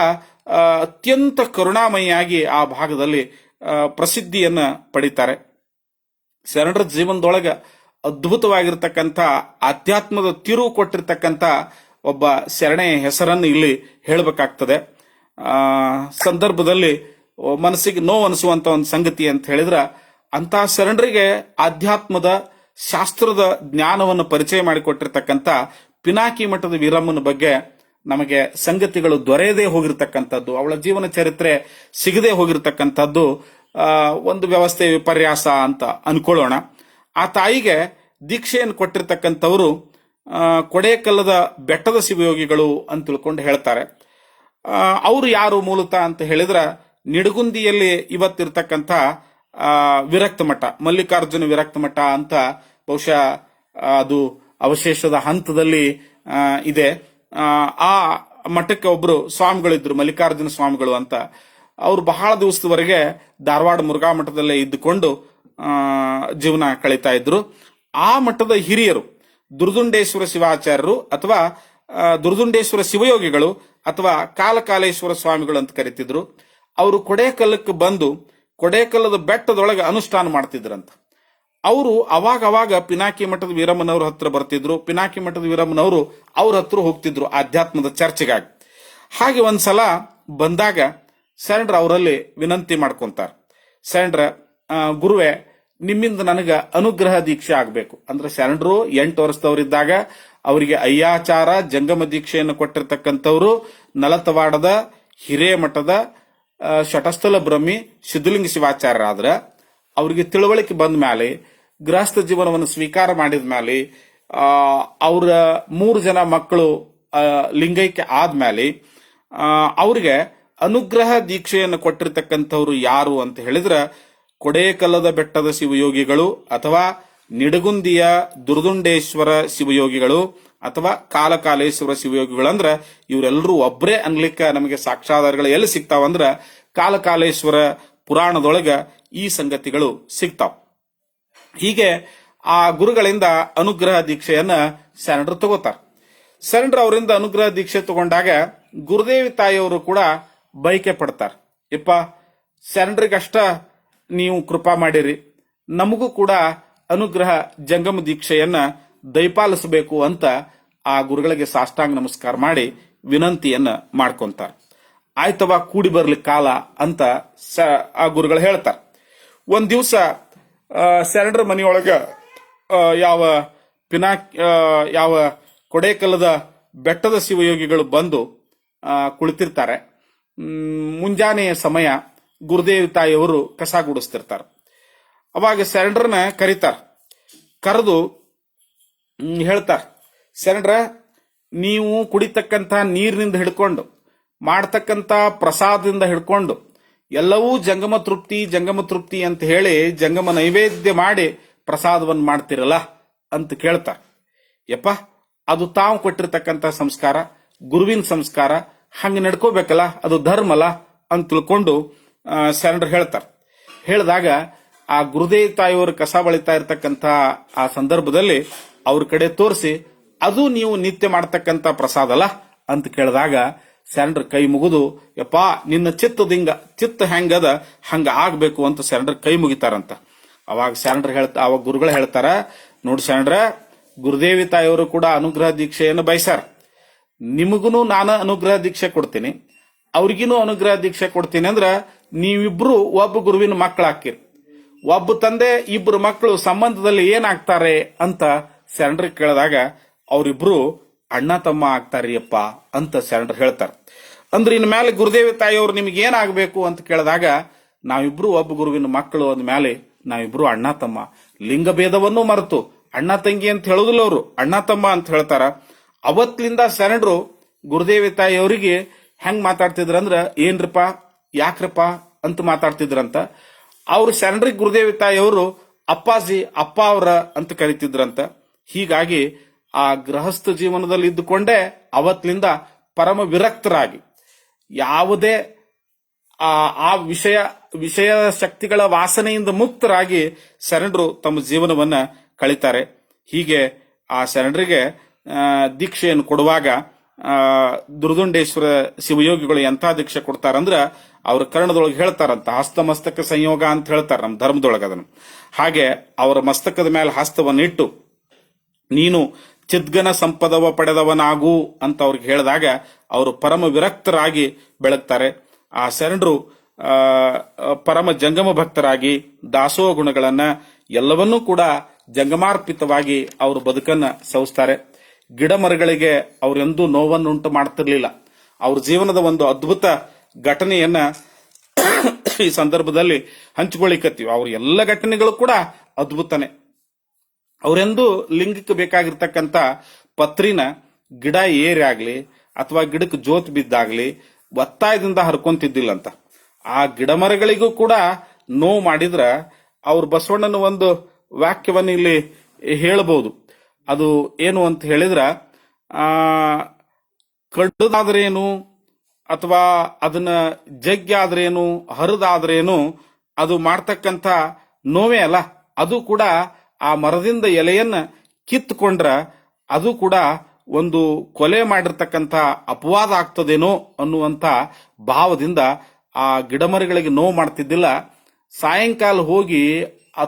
ಅತ್ಯಂತ ಕರುಣಾಮಯಿಯಾಗಿ ಆ ಭಾಗದಲ್ಲಿ ಪ್ರಸಿದ್ಧಿಯನ್ನ ಪಡಿತಾರೆ. ಶರಣರ ಜೀವನದೊಳಗ ಅದ್ಭುತವಾಗಿರ್ತಕ್ಕಂಥ ಆಧ್ಯಾತ್ಮದ ತಿರುವು ಕೊಟ್ಟಿರ್ತಕ್ಕಂಥ ಒಬ್ಬ ಶರಣೆಯ ಹೆಸರನ್ನು ಇಲ್ಲಿ ಹೇಳಬೇಕಾಗ್ತದೆ. ಸಂದರ್ಭದಲ್ಲಿ ಮನಸ್ಸಿಗೆ ನೋವು ಅನಿಸುವಂತ ಒಂದು ಸಂಗತಿ ಅಂತ ಹೇಳಿದ್ರ, ಅಂತ ಶರಣರಿಗೆ ಆಧ್ಯಾತ್ಮದ ಶಾಸ್ತ್ರದ ಜ್ಞಾನವನ್ನು ಪರಿಚಯ ಮಾಡಿಕೊಟ್ಟಿರ್ತಕ್ಕಂಥ ಪಿನಾಕಿ ಮಠದ ವೀರಮ್ಮನ ಬಗ್ಗೆ ನಮಗೆ ಸಂಗತಿಗಳು ದೊರೆಯದೇ ಹೋಗಿರ್ತಕ್ಕಂಥದ್ದು, ಅವಳ ಜೀವನ ಚರಿತ್ರೆ ಸಿಗದೆ ಹೋಗಿರ್ತಕ್ಕಂಥದ್ದು ಒಂದು ವ್ಯವಸ್ಥೆ ವಿಪರ್ಯಾಸ ಅಂತ ಅನ್ಕೊಳ್ಳೋಣ. ಆ ತಾಯಿಗೆ ದೀಕ್ಷೆಯನ್ನು ಕೊಟ್ಟಿರ್ತಕ್ಕಂಥವರು ಕೊಡೇಕಲ್ಲದ ಬೆಟ್ಟದ ಶಿವಯೋಗಿಗಳು ಅಂತ ತಿಳ್ಕೊಂಡು ಹೇಳ್ತಾರೆ. ಅವರು ಯಾರು ಮೂಲತಃ ಅಂತ ಹೇಳಿದ್ರ, ನಿಡಗುಂದಿಯಲ್ಲಿ ಇವತ್ತಿರ್ತಕ್ಕಂಥ ವಿರಕ್ತ ಮಠ, ಮಲ್ಲಿಕಾರ್ಜುನ ವಿರಕ್ತ ಮಠ ಅಂತ ಬಹುಶಃ ಅದು ಅವಶೇಷದ ಹಂತದಲ್ಲಿ ಇದೆ. ಆ ಮಠಕ್ಕೆ ಒಬ್ರು ಸ್ವಾಮಿಗಳಿದ್ರು, ಮಲ್ಲಿಕಾರ್ಜುನ ಸ್ವಾಮಿಗಳು ಅಂತ. ಅವರು ಬಹಳ ದಿವಸದವರೆಗೆ ಧಾರವಾಡ ಮುರುಘಾ ಮಠದಲ್ಲೇ ಇದ್ದುಕೊಂಡು ಜೀವನ ಕಳೀತಾ ಇದ್ರು. ಆ ಮಠದ ಹಿರಿಯರು ದುರ್ದುಂಡೇಶ್ವರ ಶಿವಾಚಾರ್ಯರು ಅಥವಾ ದುರ್ದುಂಡೇಶ್ವರ ಶಿವಯೋಗಿಗಳು ಅಥವಾ ಕಾಲಕಾಲೇಶ್ವರ ಸ್ವಾಮಿಗಳು ಅಂತ ಕರೀತಿದ್ರು. ಅವರು ಕೊಡೇಕಲ್ಲಕ್ಕೆ ಬಂದು ಕೊಡೇಕಲ್ಲದ ಬೆಟ್ಟದೊಳಗೆ ಅನುಷ್ಠಾನ ಮಾಡ್ತಿದ್ರಂತ. ಅವರು ಅವಾಗ ಪಿನಾಕಿ ಮಠದ ವೀರಮ್ಮನವ್ರ ಹತ್ರ ಬರ್ತಿದ್ರು, ಪಿನಾಕಿ ಮಠದ ವೀರಮ್ಮನವರು ಅವ್ರ ಹತ್ರ ಹೋಗ್ತಿದ್ರು ಆಧ್ಯಾತ್ಮದ ಚರ್ಚೆಗಾಗಿ. ಹಾಗೆ ಒಂದ್ಸಲ ಬಂದಾಗ ಶರಣರ ಅವರಲ್ಲಿ ವಿನಂತಿ ಮಾಡ್ಕೊಂತಾರ, ಶರಣರ ಗುರುವೆ ನಿಮ್ಮಿಂದ ನನಗ ಅನುಗ್ರಹ ದೀಕ್ಷೆ ಆಗ್ಬೇಕು. ಅಂದ್ರೆ ಶರಣರು 8 ವರ್ಷದವರಿದ್ದಾಗ ಅವರಿಗೆ ಅಯ್ಯಾಚಾರ ಜಂಗಮ ದೀಕ್ಷೆಯನ್ನು ಕೊಟ್ಟಿರ್ತಕ್ಕಂಥವ್ರು ನಲತವಾಡದ ಹಿರೇಮಠದ ಶಟಸ್ಥಲ ಬ್ರಹ್ಮಿ ಸಿದ್ಧಲಿಂಗ ಶಿವಾಚಾರ್ಯರಾದ್ರ ಅವರಿಗೆ ತಿಳುವಳಿಕೆ ಬಂದ ಮೇಲೆ, ಗೃಹಸ್ಥ ಜೀವನವನ್ನು ಸ್ವೀಕಾರ ಮಾಡಿದ ಮೇಲೆ, ಅವರ 3 ಜನ ಮಕ್ಕಳು ಲಿಂಗೈಕ್ಯ ಆದ್ಮೇಲೆ ಅವ್ರಿಗೆ ಅನುಗ್ರಹ ದೀಕ್ಷೆಯನ್ನು ಕೊಟ್ಟಿರ್ತಕ್ಕಂಥವ್ರು ಯಾರು ಅಂತ ಹೇಳಿದ್ರ ಕೊಡೇಕಲ್ಲದ ಬೆಟ್ಟದ ಶಿವಯೋಗಿಗಳು ಅಥವಾ ನಿಡಗುಂದಿಯ ದುರ್ದುಂಡೇಶ್ವರ ಶಿವಯೋಗಿಗಳು ಅಥವಾ ಕಾಲಕಾಲೇಶ್ವರ ಶಿವಯೋಗಿಗಳು. ಅಂದ್ರ ಇವರೆಲ್ಲರೂ ಒಬ್ಬರೇ ಅನ್ಲಿಕ್ಕ ನಮಗೆ ಸಾಕ್ಷಾಧಾರಗಳು ಎಲ್ಲಿ ಸಿಗ್ತಾವಂದ್ರ ಕಾಲಕಾಲೇಶ್ವರ ಪುರಾಣದೊಳಗ ಈ ಸಂಗತಿಗಳು ಸಿಗ್ತಾವ. ಹೀಗೆ ಆ ಗುರುಗಳಿಂದ ಅನುಗ್ರಹ ದೀಕ್ಷೆಯನ್ನ ಶರಣರು ತಗೋತಾರ. ಶರಣರು ಅವರಿಂದ ಅನುಗ್ರಹ ದೀಕ್ಷೆ ತಗೊಂಡಾಗ ಗುರುದೇವಿ ತಾಯಿಯವರು ಕೂಡ ಬಯಕೆ ಪಡ್ತಾರ, ಯಪ್ಪ ಶರಣರಿಗಷ್ಟ ನೀವು ಕೃಪಾ ಮಾಡಿರಿ, ನಮಗೂ ಕೂಡ ಅನುಗ್ರಹ ಜಂಗಮ ದೀಕ್ಷೆಯನ್ನ ದಯಪಾಲಿಸಬೇಕು ಅಂತ ಆ ಗುರುಗಳಿಗೆ ಸಾಷ್ಟಾಂಗ ನಮಸ್ಕಾರ ಮಾಡಿ ವಿನಂತಿಯನ್ನ ಮಾಡ್ಕೊಂತಾರ. ಆಯ್ತವ ಕೂಡಿ ಬರ್ಲಿ ಕಾಲ ಅಂತ ಆ ಗುರುಗಳು ಹೇಳ್ತಾರ. ಒಂದ್ ದಿವಸ ಶರಣರ ಮನೆಯೊಳಗ ಯಾವ ಕೊಡೇಕಲ್ಲದ ಬೆಟ್ಟದ ಶಿವಯೋಗಿಗಳು ಬಂದು ಕುಳಿತಿರ್ತಾರೆ. ಮುಂಜಾನೆಯ ಸಮಯ ಗುರುದೇವಿ ತಾಯಿಯವರು ಕಸ ಗುಡಿಸ್ತಿರ್ತಾರ. ಅವಾಗ ಶರಣರನ್ನ ಕರೀತಾರ. ಕರೆದು ಹೇಳ್ತಾರ, ಶರಣರ ನೀವು ಕುಡಿತಕ್ಕಂಥ ನೀರಿನಿಂದ ಹಿಡ್ಕೊಂಡು ಮಾಡ್ತಕ್ಕಂಥ ಪ್ರಸಾದದಿಂದ ಹಿಡ್ಕೊಂಡು ಎಲ್ಲವೂ ಜಂಗಮ ತೃಪ್ತಿ ಅಂತ ಹೇಳಿ ಜಂಗಮ ನೈವೇದ್ಯ ಮಾಡಿ ಪ್ರಸಾದವನ್ನು ಮಾಡ್ತಿರಲ್ಲ ಅಂತ ಕೇಳ್ತಾರ. ಯಪ್ಪ ಅದು ತಾವು ಕೊಟ್ಟಿರ್ತಕ್ಕಂಥ ಸಂಸ್ಕಾರ, ಗುರುವಿನ ಸಂಸ್ಕಾರ, ಹಂಗೆ ನಡ್ಕೋಬೇಕಲ್ಲ, ಅದು ಧರ್ಮ ಅಲ್ಲ ಅಂತ ತಿಳ್ಕೊಂಡು ಶರಣರು ಹೇಳ್ತಾರ. ಹೇಳಿದಾಗ ಆ ಗುರುದೇವಿ ತಾಯಿಯವರು ಕಸ ಬಳಿತಾ ಇರ್ತಕ್ಕಂಥ ಆ ಸಂದರ್ಭದಲ್ಲಿ ಅವ್ರ ಕಡೆ ತೋರಿಸಿ, ಅದು ನೀವು ನಿತ್ಯ ಮಾಡ್ತಕ್ಕಂಥ ಪ್ರಸಾದ ಅಲ್ಲ ಅಂತ ಕೇಳಿದಾಗ ಶರಣರ ಕೈ ಮುಗಿದು, ಯಪ್ಪಾ ನಿನ್ನ ಚಿತ್ತ ಹೆಂಗದ ಹಂಗ ಆಗ್ಬೇಕು ಅಂತ ಶರಣರ ಕೈ ಮುಗಿತಾರಂತ. ಅವಾಗ ಗುರುಗಳು ಹೇಳ್ತಾರ, ನೋಡಿ ಶರಣರ, ಗುರುದೇವಿ ತಾಯಿಯವರು ಕೂಡ ಅನುಗ್ರಹ ದೀಕ್ಷೆಯನ್ನು ಬಯಸಾರ, ನಿಮಗೂ ನಾನು ಅನುಗ್ರಹ ದೀಕ್ಷೆ ಕೊಡ್ತೀನಿ, ಅವ್ರಿಗಿನೂ ಅನುಗ್ರಹ ದೀಕ್ಷೆ ಕೊಡ್ತೀನಿ. ಅಂದ್ರ ನೀವಿಬ್ರು ಒಬ್ಬ ಗುರುವಿನ ಮಕ್ಕಳಾಕಿರಿ, ಒಬ್ಬ ತಂದೆ ಇಬ್ರು ಮಕ್ಕಳು ಸಂಬಂಧದಲ್ಲಿ ಏನಾಗ್ತಾರೆ ಅಂತ ಶರಣರಿಗೆ ಕೇಳಿದಾಗ ಅವರಿಬ್ರು ಅಣ್ಣ ತಮ್ಮ ಆಗ್ತಾರಿಯಪ್ಪ ಅಂತ ಶರಣರು ಹೇಳ್ತಾರೆ. ಅಂದ್ರೆ ಇನ್ ಮೇಲೆ ಗುರುದೇವಿ ತಾಯಿಯವರು ನಿಮ್ಗೆ ಏನಾಗಬೇಕು ಅಂತ ಕೇಳಿದಾಗ ನಾವಿಬ್ರು ಒಬ್ಬ ಗುರುವಿನ ಮಕ್ಕಳು ಅಂದ್ಮೇಲೆ ನಾವಿಬ್ರು ಅಣ್ಣ ತಮ್ಮ, ಲಿಂಗ ಭೇದವನ್ನು ಮರೆತು ಅಣ್ಣ ತಂಗಿ ಅಂತ ಹೇಳುದಿಲ್ಲ, ಅವರು ಅಣ್ಣ ತಮ್ಮ ಅಂತ ಹೇಳ್ತಾರ. ಅವತ್ತಿನಿಂದ ಶರಣರು ಗುರುದೇವಿ ತಾಯಿಯವರಿಗೆ ಹೆಂಗ್ ಮಾತಾಡ್ತಿದ್ರಂದ್ರ, ಏನ್ರಪ್ಪ ಯಾಕ್ರಪ್ಪ ಅಂತ ಮಾತಾಡ್ತಿದ್ರಂತ. ಅವ್ರು ಶರಣರಿಗೆ ಗುರುದೇವಿ ತಾಯಿಯವರು ಅಪ್ಪಾಜಿ, ಅಪ್ಪ ಅವರ ಅಂತ ಕರಿತಿದ್ರಂತ. ಹೀಗಾಗಿ ಆ ಗೃಹಸ್ಥ ಜೀವನದಲ್ಲಿ ಇದ್ದುಕೊಂಡೇ ಅವತ್ತಿನಿಂದ ಪರಮ ವಿರಕ್ತರಾಗಿ ಯಾವುದೇ ಆ ವಿಷಯ ಶಕ್ತಿಗಳ ವಾಸನೆಯಿಂದ ಮುಕ್ತರಾಗಿ ಶರಣರು ತಮ್ಮ ಜೀವನವನ್ನ ಕಳಿತಾರೆ. ಹೀಗೆ ಆ ಶರಣರಿಗೆ ದೀಕ್ಷೆಯನ್ನು ಕೊಡುವಾಗ ದುರ್ದುಂಡೇಶ್ವರ ಶಿವಯೋಗಿಗಳು ಎಂಥ ದೀಕ್ಷೆ ಕೊಡ್ತಾರಂದ್ರ ಅವ್ರ ಕರ್ಣದೊಳಗೆ ಹೇಳ್ತಾರಂತ, ಹಸ್ತಮಸ್ತಕ ಸಂಯೋಗ ಅಂತ ಹೇಳ್ತಾರ ನಮ್ಮ ಧರ್ಮದೊಳಗೆ ಅದನ್ನು. ಹಾಗೆ ಅವರ ಮಸ್ತಕದ ಮೇಲೆ ಹಸ್ತವನ್ನು ಇಟ್ಟು ನೀನು ಚಿದ್ಗನ ಸಂಪದವ ಪಡೆದವನಾಗು ಅಂತ ಅವ್ರಿಗೆ ಹೇಳಿದಾಗ ಅವರು ಪರಮ ವಿರಕ್ತರಾಗಿ ಬೆಳಗ್ತಾರೆ. ಆ ಶರಣರು ಪರಮ ಜಂಗಮ ಭಕ್ತರಾಗಿ ದಾಸೋಹ ಗುಣಗಳನ್ನ ಎಲ್ಲವನ್ನೂ ಕೂಡ ಜಂಗಮಾರ್ಪಿತವಾಗಿ ಅವರು ಬದುಕನ್ನ ಸವಿಸ್ತಾರೆ. ಗಿಡ ಮರಗಳಿಗೆ ಅವರೆಂದೂ ನೋವನ್ನುಂಟು ಮಾಡ್ತಿರ್ಲಿಲ್ಲ. ಅವ್ರ ಜೀವನದ ಒಂದು ಅದ್ಭುತ ಘಟನೆಯನ್ನ ಈ ಸಂದರ್ಭದಲ್ಲಿ ಹಂಚಿಕೊಳ್ಳಿಕತ್ತೀವಿ. ಅವ್ರ ಎಲ್ಲ ಘಟನೆಗಳು ಕೂಡ ಅದ್ಭುತನೇ. ಅವರೆಂದೂ ಲಿಂಗಕ್ಕೆ ಬೇಕಾಗಿರ್ತಕ್ಕಂಥ ಪತ್ರಿನ ಗಿಡ ಏರಿ ಆಗ್ಲಿ ಅಥವಾ ಗಿಡಕ್ಕೆ ಜೋತ್ ಬಿದ್ದಾಗ್ಲಿ ಒತ್ತಾಯದಿಂದ ಹರ್ಕೊಂತಿದ್ದಿಲ್ಲಂತ. ಆ ಗಿಡ ಮರಗಳಿಗೂ ಕೂಡ ನೋವು ಮಾಡಿದ್ರ ಅವ್ರ ಬಸವಣ್ಣನ ಒಂದು ವಾಕ್ಯವನ್ನು ಇಲ್ಲಿ ಹೇಳಬಹುದು. ಅದು ಏನು ಅಂತ ಹೇಳಿದ್ರ, ಕಡ್ಡದಾದ್ರೇನು ಅಥವಾ ಅದನ್ನ ಜಗ್ಗಾದ್ರೇನು ಹರಿದಾದ್ರೇನು ಅದು ಮಾಡ್ತಕ್ಕಂಥ ನೋವೇ ಅಲ್ಲ, ಅದು ಕೂಡ ಆ ಮರದಿಂದ ಎಲೆಯನ್ನ ಕಿತ್ತುಕೊಂಡ್ರ ಅದು ಕೂಡ ಒಂದು ಕೊಲೆ ಮಾಡಿರ್ತಕ್ಕಂಥ ಅಪವಾದ ಆಗ್ತದೇನೋ ಅನ್ನುವಂಥ ಭಾವದಿಂದ ಆ ಗಿಡಮರಿಗಳಿಗೆ ನೋವು ಮಾಡ್ತಿದ್ದಿಲ್ಲ. ಸಾಯಂಕಾಲ ಹೋಗಿ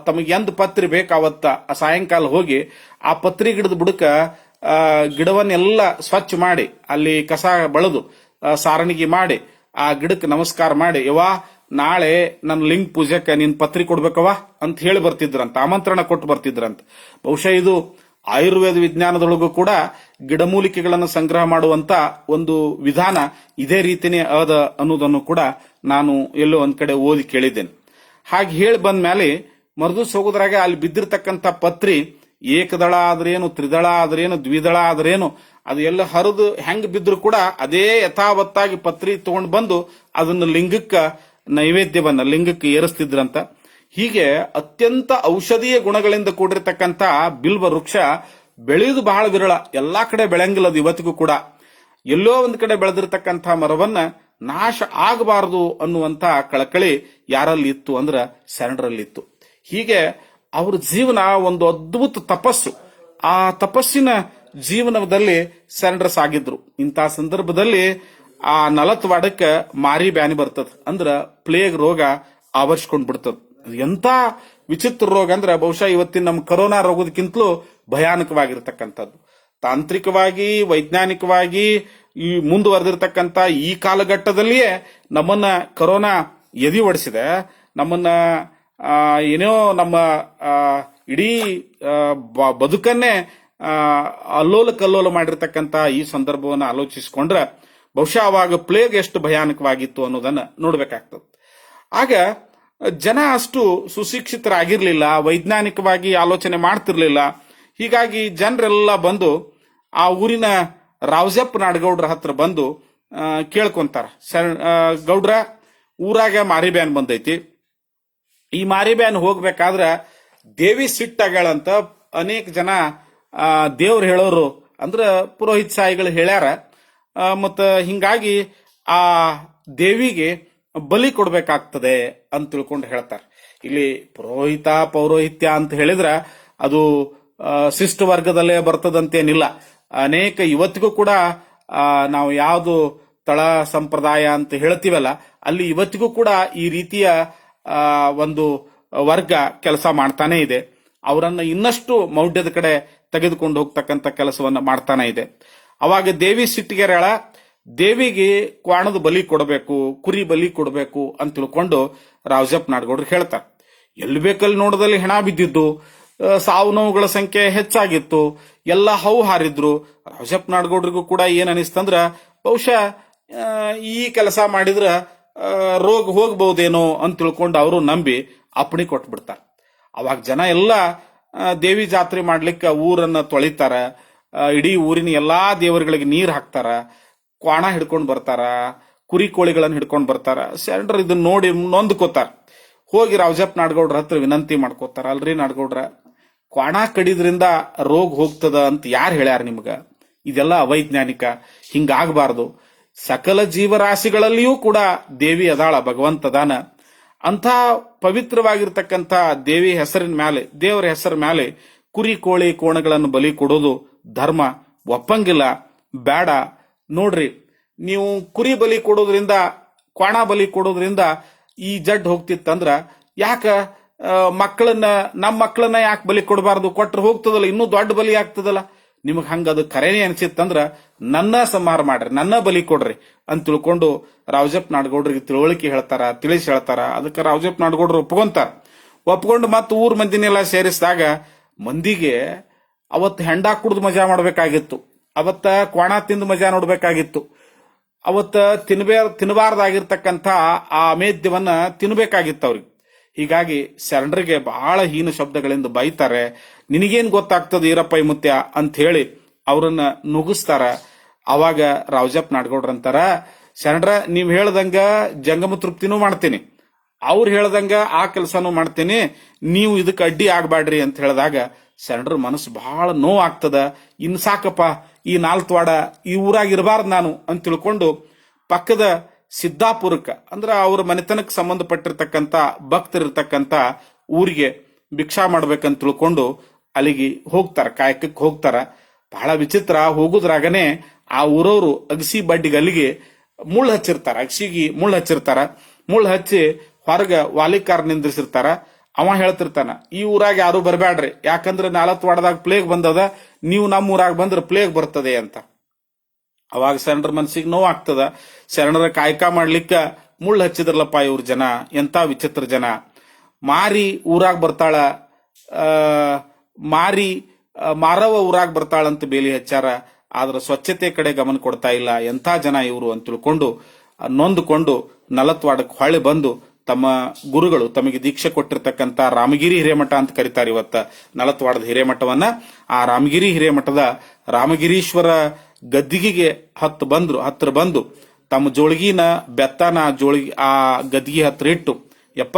ತಮಗೆ ಎಂದ್ ಪತ್ರಿ ಬೇಕಾವತ್ತ ಆ ಸಾಯಂಕಾಲ ಹೋಗಿ ಆ ಪತ್ರಿ ಗಿಡದ ಬುಡಕ ಗಿಡವನ್ನೆಲ್ಲ ಸ್ವಚ್ಛ ಮಾಡಿ ಅಲ್ಲಿ ಕಸ ಬಳದು ಸಾರಣಿಗೆ ಮಾಡಿ ಆ ಗಿಡಕ್ಕೆ ನಮಸ್ಕಾರ ಮಾಡಿ, ಯವ್ವಾ ನಾಳೆ ನನ್ನ ಲಿಂಗ ಪೂಜೆಕ್ಕೆ ನೀನ್ ಪತ್ರಿ ಕೊಡ್ಬೇಕವ ಅಂತ ಹೇಳಿ ಬರ್ತಿದ್ರಂತ, ಆಮಂತ್ರಣ ಕೊಟ್ಟು ಬರ್ತಿದ್ರಂತ. ಬಹುಶಃ ಇದು ಆಯುರ್ವೇದ ವಿಜ್ಞಾನದೊಳಗೂ ಕೂಡ ಗಿಡಮೂಲಿಕೆಗಳನ್ನು ಸಂಗ್ರಹ ಮಾಡುವಂತ ಒಂದು ವಿಧಾನ ಇದೇ ರೀತಿನೇ ಅದ ಅನ್ನೋದನ್ನು ಕೂಡ ನಾನು ಎಲ್ಲೋ ಒಂದ್ ಕಡೆ ಓದಿ ಕೇಳಿದ್ದೇನೆ. ಹಾಗೆ ಹೇಳಿ ಬಂದ ಮೇಲೆ ಮರುದಿವ್ಸ ಹೋಗೋದ್ರಾಗ ಅಲ್ಲಿ ಬಿದ್ದಿರ್ತಕ್ಕಂಥ ಪತ್ರಿ ಏಕದಳ ಆದ್ರೇನು, ತ್ರಿದಳ ಆದ್ರೇನು, ದ್ವಿದಳ ಆದ್ರೇನು, ಅದು ಎಲ್ಲ ಹರಿದು ಹೆಂಗ್ ಬಿದ್ರು ಕೂಡ ಅದೇ ಯಥಾವತ್ತಾಗಿ ಪತ್ರಿ ತಗೊಂಡು ಬಂದು ಅದನ್ನ ಲಿಂಗಕ್ಕೆ ಏರಿಸ್ತಿದ್ರಂತ. ಹೀಗೆ ಅತ್ಯಂತ ಔಷಧೀಯ ಗುಣಗಳಿಂದ ಕೂಡಿರ್ತಕ್ಕಂಥ ಬಿಲ್ವ ವೃಕ್ಷ ಬೆಳೆಯುವುದು ಬಹಳ ವಿರಳ. ಎಲ್ಲಾ ಕಡೆ ಬೆಳೆಯಂಗಿಲ್ಲ ಅದು ಇವತ್ತಿಗೂ ಕೂಡ. ಎಲ್ಲೋ ಒಂದ್ ಕಡೆ ಬೆಳೆದಿರ್ತಕ್ಕಂಥ ಮರವನ್ನ ನಾಶ ಆಗಬಾರದು ಅನ್ನುವಂತ ಕಳಕಳಿ ಯಾರಲ್ಲಿ ಇತ್ತು ಅಂದ್ರ ಶರಣರಲ್ಲಿತ್ತು. ಹೀಗೆ ಅವ್ರ ಜೀವನ ಒಂದು ಅದ್ಭುತ ತಪಸ್ಸು. ಆ ತಪಸ್ಸಿನ ಜೀವನದಲ್ಲಿ ಶರಣರ ಸಾಗಿದ್ರು. ಇಂಥ ಸಂದರ್ಭದಲ್ಲಿ ಆ 40 ವಾಡಕ್ಕೆ ಮಾರಿ ಬ್ಯಾನಿ ಬರ್ತದ, ಅಂದ್ರ ಪ್ಲೇಗ್ ರೋಗ ಆವರಿಸ್ಕೊಂಡ್ ಬಿಡ್ತದ. ಎಂತ ವಿಚಿತ್ರ ರೋಗ ಅಂದ್ರೆ ಬಹುಶಃ ಇವತ್ತಿನ ನಮ್ಮ ಕೊರೋನಾ ರೋಗದಕ್ಕಿಂತಲೂ ಭಯಾನಕವಾಗಿರ್ತಕ್ಕಂಥದ್ದು. ತಾಂತ್ರಿಕವಾಗಿ ವೈಜ್ಞಾನಿಕವಾಗಿ ಈ ಮುಂದುವರೆದಿರ್ತಕ್ಕಂಥ ಈ ಕಾಲಘಟ್ಟದಲ್ಲಿಯೇ ನಮ್ಮನ್ನ ಕೊರೋನಾ ಎದಿ ಒಡಿಸಿದೆ. ನಮ್ಮನ್ನ ಏನೋ ನಮ್ಮ ಇಡೀ ಬದುಕನ್ನೇ ಅಲ್ಲೋಲ ಕಲ್ಲೋಲ ಮಾಡಿರ್ತಕ್ಕಂಥ ಈ ಸಂದರ್ಭವನ್ನು ಆಲೋಚಿಸಿಕೊಂಡ್ರೆ ಬಹುಶಃ ಅವಾಗ ಪ್ಲೇಗ್ ಎಷ್ಟು ಭಯಾನಕವಾಗಿತ್ತು ಅನ್ನೋದನ್ನ ನೋಡ್ಬೇಕಾಗ್ತದೆ. ಆಗ ಜನ ಅಷ್ಟು ಸುಶಿಕ್ಷಿತರಾಗಿರ್ಲಿಲ್ಲ, ವೈಜ್ಞಾನಿಕವಾಗಿ ಆಲೋಚನೆ ಮಾಡ್ತಿರ್ಲಿಲ್ಲ. ಹೀಗಾಗಿ ಜನರೆಲ್ಲ ಬಂದು ಆ ಊರಿನ ರಾವಜಪ್ಪ ನಾಡಗೌಡ್ರ ಹತ್ರ ಬಂದು ಕೇಳ್ಕೊಂತಾರ, ಗೌಡ್ರ ಊರಾಗ ಮಾರಿಬ್ಯಾನ್ ಬಂದೈತಿ, ಈ ಮಾರಿಬ್ಯಾನ್ ಹೋಗ್ಬೇಕಾದ್ರ ದೇವಿ ಸಿಟ್ಟಾಗಳಂತ ಅನೇಕ ಜನ ದೇವ್ರು ಹೇಳೋರು ಅಂದ್ರ ಪುರೋಹಿತ ಸಾಯಿಗಳು ಹೇಳ್ಯಾರ. ಮತ್ತ ಹಿಂಗಾಗಿ ಆ ದೇವಿಗೆ ಬಲಿ ಕೊಡ್ಬೇಕಾಗ್ತದೆ ಅಂತ ತಿಳ್ಕೊಂಡು ಹೇಳ್ತಾರೆ. ಇಲ್ಲಿ ಪುರೋಹಿತ ಪೌರೋಹಿತ್ಯ ಅಂತ ಹೇಳಿದ್ರ ಅದು ಶಿಷ್ಟ ವರ್ಗದಲ್ಲೇ ಬರ್ತದಂತೇನಿಲ್ಲ. ಅನೇಕ ಇವತ್ತಿಗೂ ಕೂಡ ನಾವು ಯಾವುದು ತಳ ಸಂಪ್ರದಾಯ ಅಂತ ಹೇಳ್ತೀವಲ್ಲ, ಅಲ್ಲಿ ಇವತ್ತಿಗೂ ಕೂಡ ಈ ರೀತಿಯ ಒಂದು ವರ್ಗ ಕೆಲಸ ಮಾಡ್ತಾನೆ ಇದೆ. ಅವರನ್ನ ಇನ್ನಷ್ಟು ಮೌಢ್ಯದ ಕಡೆ ತೆಗೆದುಕೊಂಡು ಹೋಗ್ತಕ್ಕಂಥ ಕೆಲಸವನ್ನ ಮಾಡ್ತಾನೆ ಇದೆ. ಅವಾಗ ದೇವಿ ಸಿಟ್ಟಿಗೆರಳ ದೇವಿಗೆ ಕ್ವಾಣದ ಬಲಿ ಕೊಡಬೇಕು, ಕುರಿ ಬಲಿ ಕೊಡಬೇಕು ಅಂತ ತಿಳ್ಕೊಂಡು ರಾವಜಪ್ಪ ನಾಡಗೌಡ್ರು ಹೇಳ್ತಾರೆ. ಎಲ್ಲಿ ಬೇಕಲ್ಲಿ ನೋಡದಲ್ಲಿ ಹೆಣ ಬಿದ್ದಿದ್ದು, ಸಾವು ನೋವುಗಳ ಸಂಖ್ಯೆ ಹೆಚ್ಚಾಗಿತ್ತು, ಎಲ್ಲ ಹೌ ಹಾರಿದ್ರು. ರಾವಜಪ್ಪ ನಾಡಗೌಡ್ರಿಗೂ ಕೂಡ ಏನ್ ಅನಿಸ್ತಂದ್ರ ಬಹುಶಃ ಈ ಕೆಲಸ ಮಾಡಿದ್ರ ರೋಗ ಹೋಗ್ಬಹುದೇನೋ ಅಂತ ತಿಳ್ಕೊಂಡು ಅವರು ನಂಬಿ ಅಪ್ಪಣೆ ಕೊಟ್ಬಿಡ್ತಾರೆ. ಅವಾಗ ಜನ ಎಲ್ಲ ದೇವಿ ಜಾತ್ರೆ ಮಾಡ್ಲಿಕ್ಕೆ ಊರನ್ನ ತೊಳಿತಾರ, ಇಡೀ ಊರಿನ ಎಲ್ಲಾ ದೇವರುಗಳಿಗೆ ನೀರ್ ಹಾಕ್ತಾರ, ಕ್ವಾಣ ಹಿಡ್ಕೊಂಡ್ ಬರ್ತಾರ, ಕುರಿ ಕೋಳಿಗಳನ್ನ ಹಿಡ್ಕೊಂಡ್ ಬರ್ತಾರ. ಶರಣರು ಇದನ್ನ ನೋಡಿ ನೊಂದ್ಕೋತಾರ. ಹೋಗಿ ರಾವಜಪ್ಪ ನಾಡಗೌಡ್ರ ಹತ್ರ ವಿನಂತಿ ಮಾಡ್ಕೋತಾರ, ಅಲ್ರಿ ನಾಡಗೌಡ್ರ, ಕ್ವಾಣ ಕಡಿದ್ರಿಂದ ರೋಗ ಹೋಗ್ತದ ಅಂತ ಯಾರು ಹೇಳ್ಯಾರ ನಿಮ್ಗ? ಇದೆಲ್ಲ ಅವೈಜ್ಞಾನಿಕ, ಹಿಂಗಾಗಬಾರ್ದು. ಸಕಲ ಜೀವರಾಶಿಗಳಲ್ಲಿಯೂ ಕೂಡ ದೇವಿ ಅದಾಳ, ಭಗವಂತದಾನ. ಅಂಥ ಪವಿತ್ರವಾಗಿರ್ತಕ್ಕಂಥ ದೇವಿ ಹೆಸರಿನ ಮ್ಯಾಲೆ, ದೇವರ ಹೆಸರ ಮ್ಯಾಲೆ ಕುರಿ ಕೋಳಿ ಕೋಣಗಳನ್ನು ಬಲಿ ಕೊಡೋದು ಧರ್ಮ ಒಪ್ಪಂಗಿಲ್ಲ, ಬೇಡ. ನೋಡ್ರಿ, ನೀವು ಕುರಿ ಬಲಿ ಕೊಡೋದ್ರಿಂದ, ಕ್ವಾಣ ಬಲಿ ಕೊಡೋದ್ರಿಂದ ಈ ಜಡ್ ಹೋಗ್ತಿತ್ತಂದ್ರ ಯಾಕ ನಮ್ಮ ಮಕ್ಕಳನ್ನ ಯಾಕೆ ಬಲಿ ಕೊಡಬಾರ್ದು? ಕೊಟ್ರೆ ಹೋಗ್ತದಲ್ಲ, ಇನ್ನೂ ದೊಡ್ಡ ಬಲಿ ಆಗ್ತದಲ್ಲ. ನಿಮಗ್ ಹಂಗ ಅದು ಕರೆನೇ ಅನ್ಸಿತ್ತಂದ್ರ ನನ್ನ ಸಂಹಾರ ಮಾಡ್ರಿ, ನನ್ನ ಬಲಿ ಕೊಡ್ರಿ ಅಂತ ತಿಳ್ಕೊಂಡು ರಾವಜಪ್ಪ ನಾಡಗೌಡ್ರಿಗೆ ತಿಳುವಳಿಕೆ ಹೇಳ್ತಾರ, ತಿಳಿಸಿ ಹೇಳ್ತಾರ. ಅದಕ್ಕೆ ರಾವಜಪ್ಪ ನಾಡಗೌಡ್ರು ಒಪ್ಕೊಂಡು ಮತ್ತ ಊರ್ ಮಂದಿನೆಲ್ಲ ಸೇರಿಸಿದಾಗ ಮಂದಿಗೆ ಅವತ್ತು ಹೆಂಡ ಕುಡ್ದು ಮಜಾ ಮಾಡ್ಬೇಕಾಗಿತ್ತು, ಅವತ್ತ ಕ್ವಾಣ ತಿಂದು ಮಜಾ ನೋಡ್ಬೇಕಾಗಿತ್ತು, ಅವತ್ತ ತಿನ್ನಬಾರ್ದಾಗಿರ್ತಕ್ಕಂಥ ಆ ಅಮೇದ್ಯವನ್ನ ತಿನ್ಬೇಕಾಗಿತ್ತು ಅವ್ರಿಗೆ. ಹೀಗಾಗಿ ಶರಣರಿಗೆ ಬಹಳ ಹೀನ ಶಬ್ದಗಳಿಂದ ಬೈತಾರೆ. ನಿನಗೇನ್ ಗೊತ್ತಾಗ್ತದ ಈರಪ್ಪ ಮುತ್ಯ ಅಂತ ಹೇಳಿ ಅವ್ರನ್ನ ನುಗ್ಗಿಸ್ತಾರ. ಅವಾಗ ರಾವಜಪ್ಪ ನಾಡಗೌಡ್ರ ಅಂತಾರ, ಶರಣರ ನೀವ್ ಹೇಳ್ದಂಗ ಜಂಗಮ ತೃಪ್ತಿನೂ ಮಾಡ್ತೀನಿ, ಅವ್ರು ಹೇಳ್ದಂಗ ಆ ಕೆಲಸನೂ ಮಾಡ್ತೀನಿ, ನೀವು ಇದಕ್ಕೆ ಅಡ್ಡಿ ಆಗ್ಬ್ಯಾಡ್ರಿ ಅಂತ ಹೇಳಿದಾಗ ಶರಣರ ಮನಸ್ಸು ಬಹಳ ನೋವು ಆಗ್ತದ. ಇನ್ ಸಾಕಪ್ಪ, ಈ 4 ವಾಡ ಈ ಊರಾಗ ಇರಬಾರ್ದು ನಾನು ಅಂತ ತಿಳ್ಕೊಂಡು ಪಕ್ಕದ ಸಿದ್ದಾಪುರಕ್ಕೆ, ಅಂದ್ರ ಅವ್ರ ಮನೆತನಕ್ಕೆ ಸಂಬಂಧಪಟ್ಟಿರ್ತಕ್ಕಂಥ ಭಕ್ತರಿರ್ತಕ್ಕಂಥ ಊರಿಗೆ ಭಿಕ್ಷಾ ಮಾಡ್ಬೇಕಂತ ತಿಳ್ಕೊಂಡು ಅಲ್ಲಿಗೆ ಹೋಗ್ತಾರ, ಕಾಯಕಕ್ಕೆ ಹೋಗ್ತಾರ. ಬಹಳ ವಿಚಿತ್ರ, ಹೋಗುದ್ರಾಗನೆ ಆ ಊರವರು ಅಗಸಿ ಬಡ್ಡಿಗೆ ಅಲ್ಲಿಗೆ ಮುಳ್ಳು ಹಚ್ಚಿರ್ತಾರ, ಅಗಸಿಗೆ ಮುಳ್ಳು ಹಚ್ಚಿರ್ತಾರ. ಮುಳ್ಳು ಹಚ್ಚಿ ಹೊರಗ ವಾಲಿಕಾರ್ ನಿಂದ್ರಿಸಿರ್ತಾರ. ಅವ ಹೇಳ್ತಿರ್ತಾನ, ಈ ಊರಾಗ ಯಾರು ಬರಬೇಡ್ರಿ, ಯಾಕಂದ್ರೆ 4 ವಾರದಾಗ ಪ್ಲೇಗ್ ಬಂದದ, ನೀವು ನಮ್ಮ ಊರಾಗ ಬಂದ್ರೆ ಪ್ಲೇಗ್ ಬರ್ತದೆ ಅಂತ. ಅವಾಗ ಶರಣರ ಮನಸ್ಸಿಗೆ ನೋವು ಆಗ್ತದ. ಶರಣರ ಕಾಯಕ ಮಾಡ್ಲಿಕ್ಕ ಮುಳ್ಳು ಹಚ್ಚಿದ್ರಲ್ಲಪ್ಪ ಇವ್ರ ಜನ, ಎಂತ ವಿಚಿತ್ರ ಜನ. ಮಾರಿ ಊರಾಗ ಬರ್ತಾಳ, ಮಾರವ ಊರಾಗ ಬರ್ತಾಳಂತ ಬೇಲಿ ಹಚ್ಚಾರ, ಆದ್ರ ಸ್ವಚ್ಛತೆ ಕಡೆ ಗಮನ ಕೊಡ್ತಾ ಇಲ್ಲ. ಎಂಥ ಜನ ಇವರು ಅಂತ ತಿಳ್ಕೊಂಡು ನೊಂದುಕೊಂಡು 40 ವಾರಕ್ಕೆ ಹೊಳ್ಳಿ ಬಂದು ತಮ್ಮ ಗುರುಗಳು ತಮಗೆ ದೀಕ್ಷೆ ಕೊಟ್ಟಿರ್ತಕ್ಕಂಥ ರಾಮಗಿರಿ ಹಿರೇಮಠ ಅಂತ ಕರೀತಾರೆ ಇವತ್ತ 40 ವಾರದ ಹಿರೇಮಠವನ್ನ. ಆ ರಾಮಗಿರಿ ಹಿರೇಮಠದ ರಾಮಗಿರೀಶ್ವರ ಗದ್ದಿಗೆಗೆ ಹತ್ರ ಬಂದು ತಮ್ಮ ಜೋಳಿಗಿನ ಬೆತ್ತನ ಆ ಗದ್ದಿಗೆ ಹತ್ರ ಇಟ್ಟು, ಯಪ್ಪ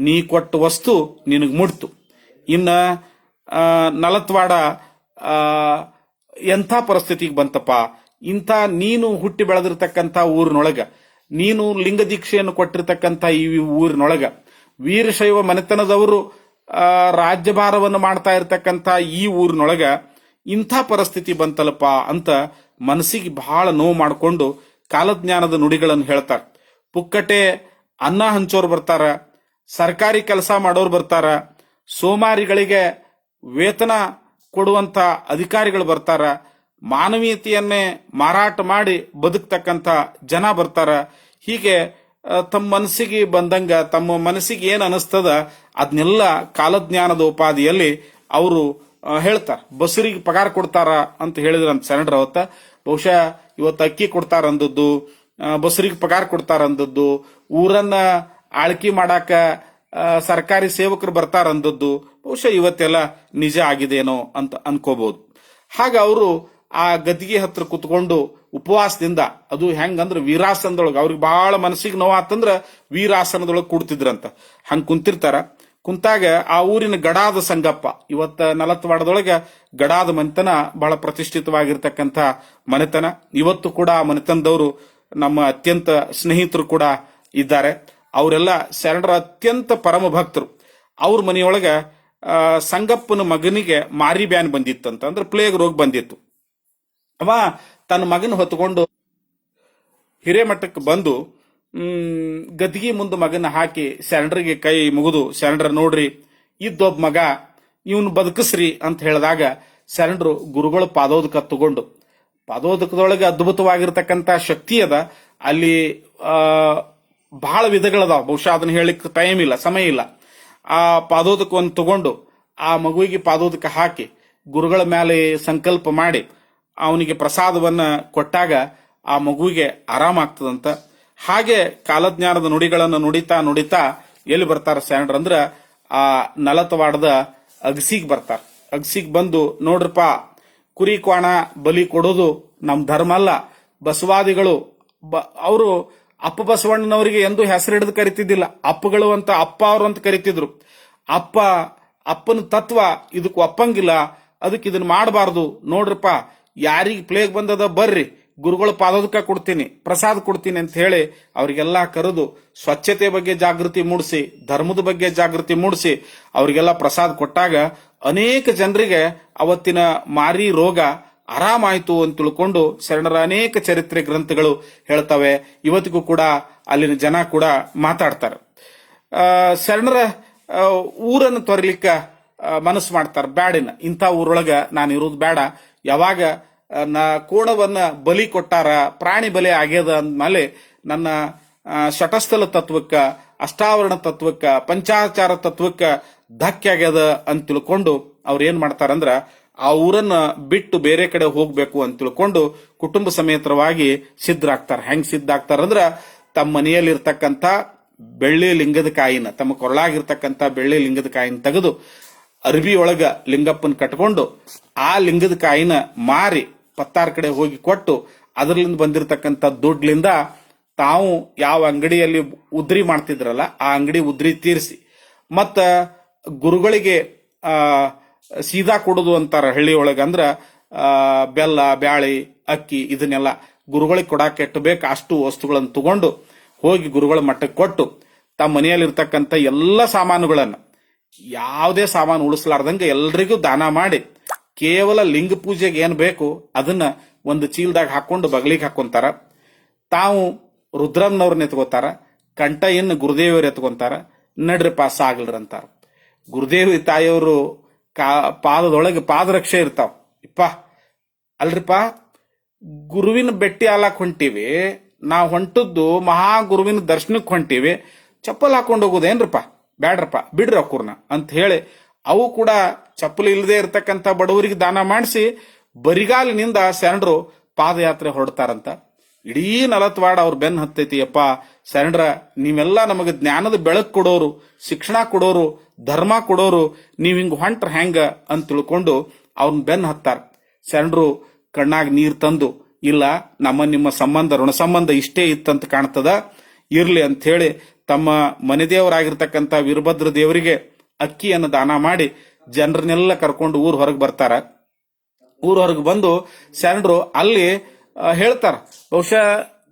ನೀ ಕೊಟ್ಟ ವಸ್ತು ನಿನಗ್ ಮುಡ್ತು, ಇನ್ನ 40 ವಾಡ ಎಂಥ ಪರಿಸ್ಥಿತಿಗೆ ಬಂತಪ್ಪ, ಇಂಥ ನೀನು ಹುಟ್ಟಿ ಬೆಳೆದಿರ್ತಕ್ಕಂಥ ಊರಿನೊಳಗ, ನೀನು ಲಿಂಗ ದೀಕ್ಷೆಯನ್ನು ಕೊಟ್ಟಿರ್ತಕ್ಕಂಥ ಈ ಊರಿನೊಳಗ ವೀರಶೈವ ಮನೆತನದವರು ರಾಜ್ಯಭಾರವನ್ನು ಮಾಡ್ತಾ ಇರ್ತಕ್ಕಂಥ ಈ ಊರಿನೊಳಗ ಇಂಥ ಪರಿಸ್ಥಿತಿ ಬಂತಲ್ಲಪ್ಪ ಅಂತ ಮನಸ್ಸಿಗೆ ಬಹಳ ನೋವು ಮಾಡಿಕೊಂಡು ಕಾಲಜ್ಞಾನದ ನುಡಿಗಳನ್ನು ಹೇಳ್ತಾರೆ. ಪುಕ್ಕಟೆ ಅನ್ನ ಹಂಚೋರು ಬರ್ತಾರ, ಸರ್ಕಾರಿ ಕೆಲಸ ಮಾಡೋರು ಬರ್ತಾರ, ಸೋಮಾರಿಗಳಿಗೆ ವೇತನ ಕೊಡುವಂತ ಅಧಿಕಾರಿಗಳು ಬರ್ತಾರ, ಮಾನವೀಯತೆಯನ್ನೇ ಮಾರಾಟ ಮಾಡಿ ಬದುಕ್ತಕ್ಕಂಥ ಜನ ಬರ್ತಾರ. ಹೀಗೆ ತಮ್ಮ ಮನಸ್ಸಿಗೆ ಬಂದಂಗ, ತಮ್ಮ ಮನಸ್ಸಿಗೆ ಏನ್ ಅನಿಸ್ತದ ಅದನ್ನೆಲ್ಲ ಕಾಲಜ್ಞಾನದ ಉಪಾಧಿಯಲ್ಲಿ ಅವರು ಹೇಳ್ತಾರ. ಬಸರಿಗೆ ಪಗಾರ ಕೊಡ್ತಾರ ಅಂತ ಹೇಳಿದ್ರಂತ ಶರಣರ ಅವತ್ತ. ಬಹುಶಃ ಇವತ್ತು ಅಕ್ಕಿ ಕೊಡ್ತಾರ ಅಂದದ್ದು, ಬಸರಿಗೆ ಪಗಾರ ಕೊಡ್ತಾರ ಅಂದದ್ದು, ಊರನ್ನ ಆಳ್ಕಿ ಮಾಡಾಕ ಸರ್ಕಾರಿ ಸೇವಕರು ಬರ್ತಾರ ಅಂದದ್ದು ಬಹುಶಃ ಇವತ್ತೆಲ್ಲ ನಿಜ ಆಗಿದೇನೋ ಅಂತ ಅನ್ಕೋಬಹುದು. ಹಾಗ ಅವರು ಆ ಗದ್ದಿಗೆ ಹತ್ರ ಕುತ್ಕೊಂಡು ಉಪವಾಸದಿಂದ, ಅದು ಹೆಂಗಂದ್ರ ವೀರಾಸನದೊಳಗೆ, ಅವ್ರಿಗೆ ಬಹಳ ಮನಸ್ಸಿಗೆ ನೋವಾತಂದ್ರ ವೀರಾಸನದೊಳಗೆ ಕೂಡ್ತಿದ್ರಂತ. ಹಂಗ ಕುಂತಿರ್ತಾರ. ಕುಂತಾಗ ಆ ಊರಿನ ಗಡಾದ ಸಂಗಪ್ಪ, ಇವತ್ತ 40 ವಾರದೊಳಗ ಗಡಾದ ಮನೆತನ ಬಹಳ ಪ್ರತಿಷ್ಠಿತವಾಗಿರ್ತಕ್ಕಂಥ ಮನೆತನ. ಇವತ್ತು ಕೂಡ ಆ ಮನೆತನದವರು ನಮ್ಮ ಅತ್ಯಂತ ಸ್ನೇಹಿತರು ಕೂಡ ಇದ್ದಾರೆ. ಅವರೆಲ್ಲ ಶರಣರ ಅತ್ಯಂತ ಪರಮ ಭಕ್ತರು. ಅವ್ರ ಮನೆಯೊಳಗ ಸಂಗಪ್ಪನ ಮಗನಿಗೆ ಮಾರಿ ಬ್ಯಾನ್ ಬಂದಿತ್ತಂತ, ಅಂದ್ರೆ ಪ್ಲೇಗ್ ರೋಗ ಬಂದಿತ್ತು. ಅವ ತನ್ನ ಮಗನ ಹೊತ್ಕೊಂಡು ಹಿರೇಮಠಕ್ಕೆ ಬಂದು ಗದ್ದಿಗೆ ಮುಂದೆ ಮಗನ ಹಾಕಿ ಶರಣರಿಗೆ ಕೈ ಮುಗಿದು, ಶರಣರ ನೋಡ್ರಿ ಇದ್ದೊಬ್ಬ ಮಗ, ಇವನು ಬದುಕಿಸ್ರಿ ಅಂತ ಹೇಳಿದಾಗ ಶರಣರು ಗುರುಗಳು ಪಾದೋದಕ ತಗೊಂಡು, ಪಾದೋದಕದೊಳಗೆ ಅದ್ಭುತವಾಗಿರ್ತಕ್ಕಂಥ ಶಕ್ತಿ ಅದ. ಅಲ್ಲಿ ಬಹಳ ವಿಧಗಳದಾವ, ಬಹುಶಃ ಅದನ್ನ ಹೇಳಿಕ್ಕೆ ಟೈಮ್ ಇಲ್ಲ, ಸಮಯ ಇಲ್ಲ. ಆ ಪಾದೋದಕವನ್ನು ತಗೊಂಡು ಆ ಮಗುವಿಗೆ ಪಾದೋದಕ ಹಾಕಿ ಗುರುಗಳ ಮೇಲೆ ಸಂಕಲ್ಪ ಮಾಡಿ ಅವನಿಗೆ ಪ್ರಸಾದವನ್ನ ಕೊಟ್ಟಾಗ ಆ ಮಗುವಿಗೆ ಆರಾಮಾಗ್ತದಂತ. ಹಾಗೆ ಕಾಲಜ್ಞಾನದ ನುಡಿಗಳನ್ನು ನುಡಿತಾ ಎಲ್ಲಿ ಬರ್ತಾರ ಶರಣರಂದ್ರ ಆ 40 ವಾಡದ ಅಗಸಿಗೆ ಬರ್ತಾರ. ಅಗಸಿಗೆ ಬಂದು, ನೋಡ್ರಪ್ಪ, ಕುರಿ ಕ್ವಾಣ ಬಲಿ ಕೊಡೋದು ನಮ್ ಧರ್ಮ ಅಲ್ಲ. ಬಸವಾದಿಗಳು ಅವರು ಅಪ್ಪ ಬಸವಣ್ಣನವರಿಗೆ ಎಂದೂ ಹೆಸರು ಹಿಡಿದು ಕರಿತಿದ್ದಿಲ್ಲ, ಅಪ್ಪಗಳು ಅಂತ, ಅಪ್ಪ ಅವರು ಅಂತ ಕರಿತಿದ್ರು. ಅಪ್ಪನ ತತ್ವ ಇದಕ್ಕೆ ಒಪ್ಪಂಗಿಲ್ಲ, ಅದಕ್ಕೆ ಇದನ್ನ ಮಾಡಬಾರ್ದು. ನೋಡ್ರಪ್ಪ, ಯಾರಿಗೆ ಪ್ಲೇಗ್ ಬಂದದ ಬರ್ರಿ, ಗುರುಗಳು ಪಾದೋದಕ ಕೊಡ್ತೀನಿ, ಪ್ರಸಾದ ಕೊಡ್ತೀನಿ ಅಂತ ಹೇಳಿ ಅವರಿಗೆಲ್ಲ ಕರೆದು ಸ್ವಚ್ಛತೆ ಬಗ್ಗೆ ಜಾಗೃತಿ ಮೂಡಿಸಿ, ಧರ್ಮದ ಬಗ್ಗೆ ಜಾಗೃತಿ ಮೂಡಿಸಿ ಅವರಿಗೆಲ್ಲ ಪ್ರಸಾದ ಕೊಟ್ಟಾಗ ಅನೇಕ ಜನರಿಗೆ ಅವತ್ತಿನ ಮಾರಿ ರೋಗ ಆರಾಮಾಯ್ತು ಅಂತ ತಿಳ್ಕೊಂಡು ಶರಣರ ಅನೇಕ ಚರಿತ್ರೆ ಗ್ರಂಥಗಳು ಹೇಳ್ತವೆ. ಇವತ್ತಿಗೂ ಕೂಡ ಅಲ್ಲಿನ ಜನ ಕೂಡ ಮಾತಾಡ್ತಾರೆ. ಶರಣರ ಊರನ್ನು ತೊರಲಿಕ್ಕ ಮನಸ್ಸು ಮಾಡ್ತಾರೆ. ಬ್ಯಾಡಿನ ಇಂಥ ಊರೊಳಗ ನಾನು ಇರೋದು ಬೇಡ, ಯಾವಾಗ ಕೋಣವನ್ನ ಬಲಿ ಕೊಟ್ಟಾರ, ಪ್ರಾಣಿ ಬಲಿ ಆಗ್ಯದ ಅಂದ್ಮೇಲೆ ನನ್ನ ಶಟಸ್ಥಲ ತತ್ವಕ್ಕ, ಅಷ್ಟಾವರಣ ತತ್ವಕ್ಕ, ಪಂಚಾಚಾರ ತತ್ವಕ್ಕ ಧಕ್ಕೆ ಆಗ್ಯದ ಅಂತ ತಿಳ್ಕೊಂಡು ಅವ್ರು ಏನ್ ಮಾಡ್ತಾರಂದ್ರ ಆ ಊರನ್ನ ಬಿಟ್ಟು ಬೇರೆ ಕಡೆ ಹೋಗ್ಬೇಕು ಅಂತ ತಿಳ್ಕೊಂಡು ಕುಟುಂಬ ಸಮೇತರವಾಗಿ ಸಿದ್ಧರಾಗ್ತಾರ. ಹೆಂಗ್ ಸಿದ್ಧ ಆಗ್ತಾರಂದ್ರ ತಮ್ಮ ಮನೆಯಲ್ಲಿರ್ತಕ್ಕಂಥ ಬೆಳ್ಳಿ ಲಿಂಗದ ಕಾಯಿನ, ತಮ್ಮ ಕೊರಳಾಗಿರ್ತಕ್ಕಂಥ ಬೆಳ್ಳಿ ಲಿಂಗದ ಕಾಯಿನ ತೆಗೆದು ಅರ್ಬಿ ಒಳಗ ಲಿಂಗಪ್ಪನ ಕಟ್ಕೊಂಡು ಆ ಲಿಂಗದ ಕಾಯಿನ ಮಾರಿ ಪತ್ತಾರ ಕಡೆ ಹೋಗಿ ಕೊಟ್ಟು ಅದರಿಂದ ಬಂದಿರತಕ್ಕಂಥ ದುಡ್ಲಿಂದ ತಾವು ಯಾವ ಅಂಗಡಿಯಲ್ಲಿ ಉದ್ರಿ ಮಾಡ್ತಿದ್ರಲ್ಲ ಆ ಅಂಗಡಿ ಉದ್ರಿ ತೀರಿಸಿ, ಮತ್ತ ಗುರುಗಳಿಗೆ ಸೀದಾ ಕೊಡುದು ಅಂತಾರ ಹಳ್ಳಿ ಒಳಗ. ಅಂದ್ರ ಬೆಲ್ಲ, ಬ್ಯಾಳಿ, ಅಕ್ಕಿ ಇದನ್ನೆಲ್ಲ ಗುರುಗಳಿಗೆ ಕೊಡಾಕ ಎಷ್ಟು ಬೇಕು ಅಷ್ಟು ವಸ್ತುಗಳನ್ನು ತಗೊಂಡು ಹೋಗಿ ಗುರುಗಳ ಮಟ್ಟಕ್ಕೆ ಕೊಟ್ಟು ತಮ್ಮ ಮನೆಯಲ್ಲಿರ್ತಕ್ಕಂಥ ಎಲ್ಲ ಸಾಮಾನುಗಳನ್ನ, ಯಾವುದೇ ಸಾಮಾನು ಉಳಿಸಲಾರ್ದಂಗೆ ಎಲ್ರಿಗೂ ದಾನ ಮಾಡಿ ಕೇವಲ ಲಿಂಗ ಪೂಜೆಗೆ ಏನ್ ಬೇಕು ಅದನ್ನ ಒಂದು ಚೀಲದಾಗ ಹಾಕೊಂಡು ಬಗಲಿಗೆ ಹಾಕೊಂತಾರ. ತಾವು ರುದ್ರಮ್ಮನವ್ರನ್ನ ಎತ್ಕೋತಾರ, ಕಂಠ ಇನ್ನು ಗುರುದೇವರು ಎತ್ಕೊಂತಾರ, ನಡ್ರಿಪ್ಪ ಸಾಗ್ಲ್ರಂತಾರ. ಗುರುದೇವಿ ತಾಯಿಯವರು ಪಾದದೊಳಗೆ ಪಾದರಕ್ಷೆ ಇರ್ತಾವ. ಇಪ್ಪ ಅಲ್ರಿಪ್ಪ, ಗುರುವಿನ ಬೆಟ್ಟಿ ಹಾಲಾಕ್ ಹೊಂಟಿವಿ, ನಾವು ಹೊಂಟದ್ದು ಮಹಾ ಗುರುವಿನ ದರ್ಶನಕ್ಕೆ ಹೊಂಟಿವಿ, ಚಪ್ಪಲ್ ಹಾಕೊಂಡು ಹೋಗೋದೇನ್ರಪ್ಪ, ಬ್ಯಾಡ್ರಪ್ಪ ಬಿಡ್ರಿ ಅಕ್ಕೂರ್ನ ಅಂತ ಹೇಳಿ ಅವು ಕೂಡ ಚಪ್ಪಲಿ ಇಲ್ಲದೆ ಇರ್ತಕ್ಕಂಥ ಬಡವರಿಗೆ ದಾನ ಮಾಡಿಸಿ ಬರಿಗಾಲಿನಿಂದ ಶರಣರು ಪಾದಯಾತ್ರೆ ಹೊರಡ್ತಾರಂತ. ಇಡೀ ನಲತ್ವಾಡ ಅವ್ರ ಬೆನ್ ಹತ್ತೈತಿ. ಯಪ್ಪ ಶರಣರ, ನೀವೆಲ್ಲ ನಮಗೆ ಜ್ಞಾನದ ಬೆಳಕು ಕೊಡೋರು, ಶಿಕ್ಷಣ ಕೊಡೋರು, ಧರ್ಮ ಕೊಡೋರು, ನೀವ್ ಹಿಂಗ್ ಹೊಂಟ್ರ ಹೆಂಗ ಅಂತ ತಿಳ್ಕೊಂಡು ಅವ್ರನ್ನ ಬೆನ್ ಹತ್ತಾರ. ಶರಣರು ಕಣ್ಣಾಗ ನೀರ್ ತಂದು, ಇಲ್ಲ ನಮ್ಮ ನಿಮ್ಮ ಸಂಬಂಧ ಋಣ ಸಂಬಂಧ ಇಷ್ಟೇ ಇತ್ತಂತ ಕಾಣ್ತದ, ಇರ್ಲಿ ಅಂತ ಹೇಳಿ ತಮ್ಮ ಮನೆ ದೇವರಾಗಿರ್ತಕ್ಕಂಥ ವೀರಭದ್ರ ದೇವರಿಗೆ ಅಕ್ಕಿಯನ್ನು ದಾನ ಮಾಡಿ ಜನರನ್ನೆಲ್ಲ ಕರ್ಕೊಂಡು ಊರ್ ಹೊರಗೆ ಬರ್ತಾರ. ಊರ್ ಹೊರಗೆ ಬಂದು ಶರಣರು ಅಲ್ಲಿ ಹೇಳ್ತಾರ, ಬಹುಶಃ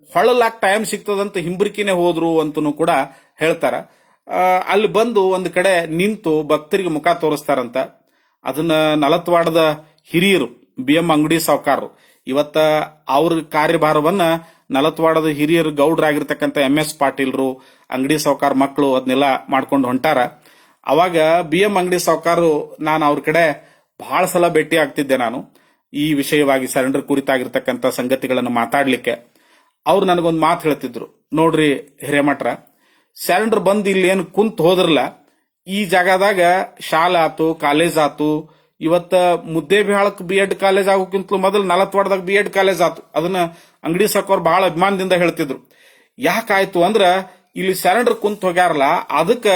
ಹೊಳಲಾಕ್ ಟೈಮ್ ಸಿಗ್ತದಂತ ಹಿಂಬ್ರಿಕಿನೇ ಹೋದ್ರು ಅಂತನೂ ಕೂಡ ಹೇಳ್ತಾರ. ಅಲ್ಲಿ ಬಂದು ಒಂದ್ ಕಡೆ ನಿಂತು ಭಕ್ತರಿಗೆ ಮುಖ ತೋರಿಸ್ತಾರಂತ. ಅದನ್ನ ನಲತ್ವಾಡದ ಹಿರಿಯರು BM ಅಂಗಡಿ ಸಾವುಕಾರರು ಇವತ್ತ ಅವ್ರ ಕಾರ್ಯಭಾರವನ್ನ ನಲತ್ವಾಡದ ಹಿರಿಯರು ಗೌಡ್ರಾಗಿರ್ತಕ್ಕಂಥ MS ಪಾಟೀಲ್ರು, ಅಂಗಡಿ ಸಾವುಕಾರ ಮಕ್ಕಳು ಅದನ್ನೆಲ್ಲ ಮಾಡ್ಕೊಂಡು ಹೊಂಟಾರ. ಅವಾಗ BM ಅಂಗಡಿ ಸಾವುಕಾರರು, ನಾನು ಅವ್ರ ಕಡೆ ಬಹಳ ಸಲ ಭೇಟಿ ಆಗ್ತಿದ್ದೆ ನಾನು ಈ ವಿಷಯವಾಗಿ ಶರಣರ ಕುರಿತಾಗಿರ್ತಕ್ಕಂಥ ಸಂಗತಿಗಳನ್ನು ಮಾತಾಡ್ಲಿಕ್ಕೆ. ಅವ್ರು ನನಗೊಂದು ಮಾತು ಹೇಳ್ತಿದ್ರು, ನೋಡ್ರಿ ಹಿರೇಮಠರ, ಶರಣರು ಬಂದು ಇಲ್ಲಿ ಏನು ಕುಂತ್ ಹೋದ್ರಲ್ಲ, ಈ ಜಾಗದಾಗ ಶಾಲಾ ಆತು, ಕಾಲೇಜ್ ಆತು, ಇವತ್ತ ಮುದ್ದೇಬಿಹಾಳಕ್ B.Ed ಕಾಲೇಜ್ ಆಗೋಕ್ಕಿಂತಲೂ ಮೊದಲು ನಲತ್ವಾಡದಾಗ B.Ed ಕಾಲೇಜ್ ಆತು. ಅದನ್ನ ಅಂಗಡಿ ಸಾಕೋರ್ ಬಹಳ ಅಭಿಮಾನದಿಂದ ಹೇಳ್ತಿದ್ರು. ಯಾಕಾಯ್ತು ಅಂದ್ರ ಇಲ್ಲಿ ಶರಣರು ಕುಂತ್ ಹೋಗ್ಯಾರಲ್ಲ, ಅದಕ್ಕ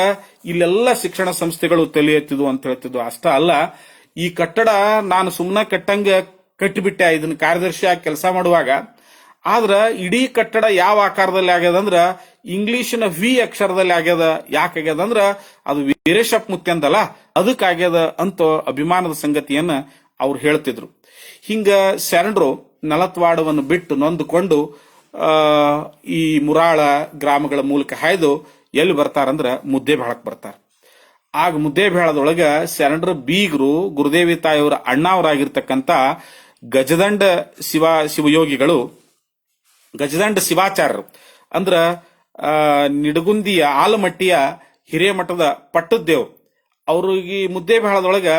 ಇಲ್ಲೆಲ್ಲ ಶಿಕ್ಷಣ ಸಂಸ್ಥೆಗಳು ತಲೆ ಎತ್ತಿದ್ವು ಅಂತ ಹೇಳ್ತಿದ್ವು. ಅಷ್ಟ ಅಲ್ಲ, ಈ ಕಟ್ಟಡ ನಾನು ಸುಮ್ಮನೆ ಕಟ್ಟಂಗ ಕಟ್ಟಿಬಿಟ್ಟೆ ಇದನ್ನ ಕಾರ್ಯದರ್ಶಿಯಾಗಿ ಕೆಲಸ ಮಾಡುವಾಗ. ಆದ್ರ ಇಡೀ ಕಟ್ಟಡ ಯಾವ ಆಕಾರದಲ್ಲಿ ಆಗ್ಯದಂದ್ರ ಇಂಗ್ಲಿಷಿನ V ಅಕ್ಷರದಲ್ಲಿ ಆಗ್ಯದ. ಯಾಕಾಗ್ಯದ ಅಂದ್ರ ಅದು ವೀರೇಶಪ್ಪ ಮುತ್ಯಂದಲ್ಲ, ಅದಕ್ಕಾಗ್ಯದ ಅಂತ ಅಭಿಮಾನದ ಸಂಗತಿಯನ್ನ ಅವ್ರು ಹೇಳ್ತಿದ್ರು. ಹಿಂಗ ಶರಣರು ನಲತ್ವಾಡವನ್ನು ಬಿಟ್ಟು ನೊಂದುಕೊಂಡು ಈ ಮುರಾಳ ಗ್ರಾಮಗಳ ಮೂಲಕ ಹಾಯ್ದು ಎಲ್ಲಿ ಬರ್ತಾರಂದ್ರ ಮುದ್ದೇಬಿಹಾಳಕ್ ಬರ್ತಾರ. ಆಗ ಮುದ್ದೇಬಿಹಾಳದೊಳಗ ಶರಣರ ಬೀಗರು ಗುರುದೇವಿ ತಾಯಿಯವರ ಅಣ್ಣವರಾಗಿರ್ತಕ್ಕಂಥ ಗಜದಂಡ ಶಿವಯೋಗಿಗಳು, ಗಜದಂಡ ಶಿವಾಚಾರ್ಯರು ಅಂದ್ರ ನಿಡಗುಂದಿಯ ಆಲಮಟ್ಟಿಯ ಹಿರೇಮಠದ ಪಟ್ಟದ್ದೇವ್ರು. ಅವ್ರಿಗೆ ಮುದ್ದೇಬಿಹಾಳದೊಳಗ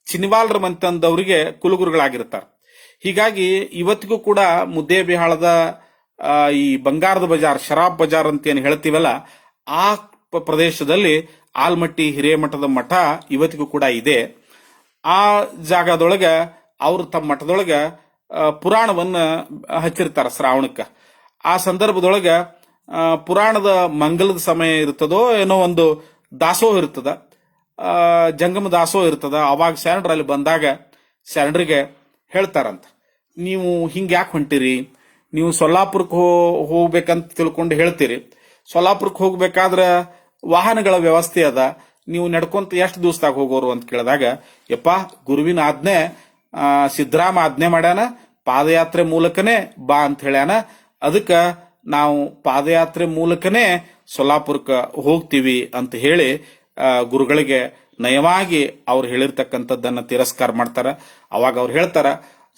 ಚಿನಿವಾಲ್ರ ಮಂತಂದವರಿಗೆ ಕುಲಗುರುಗಳಾಗಿರ್ತಾರ. ಹೀಗಾಗಿ ಇವತ್ತಿಗೂ ಕೂಡ ಮುದ್ದೇಬಿಹಾಳದ ಈ ಬಂಗಾರದ ಬಜಾರ್, ಶರಾಬ್ ಬಜಾರ್ ಅಂತ ಏನು ಹೇಳ್ತೀವಲ್ಲ, ಆ ಪ್ರದೇಶದಲ್ಲಿ ಆಲ್ಮಟ್ಟಿ ಹಿರೇಮಠದ ಮಠ ಇವತ್ತಿಗೂ ಕೂಡ ಇದೆ. ಆ ಜಾಗದೊಳಗ ಅವರು ತಮ್ಮ ಮಠದೊಳಗ ಪುರಾಣವನ್ನ ಹಚ್ಚಿರ್ತಾರ ಶ್ರಾವಣಕ್ಕ. ಆ ಸಂದರ್ಭದೊಳಗ ಪುರಾಣದ ಮಂಗಲದ ಸಮಯ ಇರ್ತದೋ ಏನೋ ಒಂದು ದಾಸೋಹ ಇರ್ತದ, ಜಂಗಮ ದಾಸೋಹ ಇರ್ತದ. ಅವಾಗ ಶರಣರಲ್ಲಿ ಬಂದಾಗ ಶರಣರಿಗೆ ಹೇಳ್ತಾರಂತ, ನೀವು ಹಿಂಗ್ ಯಾಕೆ ಹೊಂಟಿರಿ, ನೀವು ಸೊಲ್ಲಾಪುರಕ್ಕೆ ಹೋಗ್ಬೇಕಂತ ತಿಳ್ಕೊಂಡು ಹೇಳ್ತೀರಿ, ಸೊಲ್ಲಾಪುರಕ್ಕೆ ಹೋಗ್ಬೇಕಾದ್ರ ವಾಹನಗಳ ವ್ಯವಸ್ಥೆ ಅದ, ನೀವು ನಡ್ಕೊಂತ ಎಷ್ಟು ದಿವಸದಾಗ ಹೋಗೋರು ಅಂತ ಕೇಳಿದಾಗ, ಯಪ್ಪ ಗುರುವಿನ ಆಜ್ಞೆ ಸಿದ್ದರಾಮ ಆಜ್ಞೆ ಮಾಡ್ಯಾನ, ಪಾದಯಾತ್ರೆ ಮೂಲಕನೇ ಬಾ ಅಂತ ಹೇಳ್ಯಾನ, ಅದಕ್ಕ ನಾವು ಪಾದಯಾತ್ರೆ ಮೂಲಕನೇ ಸೊಲ್ಲಾಪುರಕ್ಕೆ ಹೋಗ್ತೀವಿ ಅಂತ ಹೇಳಿ ಗುರುಗಳಿಗೆ ನಯವಾಗಿ ಅವ್ರು ಹೇಳಿರ್ತಕ್ಕಂಥದ್ದನ್ನ ತಿರಸ್ಕಾರ ಮಾಡ್ತಾರ. ಅವಾಗ ಅವ್ರು ಹೇಳ್ತಾರ,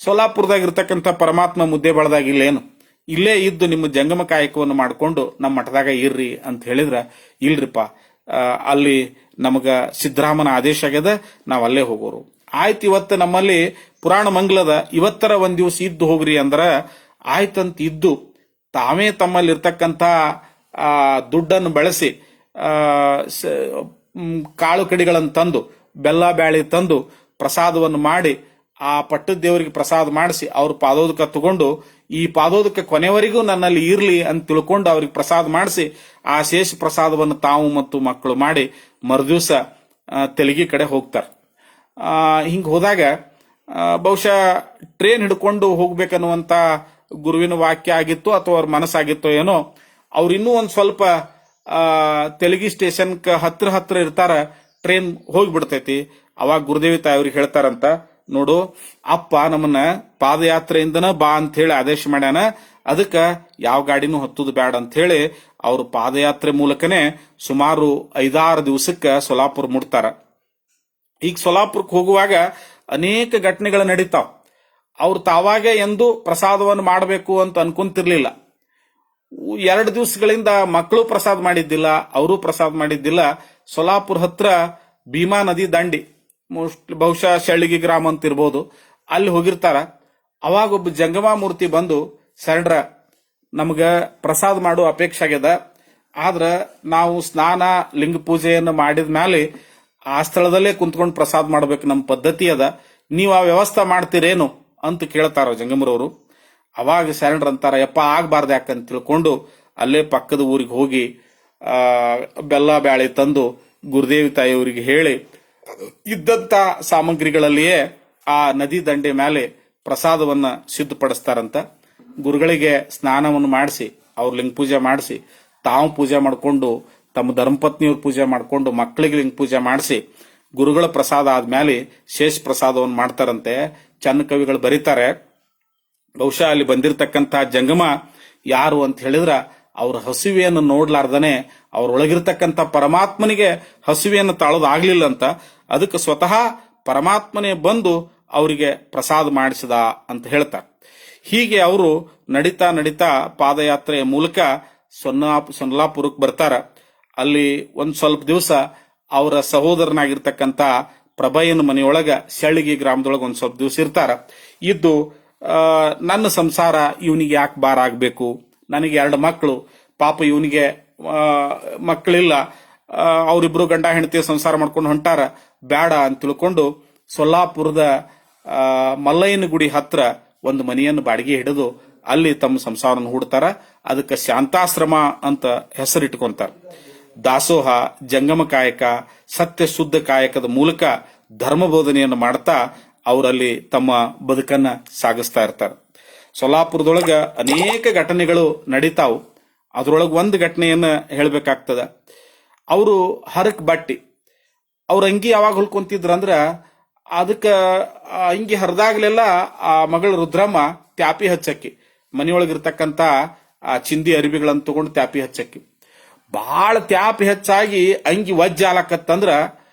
ಸೊಲ್ಲಾಪುರದಾಗ ಇರ್ತಕ್ಕಂಥ ಪರಮಾತ್ಮ ಮುದ್ದೇಬಿಹಾಳದಾಗ ಇಲ್ಲೇನು, ಇಲ್ಲೇ ಇದ್ದು ನಿಮ್ಮ ಜಂಗಮ ಕಾಯಕವನ್ನು ಮಾಡಿಕೊಂಡು ನಮ್ಮ ಮಠದಾಗ ಇರ್ರಿ ಅಂತ ಹೇಳಿದ್ರ, ಇಲ್ರಿಪ್ಪ ಅಲ್ಲಿ ನಮಗ ಸಿದ್ದರಾಮನ ಆದೇಶ ಆಗ್ಯದ, ನಾವ್ ಅಲ್ಲೇ ಹೋಗೋರು. ಆಯ್ತು, ಇವತ್ತು ನಮ್ಮಲ್ಲಿ ಪುರಾಣ ಮಂಗಲದ, ಇವತ್ತರ ಒಂದ್ ದಿವಸ ಇದ್ದು ಹೋಗ್ರಿ ಅಂದ್ರ ಆಯ್ತಂತ ಇದ್ದು ತಾವೇ ತಮ್ಮಲ್ಲಿ ಇರ್ತಕ್ಕಂಥ ದುಡ್ಡನ್ನು ಬಳಸಿ ಕಾಳು ಕಡಿಗಳನ್ನು ತಂದು, ಬೆಲ್ಲ ಬ್ಯಾಳಿ ತಂದು ಪ್ರಸಾದವನ್ನು ಮಾಡಿ ಆ ಪಟ್ಟದ ದೇವರಿಗೆ ಪ್ರಸಾದ ಮಾಡಿಸಿ ಅವ್ರ ಪಾದೋದಕ ತಗೊಂಡು, ಈ ಪಾದೋದಕ ಕೊನೆವರೆಗೂ ನನ್ನಲ್ಲಿ ಇರ್ಲಿ ಅಂತ ತಿಳ್ಕೊಂಡು ಅವ್ರಿಗೆ ಪ್ರಸಾದ ಮಾಡಿಸಿ ಆ ಶೇಷ ಪ್ರಸಾದವನ್ನು ತಾವು ಮತ್ತು ಮಕ್ಕಳು ಮಾಡಿ ಮರುದಿವ್ಸ ತೆಲಗಿ ಕಡೆ ಹೋಗ್ತಾರೆ. ಹಿಂಗೆ ಹೋದಾಗ ಬಹುಶಃ ಟ್ರೇನ್ ಹಿಡ್ಕೊಂಡು ಹೋಗ್ಬೇಕನ್ನುವಂತ ಗುರುವಿನ ವಾಕ್ಯ ಆಗಿತ್ತು ಅಥವಾ ಅವ್ರ ಮನಸ್ಸಾಗಿತ್ತೋ ಏನೋ. ಅವ್ರು ಇನ್ನೂ ಒಂದ್ ಸ್ವಲ್ಪ ತೆಲಗಿ ಸ್ಟೇಷನ್ ಹತ್ರ ಇರ್ತಾರ, ಟ್ರೈನ್ ಹೋಗ್ಬಿಡ್ತೈತಿ. ಅವಾಗ ಗುರುದೇವಿ ತಾಯಿಯವ್ರಿಗೆ ಹೇಳ್ತಾರಂತ, ನೋಡು ಅಪ್ಪ ನಮ್ಮನ್ನ ಪಾದಯಾತ್ರೆಯಿಂದನ ಬಾ ಅಂತ ಹೇಳಿ ಆದೇಶ ಮಾಡ್ಯಾನ, ಅದಕ್ಕ ಯಾವ ಗಾಡಿನೂ ಹತ್ತುದು ಬ್ಯಾಡ ಅಂತ ಹೇಳಿ ಅವ್ರು ಪಾದಯಾತ್ರೆ ಮೂಲಕನೇ ಸುಮಾರು 5-6 ದಿವಸಕ್ಕ ಸೊಲ್ಲಾಪುರ ಮುಟ್ತಾರ. ಈಗ ಸೊಲ್ಲಾಪುರಕ್ಕೆ ಹೋಗುವಾಗ ಅನೇಕ ಘಟನೆಗಳು ನಡೀತಾವ. ಅವ್ರು ತಾವಾಗೆ ಎಂದು ಪ್ರಸಾದವನ್ನು ಮಾಡಬೇಕು ಅಂತ ಅನ್ಕೊಂತಿರ್ಲಿಲ್ಲ. 2 ದಿವಸಗಳಿಂದ ಮಕ್ಕಳು ಪ್ರಸಾದ ಮಾಡಿದ್ದಿಲ್ಲ, ಅವರು ಪ್ರಸಾದ ಮಾಡಿದ್ದಿಲ್ಲ. ಸೊಲ್ಲಾಪುರ ಹತ್ರ ಭೀಮಾ ನದಿ ದಂಡಿ, ಬಹುಶಃ ಶಳ್ಳಿಗಿ ಗ್ರಾಮ ಅಂತ ಇರ್ಬೋದು, ಅಲ್ಲಿ ಹೋಗಿರ್ತಾರ. ಅವಾಗ ಒಬ್ಬ ಜಂಗಮ ಮೂರ್ತಿ ಬಂದು, ಶರಣರ ನಮಗ ಪ್ರಸಾದ ಮಾಡೋ ಅಪೇಕ್ಷೆ ಆಗ್ಯದ, ಆದ್ರ ನಾವು ಸ್ನಾನ ಲಿಂಗ ಪೂಜೆಯನ್ನು ಮಾಡಿದ ಮೇಲೆ ಆ ಸ್ಥಳದಲ್ಲೇ ಕುಂತ್ಕೊಂಡು ಪ್ರಸಾದ ಮಾಡ್ಬೇಕು, ನಮ್ಮ ಪದ್ಧತಿ ಅದ, ನೀವು ಆ ವ್ಯವಸ್ಥೆ ಮಾಡ್ತೀರೇನು ಅಂತ ಕೇಳ್ತಾರ ಜಂಗಮರವರು. ಅವಾಗ ಶರಣರ್ ಅಂತಾರ, ಯಪ್ಪ ಆಗ್ಬಾರ್ದು ಯಾಕಂತ ತಿಳ್ಕೊಂಡು ಅಲ್ಲೇ ಪಕ್ಕದ ಊರಿಗೆ ಹೋಗಿ ಬೆಲ್ಲ ಬ್ಯಾಳಿ ತಂದು ಗುರುದೇವಿ ತಾಯಿಯವರಿಗೆ ಹೇಳಿ ಇದ್ದಂತ ಸಾಮಗ್ರಿಗಳಲ್ಲಿಯೇ ಆ ನದಿ ದಂಡೆ ಮೇಲೆ ಪ್ರಸಾದವನ್ನ ಸಿದ್ಧಪಡಿಸ್ತಾರಂತ. ಗುರುಗಳಿಗೆ ಸ್ನಾನವನ್ನು ಮಾಡಿಸಿ, ಅವ್ರ ಲಿಂಗ ಪೂಜೆ ಮಾಡಿಸಿ, ತಾವು ಪೂಜೆ ಮಾಡಿಕೊಂಡು, ತಮ್ಮ ಧರ್ಮಪತ್ನಿಯವ್ರ ಪೂಜೆ ಮಾಡಿಕೊಂಡು, ಮಕ್ಕಳಿಗೆ ಲಿಂಗ ಪೂಜೆ ಮಾಡಿಸಿ, ಗುರುಗಳ ಪ್ರಸಾದ ಆದ್ಮೇಲೆ ಶೇಷ ಪ್ರಸಾದವನ್ನು ಮಾಡ್ತಾರಂತೆ. ಚನ್ನ ಕವಿಗಳು ಬರೀತಾರೆ, ಬಹುಶಃ ಅಲ್ಲಿ ಬಂದಿರತಕ್ಕಂತ ಜಂಗಮ ಯಾರು ಅಂತ ಹೇಳಿದ್ರ ಅವ್ರ ಹಸಿವೆಯನ್ನು ನೋಡ್ಲಾರ್ದನೆ ಅವ್ರೊಳಗಿರ್ತಕ್ಕಂಥ ಪರಮಾತ್ಮನಿಗೆ ಹಸಿವೆಯನ್ನು ತಾಳೋದಾಗ್ಲಿಲ್ಲ ಅಂತ. ಅದಕ್ಕೆ ಸ್ವತಃ ಪರಮಾತ್ಮನೇ ಬಂದು ಅವರಿಗೆ ಪ್ರಸಾದ ಮಾಡಿಸಿದ ಅಂತ ಹೇಳ್ತಾರೆ. ಹೀಗೆ ಅವರು ನಡಿತಾ ನಡಿತಾ ಪಾದಯಾತ್ರೆಯ ಮೂಲಕ ಸೊಲ್ಲಾಪುರಕ್ಕೆ ಬರ್ತಾರ. ಅಲ್ಲಿ ಒಂದ್ ಸ್ವಲ್ಪ ದಿವಸ ಅವರ ಸಹೋದರನಾಗಿರ್ತಕ್ಕಂಥ ಪ್ರಭಯನ ಮನೆಯೊಳಗ ಶಳ್ಳಿಗಿ ಗ್ರಾಮದೊಳಗೆ ಒಂದ್ ಸ್ವಲ್ಪ ದಿವಸ ಇರ್ತಾರ. ಇದ್ದು ನನ್ನ ಸಂಸಾರ ಇವನಿಗೆ ಯಾಕೆ ಭಾರ ಆಗ್ಬೇಕು, ನನಗೆ 2 ಮಕ್ಕಳು, ಪಾಪ ಇವನಿಗೆ ಮಕ್ಕಳಿಲ್ಲ, ಅವರಿಬ್ರು ಗಂಡ ಹೆಂಡತಿ ಸಂಸಾರ ಮಾಡ್ಕೊಂಡು ಹೊಂಟಾರ, ಬೇಡ ಅಂತ ತಿಳ್ಕೊಂಡು ಸೊಲ್ಲಾಪುರದ ಮಲ್ಲಯ್ಯನ ಗುಡಿ ಹತ್ರ ಒಂದು ಮನೆಯನ್ನು ಬಾಡಿಗೆ ಹಿಡಿದು ಅಲ್ಲಿ ತಮ್ಮ ಸಂಸಾರವನ್ನು ಹೂಡ್ತಾರ. ಅದಕ್ಕೆ ಶಾಂತಾಶ್ರಮ ಅಂತ ಹೆಸರಿಟ್ಕೊಂತಾರ. ದಾಸೋಹ, ಜಂಗಮ ಕಾಯಕ, ಸತ್ಯ ಶುದ್ಧ ಕಾಯಕದ ಮೂಲಕ ಧರ್ಮ ಬೋಧನೆಯನ್ನು ಮಾಡ್ತಾ ಅವರಲ್ಲಿ ತಮ್ಮ ಬದುಕನ್ನ ಸಾಗಿಸ್ತಾ ಇರ್ತಾರೆ. ಸೊಲ್ಲಾಪುರದೊಳಗ ಅನೇಕ ಘಟನೆಗಳು ನಡೀತಾವು. ಅದ್ರೊಳಗೆ ಒಂದು ಘಟನೆಯನ್ನ ಹೇಳ್ಬೇಕಾಗ್ತದ. ಅವರು ಹರಕ್ ಬಟ್ಟಿ, ಅವ್ರ ಅಂಗಿ ಯಾವಾಗ ಹೊಲ್ಕೊಂತಿದ್ರಂದ್ರ ಅದಕ್ಕ ಅಂಗಿ ಹರಿದಾಗ್ಲೆಲ್ಲ ಆ ಮಗಳು ರುದ್ರಮ್ಮ ತ್ಯಾಪಿ ಹಚ್ಚಕ್ಕಿ, ಮನೆಯೊಳಗಿರ್ತಕ್ಕಂಥ ಆ ಚಿಂದಿ ಅರಿವಿಗಳನ್ನ ತಗೊಂಡು ತ್ಯಾಪಿ ಹಚ್ಚಕ್ಕಿ. ಬಹಳ ತ್ಯಾಪಿ ಹೆಚ್ಚಾಗಿ ಅಂಗಿ ವಜ್ಜ ಆಲಕತ್ತಂದ್ರ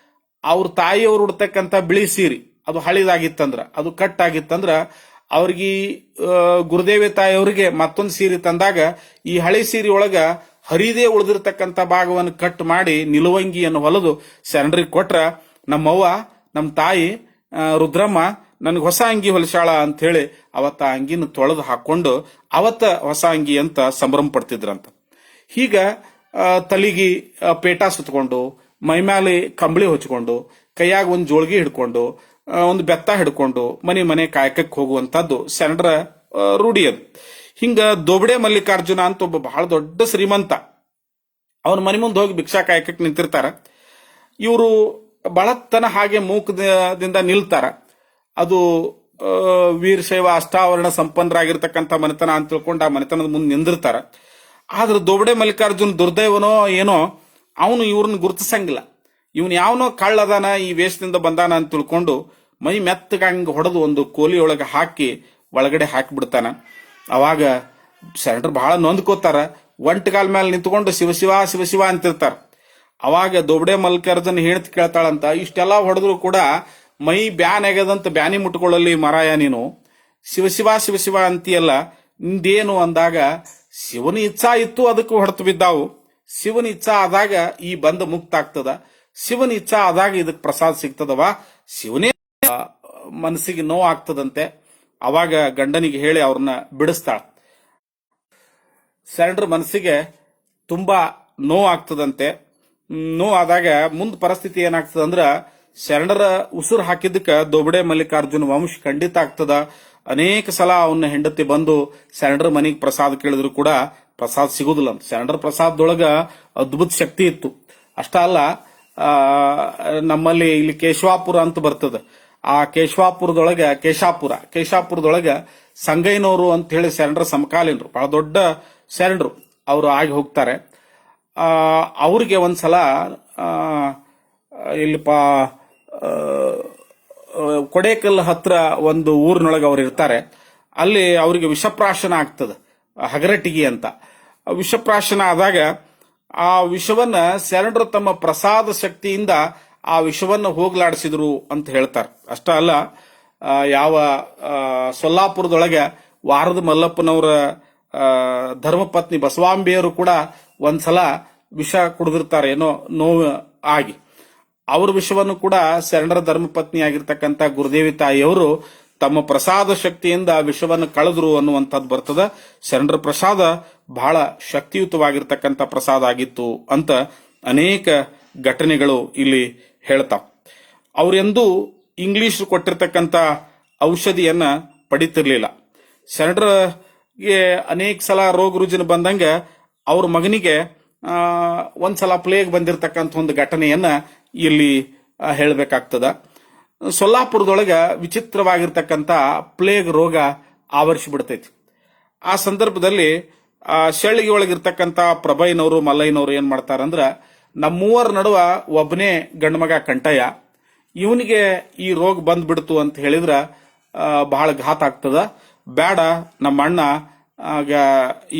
ಅವ್ರ ತಾಯಿಯವ್ರು ಉಡ್ತಕ್ಕಂಥ ಬಿಳಿ ಸೀರಿ ಅದು ಹಳಿದಾಗಿತ್ತಂದ್ರ, ಅದು ಕಟ್ ಆಗಿತ್ತಂದ್ರ ಅವ್ರಿಗೆ ಗುರುದೇವಿ ತಾಯಿಯವ್ರಿಗೆ ಮತ್ತೊಂದು ಸೀರೆ ತಂದಾಗ ಈ ಹಳಿ ಸೀರೆ ಒಳಗ ಹರಿದೇ ಉಳಿದಿರ್ತಕ್ಕಂಥ ಭಾಗವನ್ನು ಕಟ್ ಮಾಡಿ ನಿಲುವಂಗಿಯನ್ನು ಹೊಲದು ಶರಣರಿಗೆ ಕೊಟ್ರ, ನಮ್ಮವ್ವ ನಮ್ಮ ತಾಯಿ ರುದ್ರಮ್ಮ ನನ್ಗೆ ಹೊಸ ಅಂಗಿ ಹೊಲಸಾಳ ಅಂತ ಹೇಳಿ ಅವತ್ತ ಅಂಗಿನ ತೊಳೆದು ಹಾಕೊಂಡು ಅವತ್ತ ಹೊಸ ಅಂಗಿ ಅಂತ ಸಂಭ್ರಮ ಪಡ್ತಿದ್ರಂತ. ಹೀಗ ತಲಿಗಿ ಪೇಟ ಸುತ್ಕೊಂಡು, ಮೈಮ್ಯಾಲೆ ಕಂಬಳಿ ಹೊಚ್ಕೊಂಡು, ಕೈಯಾಗ ಒಂದು ಜೋಳ್ಗಿ ಹಿಡ್ಕೊಂಡು, ಒಂದು ಬೆತ್ತ ಹಿಡ್ಕೊಂಡು ಮನೆ ಕಾಯಕಕ್ಕೆ ಹೋಗುವಂತದ್ದು ಶರಣರ ರೂಢಿ ಅದು. ಹಿಂಗ ದೊಬಡೆ ಮಲ್ಲಿಕಾರ್ಜುನ ಅಂತ ಒಬ್ಬ ಬಹಳ ದೊಡ್ಡ ಶ್ರೀಮಂತ, ಅವನ ಮನೆ ಮುಂದೆ ಹೋಗಿ ಭಿಕ್ಷಾ ಕಾಯಕಕ್ಕೆ ನಿಂತಿರ್ತಾರ. ಇವರು ಬಳತ್ತನ ಹಾಗೆ ಮೂಕದಿಂದ ನಿಲ್ತಾರ. ಅದು ವೀರಶೈವ ಅಷ್ಟಾವರಣ ಸಂಪನ್ನರಾಗಿರ್ತಕ್ಕಂಥ ಮನೆತನ ಅಂತ ತಿಳ್ಕೊಂಡು ಆ ಮನೆತನದ ಮುಂದೆ ನಿಂದಿರ್ತಾರ. ಆದ್ರೆ ದೊಬಡೆ ಮಲ್ಲಿಕಾರ್ಜುನ್ ದುರ್ದೈವನೋ ಏನೋ, ಅವನು ಇವ್ರನ್ನ ಗುರುತಿಸಂಗಿಲ್ಲ. ಇವನ್ ಯಾವನೋ ಕಳ್ಳದಾನ, ಈ ವೇಷದಿಂದ ಬಂದಾನ ಅಂತ ತಿಳ್ಕೊಂಡು ಮೈ ಮೆತ್ತಗಂಗ್ ಹೊಡೆದು ಒಂದು ಕೋಲಿಯೊಳಗೆ ಹಾಕಿ ಒಳಗಡೆ ಹಾಕಿಬಿಡ್ತಾನ. ಅವಾಗ ಶರಣರು ಬಹಳ ನೊಂದ್ಕೋತಾರ. ಒಂಟಗಾಲ ಮೇಲೆ ನಿಂತ್ಕೊಂಡು ಶಿವಶಿವ ಶಿವಶಿವ ಅಂತಿರ್ತಾರ. ಅವಾಗ ದೊಬಡೆ ಮಲ್ಲಿಕಾರ್ಜುನ್ ಹೇಳ್ತಿ ಕೇಳ್ತಾಳಂತ, ಇಷ್ಟೆಲ್ಲ ಹೊಡೆದ್ರು ಕೂಡ ಮೈ ಬ್ಯಾನ್ ಆಗ್ಯದಂತ ಬ್ಯಾನಿ ಮುಟ್ಕೊಳ್ಳಲಿ ಮರಾಯ, ನೀನು ಶಿವಶಿವ ಶಿವಶಿವ ಅಂತೀಯಲ್ಲ, ನಿಂದೇನು ಅಂದಾಗ, ಶಿವನ ಇಚ್ಛಾ ಇತ್ತು ಅದಕ್ಕೆ ಹೊಡೆತು ಬಿದ್ದಾವು. ಶಿವನ ಇಚ್ಛಾ ಆದಾಗ ಈ ಬಂದ ಮುಕ್ತ ಆಗ್ತದ, ಶಿವನ ಇಚ್ಛಾ ಆದಾಗ ಇದಕ್ಕೆ ಪ್ರಸಾದ ಸಿಗ್ತದವ, ಶಿವನೇ ಮನಸ್ಸಿಗೆ ನೋವು ಆಗ್ತದಂತೆ. ಅವಾಗ ಗಂಡನಿಗೆ ಹೇಳಿ ಅವ್ರನ್ನ ಬಿಡಿಸ್ತಾಳ. ಶರಣರ ಮನಸ್ಸಿಗೆ ತುಂಬಾ ನೋವು ಆಗ್ತದಂತೆ. ನೋವಾದಾಗ ಮುಂದ್ ಪರಿಸ್ಥಿತಿ ಏನಾಗ್ತದಂದ್ರ, ಶರಣರ ಉಸಿರು ಹಾಕಿದ್ದಕ್ಕ ದೊಬಡೆ ಮಲ್ಲಿಕಾರ್ಜುನ ವಂಶ ಖಂಡಿತ ಆಗ್ತದ. ಅನೇಕ ಸಲ ಅವನ್ನ ಹೆಂಡತಿ ಬಂದು ಶರಣರ ಮನೆಗೆ ಪ್ರಸಾದ ಕೇಳಿದ್ರು ಕೂಡ ಪ್ರಸಾದ ಸಿಗುದಿಲ್ಲ ಅಂತ. ಶರಣರ ಪ್ರಸಾದದೊಳಗ ಅದ್ಭುತ ಶಕ್ತಿ ಇತ್ತು. ಅಷ್ಟ ಅಲ್ಲ, ನಮ್ಮಲ್ಲಿ ಇಲ್ಲಿ ಕೇಶವಾಪುರ ಅಂತ ಬರ್ತದ. ಆ ಕೇಶಾಪುರದೊಳಗ ಸಂಗಯ್ಯನವರು ಅಂತ ಹೇಳಿ ಶರಣರ ಸಮಕಾಲೀನರು, ಬಹಳ ದೊಡ್ಡ ಶರಣರು ಅವರು ಆಗಿ ಹೋಗ್ತಾರೆ. ಅವ್ರಿಗೆ ಒಂದ್ಸಲ ಇಲ್ಲಿಪ್ಪ ಕೊಡೇಕಲ್ ಹತ್ರ ಒಂದು ಊರಿನೊಳಗೆ ಅವ್ರು ಇರ್ತಾರೆ. ಅಲ್ಲಿ ಅವರಿಗೆ ವಿಷಪ್ರಾಶನ ಆಗ್ತದ, ಹಗರಟಿಗಿ ಅಂತ. ವಿಷಪ್ರಾಶನ ಆದಾಗ ಆ ವಿಷವನ್ನ ಶರಣರು ತಮ್ಮ ಪ್ರಸಾದ ಶಕ್ತಿಯಿಂದ ಆ ವಿಷವನ್ನ ಹೋಗ್ಲಾಡಿಸಿದ್ರು ಅಂತ ಹೇಳ್ತಾರೆ. ಅಷ್ಟ ಅಲ್ಲ, ಯಾವ ಸೊಲ್ಲಾಪುರದೊಳಗೆ ವಾರದ ಮಲ್ಲಪ್ಪನವರ ಧರ್ಮಪತ್ನಿ ಬಸವಾಂಬೆಯರು ಕೂಡ ಒಂದ್ಸಲ ವಿಷ ಕುಡಿದಿರ್ತಾರೆ ಏನೋ ನೋವು ಆಗಿ. ಅವ್ರ ವಿಷವನ್ನು ಕೂಡ ಶರಣರ ಧರ್ಮಪತ್ನಿ ಆಗಿರ್ತಕ್ಕಂಥ ಗುರುದೇವಿ ತಾಯಿಯವರು ತಮ್ಮ ಪ್ರಸಾದ ಶಕ್ತಿಯಿಂದ ವಿಷವನ್ನು ಕಳೆದ್ರು ಅನ್ನುವಂಥದ್ದು ಬರ್ತದ. ಶರಣರ ಪ್ರಸಾದ ಬಹಳ ಶಕ್ತಿಯುತವಾಗಿರ್ತಕ್ಕಂಥ ಪ್ರಸಾದ ಆಗಿತ್ತು ಅಂತ ಅನೇಕ ಘಟನೆಗಳು ಇಲ್ಲಿ ಹೇಳ್ತಾವ. ಅವರೆಂದೂ ಇಂಗ್ಲಿಷ್ ಕೊಟ್ಟಿರ್ತಕ್ಕಂಥ ಔಷಧಿಯನ್ನ ಪಡಿತಿರ್ಲಿಲ್ಲ. ಶರಣರಿಗೆ ಅನೇಕ ಸಲ ರೋಗ ರುಜಿನ ಬಂದಂಗ ಅವ್ರ ಮಗನಿಗೆ ಒಂದ್ಸಲ ಪ್ಲೇಗ್ ಬಂದಿರತಕ್ಕಂಥ ಒಂದು ಘಟನೆಯನ್ನ ಇಲ್ಲಿ ಹೇಳಬೇಕಾಗ್ತದ. ಸೊಲ್ಲಾಪುರದೊಳಗ ವಿಚಿತ್ರವಾಗಿರ್ತಕ್ಕಂಥ ಪ್ಲೇಗ್ ರೋಗ ಆವರಿಸಿ ಬಿಡ್ತೈತಿ. ಆ ಸಂದರ್ಭದಲ್ಲಿ ಶೆಳ್ಳಿಗೆ ಒಳಗಿರ್ತಕ್ಕಂಥ ಪ್ರಭೈನವರು ಮಲ್ಲಯ್ಯನವರು ಏನ್ ಮಾಡ್ತಾರಂದ್ರ, ನಮ್ಮೂವರ ನಡುವ ಒಬ್ಬನೇ ಗಂಡ್ಮಗ ಕಂಟಯ್ಯ, ಇವನಿಗೆ ಈ ರೋಗ ಬಂದ್ಬಿಡ್ತು ಅಂತ ಹೇಳಿದ್ರ ಬಹಳ ಘಾತ ಆಗ್ತದ, ಬೇಡ ನಮ್ಮ ಅಣ್ಣ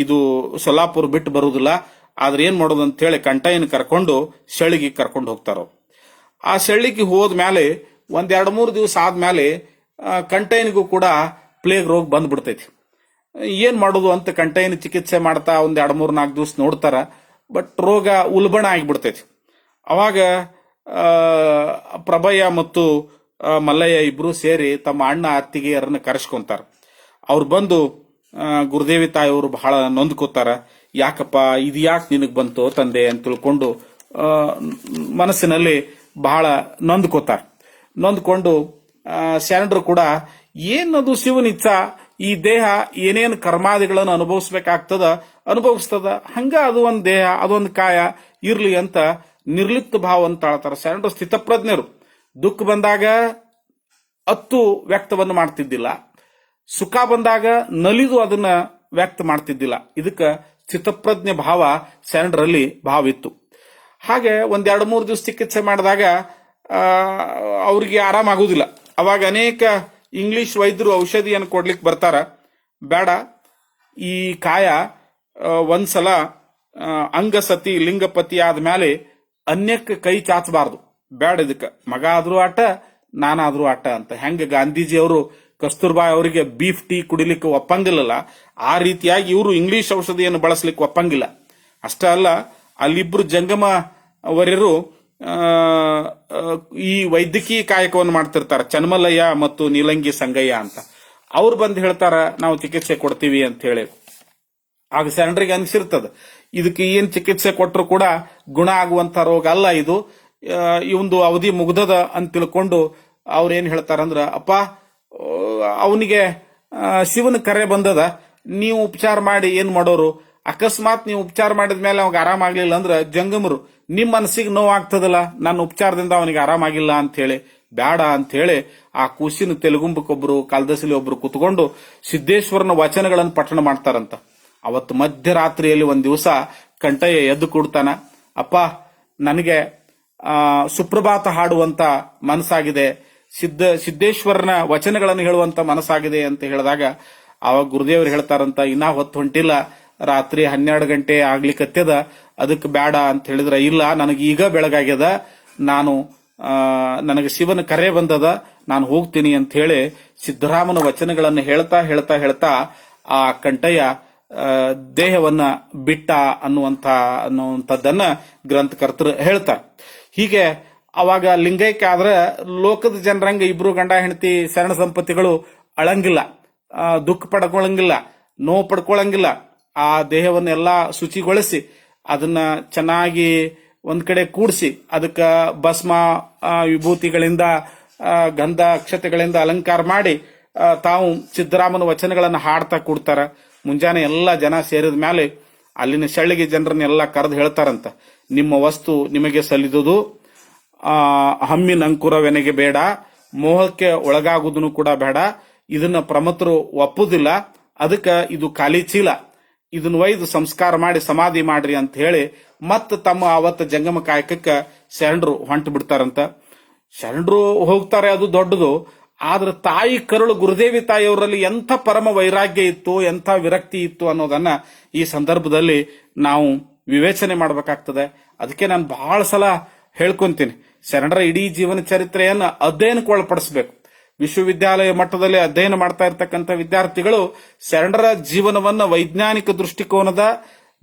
ಇದು ಸೊಲ್ಲಾಪುರ ಬಿಟ್ಟು ಬರುವುದಿಲ್ಲ, ಆದ್ರೆ ಏನ್ ಮಾಡೋದು ಅಂತ ಹೇಳಿ ಕಂಟಯ್ಯನ ಕರ್ಕೊಂಡು ಶೆಳ್ಳಿಗೆ ಕರ್ಕೊಂಡು ಹೋಗ್ತಾರ. ಆ ಶೆಳ್ಳಿಗೆ ಹೋದ್ಮೇಲೆ ಒಂದ್ 2-3 ದಿವಸ ಆದ್ಮೇಲೆ ಕಂಟಯ್ಯನಿಗೂ ಕೂಡ ಪ್ಲೇಗ್ ರೋಗ ಬಂದ್ಬಿಡ್ತೈತಿ. ಏನ್ ಮಾಡೋದು ಅಂತ ಕಂಟಯ್ಯನ ಚಿಕಿತ್ಸೆ ಮಾಡ್ತಾ ಒಂದ್ 2-3-4 ದಿವಸ ನೋಡ್ತಾರ. ಬಟ್ ರೋಗ ಉಲ್ಬಣ ಆಗಿಬಿಡ್ತೈತಿ. ಅವಾಗ ಪ್ರಭಯ್ಯ ಮತ್ತು ಮಲ್ಲಯ್ಯ ಇಬ್ರು ಸೇರಿ ತಮ್ಮ ಅಣ್ಣ ಅತ್ತಿಗೆಯರನ್ನ ಕರೆಸ್ಕೊಂತಾರ. ಅವ್ರು ಬಂದು ಗುರುದೇವಿ ತಾಯಿಯವರು ಬಹಳ ನೊಂದ್ಕೋತಾರ. ಯಾಕಪ್ಪ ಇದು ಯಾಕೆ ನಿನಗ್ ಬಂತು ತಂದೆ ಅಂತ ತಿಳ್ಕೊಂಡು ಮನಸ್ಸಿನಲ್ಲಿ ಬಹಳ ನೊಂದ್ಕೊಂಡು ಶರಣರು ಕೂಡ ಏನದು ಶಿವನಿಚ್ಛ, ಈ ದೇಹ ಏನೇನು ಕರ್ಮಾದಿಗಳನ್ನು ಅನುಭವಿಸ್ತದ, ಹಂಗ ಅದು ಒಂದ್ ದೇಹ, ಅದೊಂದು ಕಾಯ ಇರ್ಲಿ ಅಂತ ನಿರ್ಲಿಪ್ತ ಭಾವ ಅಂತ ತಾಳ್ತಾರ. ಶರಣರು ಸ್ಥಿತಪ್ರಜ್ಞರು. ದುಃಖ ಬಂದಾಗ ಅತ್ತು ವ್ಯಕ್ತವನ್ನು ಮಾಡ್ತಿದ್ದಿಲ್ಲ, ಸುಖ ಬಂದಾಗ ನಲಿದು ಅದನ್ನ ವ್ಯಕ್ತ ಮಾಡ್ತಿದ್ದಿಲ್ಲ. ಇದಕ್ಕ ಸ್ಥಿತಪ್ರಜ್ಞೆ ಭಾವ ಶರಣರಲ್ಲಿ ಭಾವಿತ್ತು. ಹಾಗೆ ಒಂದ್ 2-3 ದಿವಸ ಚಿಕಿತ್ಸೆ ಮಾಡಿದಾಗ ಅವ್ರಿಗೆ ಆರಾಮಾಗುವುದಿಲ್ಲ. ಅವಾಗ ಅನೇಕ ಇಂಗ್ಲಿಷ್ ವೈದ್ಯರು ಔಷಧಿಯನ್ನು ಕೊಡ್ಲಿಕ್ಕೆ ಬರ್ತಾರ. ಬೇಡ, ಈ ಕಾಯ ಒಂದ್ಸಲ ಅಂಗಸತಿ ಲಿಂಗಪತಿ ಆದ್ಮೇಲೆ ಅನ್ಯಕ್ಕೆ ಕೈ ಚಾಚಬಾರ್ದು, ಬೇಡ, ಇದಕ್ಕೆ ಮಗ ಆದ್ರೂ ಆಟ ನಾನಾದ್ರೂ ಆಟ ಅಂತ. ಹೆಂಗ ಗಾಂಧೀಜಿ ಅವರು ಕಸ್ತೂರ್ಬಾ ಅವರಿಗೆ ಬೀಫ್ ಟೀ ಕುಡಿಲಿಕ್ಕೆ ಒಪ್ಪಂಗಿಲ್ಲಲ್ಲ, ಆ ರೀತಿಯಾಗಿ ಇವರು ಇಂಗ್ಲಿಷ್ ಔಷಧಿಯನ್ನು ಬಳಸಲಿಕ್ಕೆ ಒಪ್ಪಂಗಿಲ್ಲ. ಅಷ್ಟೇ ಅಲ್ಲ, ಅಲ್ಲಿಬ್ರು ಜಂಗಮ ವರ್ಯರು ಈ ವೈದ್ಯಕೀಯ ಕಾಯಕವನ್ನು ಮಾಡ್ತಿರ್ತಾರೆ, ಚನ್ಮಲ್ಲಯ್ಯ ಮತ್ತು ನೀಲಂಗಿ ಸಂಗಯ್ಯ ಅಂತ. ಅವ್ರು ಬಂದು ಹೇಳ್ತಾರ, ನಾವು ಚಿಕಿತ್ಸೆ ಕೊಡ್ತೀವಿ ಅಂತ ಹೇಳಿ. ಆಗ ಶರಣರಿಗೆ ಅನ್ಸಿರ್ತದ, ಇದಕ್ಕೆ ಏನ್ ಚಿಕಿತ್ಸೆ ಕೊಟ್ಟರು ಕೂಡ ಗುಣ ಆಗುವಂತ ರೋಗ ಅಲ್ಲ ಇದು, ಇವಂದು ಅವಧಿ ಮುಗ್ದದ ಅಂತ ತಿಳ್ಕೊಂಡು ಅವ್ರೇನ್ ಹೇಳ್ತಾರಂದ್ರ, ಅಪ್ಪ ಅವನಿಗೆ ಶಿವನ ಕರೆ ಬಂದದ, ನೀವು ಉಪಚಾರ ಮಾಡಿ ಏನ್ ಮಾಡೋರು, ಅಕಸ್ಮಾತ್ ನೀವು ಉಪಚಾರ ಮಾಡಿದ ಮೇಲೆ ಅವಾಗ ಆರಾಮಾಗ್ಲಿಲ್ಲ ಅಂದ್ರ ಜಂಗಮರು ನಿಮ್ ಮನಸ್ಸಿಗೆ ನೋವಾಗ್ತದಲ್ಲ, ನನ್ನ ಉಪಚಾರದಿಂದ ಅವನಿಗೆ ಆರಾಮಾಗಿಲ್ಲ ಅಂತ ಹೇಳಿ ಬೇಡ ಅಂತ ಹೇಳಿ ಆ ಕೂಸಿನ ತೆಲುಗುಂಬಕ್ಕೊಬ್ರು ಕಾಲ್ದಸಲಿ ಒಬ್ರು ಕುತ್ಕೊಂಡು ಸಿದ್ದೇಶ್ವರನ ವಚನಗಳನ್ನು ಪಠಣ ಮಾಡ್ತಾರಂತ. ಅವತ್ತು ಮಧ್ಯರಾತ್ರಿಯಲ್ಲಿ ಒಂದ್ ದಿವಸ ಕಂಟಯ್ಯ ಎದ್ದು ಕೂಡ್ತಾನ, ಅಪ್ಪ ನನಗೆ ಸುಪ್ರಭಾತ ಹಾಡುವಂತ ಮನಸ್ಸಾಗಿದೆ, ಸಿದ್ದೇಶ್ವರನ ವಚನಗಳನ್ನು ಹೇಳುವಂತ ಮನಸ್ಸಾಗಿದೆ ಅಂತ ಹೇಳಿದಾಗ ಅವಾಗ ಗುರುದೇವರು ಹೇಳ್ತಾರಂತ, ಇನ್ನ ಹೊತ್ತು ಹೊಂಟಿಲ್ಲ, ರಾತ್ರಿ 12 ಗಂಟೆ ಆಗ್ಲಿಕ್ಕತ್ತದ, ಅದಕ್ಕೆ ಬೇಡ ಅಂತ ಹೇಳಿದ್ರ, ಇಲ್ಲ ನನಗೆ ಈಗ ಬೆಳಗಾಗ್ಯದ, ನನಗೆ ಶಿವನ ಕರೆ ಬಂದದ, ನಾನು ಹೋಗ್ತೀನಿ ಅಂತ ಹೇಳಿ ಸಿದ್ದರಾಮನ ವಚನಗಳನ್ನು ಹೇಳ್ತಾ ಆ ಕಂಟಯ್ಯ ದೇಹವನ್ನ ಬಿಟ್ಟ ಅನ್ನುವಂಥದ್ದನ್ನ ಗ್ರಂಥಕರ್ತರು ಹೇಳ್ತಾರೆ. ಹೀಗೆ ಅವಾಗ ಲಿಂಗೈಕ್ಯ ಆದ್ರೆ ಲೋಕದ ಜನರಂಗ ಇಬ್ರು ಗಂಡ ಹೆಂಡತಿ ಶರಣ ಸಂಪತ್ತಿಗಳು ಅಳಂಗಿಲ್ಲ, ದುಃಖ ಪಡ್ಕೊಳಂಗಿಲ್ಲ, ನೋವು ಪಡ್ಕೊಳಂಗಿಲ್ಲ. ಆ ದೇಹವನ್ನೆಲ್ಲ ಶುಚಿಗೊಳಿಸಿ ಅದನ್ನ ಚೆನ್ನಾಗಿ ಒಂದ್ ಕಡೆ ಕೂಡಿಸಿ ಅದಕ್ಕ ಭಸ್ಮ ವಿಭೂತಿಗಳಿಂದ ಗಂಧ ಅಕ್ಷತೆಗಳಿಂದ ಅಲಂಕಾರ ಮಾಡಿ ತಾವು ಸಿದ್ದರಾಮನ ವಚನಗಳನ್ನ ಹಾಡ್ತಾ ಕೂಡ್ತಾರ. ಮುಂಜಾನೆ ಎಲ್ಲ ಜನ ಸೇರಿದ ಮೇಲೆ ಅಲ್ಲಿನ ಶಳ್ಳಿಗೆ ಜನರನ್ನೆಲ್ಲ ಕರೆದು ಹೇಳ್ತಾರಂತ, ನಿಮ್ಮ ವಸ್ತು ನಿಮಗೆ ಸಲ್ಲಿದುದು, ಹಮ್ಮಿನ ಅಂಕುರವೆನೆಗೆ ಬೇಡ, ಮೋಹಕ್ಕೆ ಒಳಗಾಗುವುದನ್ನು ಕೂಡ ಬೇಡ, ಇದನ್ನ ಪ್ರಮತರು ಒಪ್ಪುದಿಲ್ಲ, ಅದಕ್ಕೆ ಇದು ಖಾಲಿ ಚೀಲ, ಇದನ್ನ ಒಯ್ದು ಸಂಸ್ಕಾರ ಮಾಡಿ ಸಮಾಧಿ ಮಾಡ್ರಿ ಅಂತ ಹೇಳಿ ಮತ್ತ ತಮ್ಮ ಅವತ್ತ ಜಂಗಮ ಕಾಯಕಕ್ಕೆ ಶರಣರು ಹೊಂಟು ಬಿಡ್ತಾರಂತ. ಶರಣರು ಹೋಗ್ತಾರೆ, ಅದು ದೊಡ್ಡದು. ಆದ್ರೆ ತಾಯಿ ಕರುಳು ಗುರುದೇವಿ ತಾಯಿಯವರಲ್ಲಿ ಎಂಥ ಪರಮ ವೈರಾಗ್ಯ ಇತ್ತು, ಎಂಥ ವಿರಕ್ತಿ ಇತ್ತು ಅನ್ನೋದನ್ನ ಈ ಸಂದರ್ಭದಲ್ಲಿ ನಾವು ವಿವೇಚನೆ ಮಾಡಬೇಕಾಗ್ತದೆ. ಅದಕ್ಕೆ ನಾನು ಬಹಳ ಸಲ ಹೇಳ್ಕೊಂತೀನಿ, ಶರಣರ ಇಡೀ ಜೀವನ ಚರಿತ್ರೆಯನ್ನ ಅಧ್ಯಯನಕ್ಕೆ ಒಳಪಡಿಸಬೇಕು. ವಿಶ್ವವಿದ್ಯಾಲಯ ಮಟ್ಟದಲ್ಲಿ ಅಧ್ಯಯನ ಮಾಡ್ತಾ ಇರ್ತಕ್ಕಂಥ ವಿದ್ಯಾರ್ಥಿಗಳು ಶರಣರ ಜೀವನವನ್ನ ವೈಜ್ಞಾನಿಕ ದೃಷ್ಟಿಕೋನದ,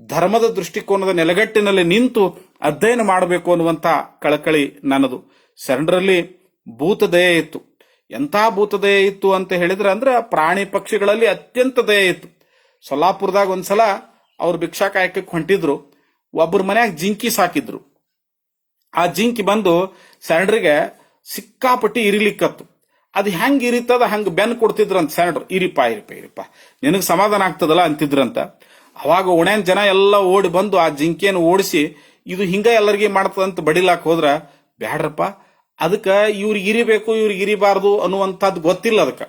ಧರ್ಮದ ದೃಷ್ಟಿಕೋನದ ನೆಲೆಗಟ್ಟಿನಲ್ಲಿ ನಿಂತು ಅಧ್ಯಯನ ಮಾಡಬೇಕು ಅನ್ನುವಂತ ಕಳಕಳಿ ನನ್ನದು. ಶರಣರಲ್ಲಿ ಭೂತ ದಯೆ ಇತ್ತು. ಎಂಥ ಭೂತ ದಯೆ ಇತ್ತು ಅಂತ ಹೇಳಿದ್ರೆ ಅಂದ್ರೆ ಪ್ರಾಣಿ ಪಕ್ಷಿಗಳಲ್ಲಿ ಅತ್ಯಂತ ದಯೆ ಇತ್ತು. ಸೊಲ್ಲಾಪುರದಾಗ ಒಂದ್ಸಲ ಅವ್ರು ಭಿಕ್ಷಾ ಕಾಯಕಕ್ಕೆ ಹೊಂಟಿದ್ರು. ಒಬ್ಬರ ಮನ್ಯಾಗ ಜಿಂಕಿ ಸಾಕಿದ್ರು. ಆ ಜಿಂಕಿ ಬಂದು ಶರಣರಿಗೆ ಸಿಕ್ಕಾಪಟ್ಟಿ ಇರಿಲಿಕ್ಕತ್ತು. ಅದು ಹೆಂಗ್ ಇರಿತದ ಹಂಗ ಬೆನ್ ಕೊಡ್ತಿದ್ರಂತ ಶರಣರು. ಇರಿಪ ನಿನಗ್ ಸಮಾಧಾನ ಆಗ್ತದಲ್ಲ ಅಂತಿದ್ರಂತ. ಅವಾಗ ಓಣ್ಯಾನ್ ಜನ ಎಲ್ಲ ಓಡಿ ಬಂದು ಆ ಜಿಂಕೆಯನ್ನು ಓಡಿಸಿ ಇದು ಹಿಂಗ ಎಲ್ಲರಿಗೆ ಮಾಡ್ತದಂತ ಬಡಿಲಾಕ್ ಹೋದ್ರ, ಬ್ಯಾಡ್ರಪ್ಪ ಅದಕ್ಕ ಇವ್ರಿಗೆ ಇರಿಬೇಕು ಇವ್ರಿಗೆ ಇರಿಬಾರ್ದು ಅನ್ನುವಂಥದ್ದು ಗೊತ್ತಿಲ್ಲ. ಅದಕ್ಕ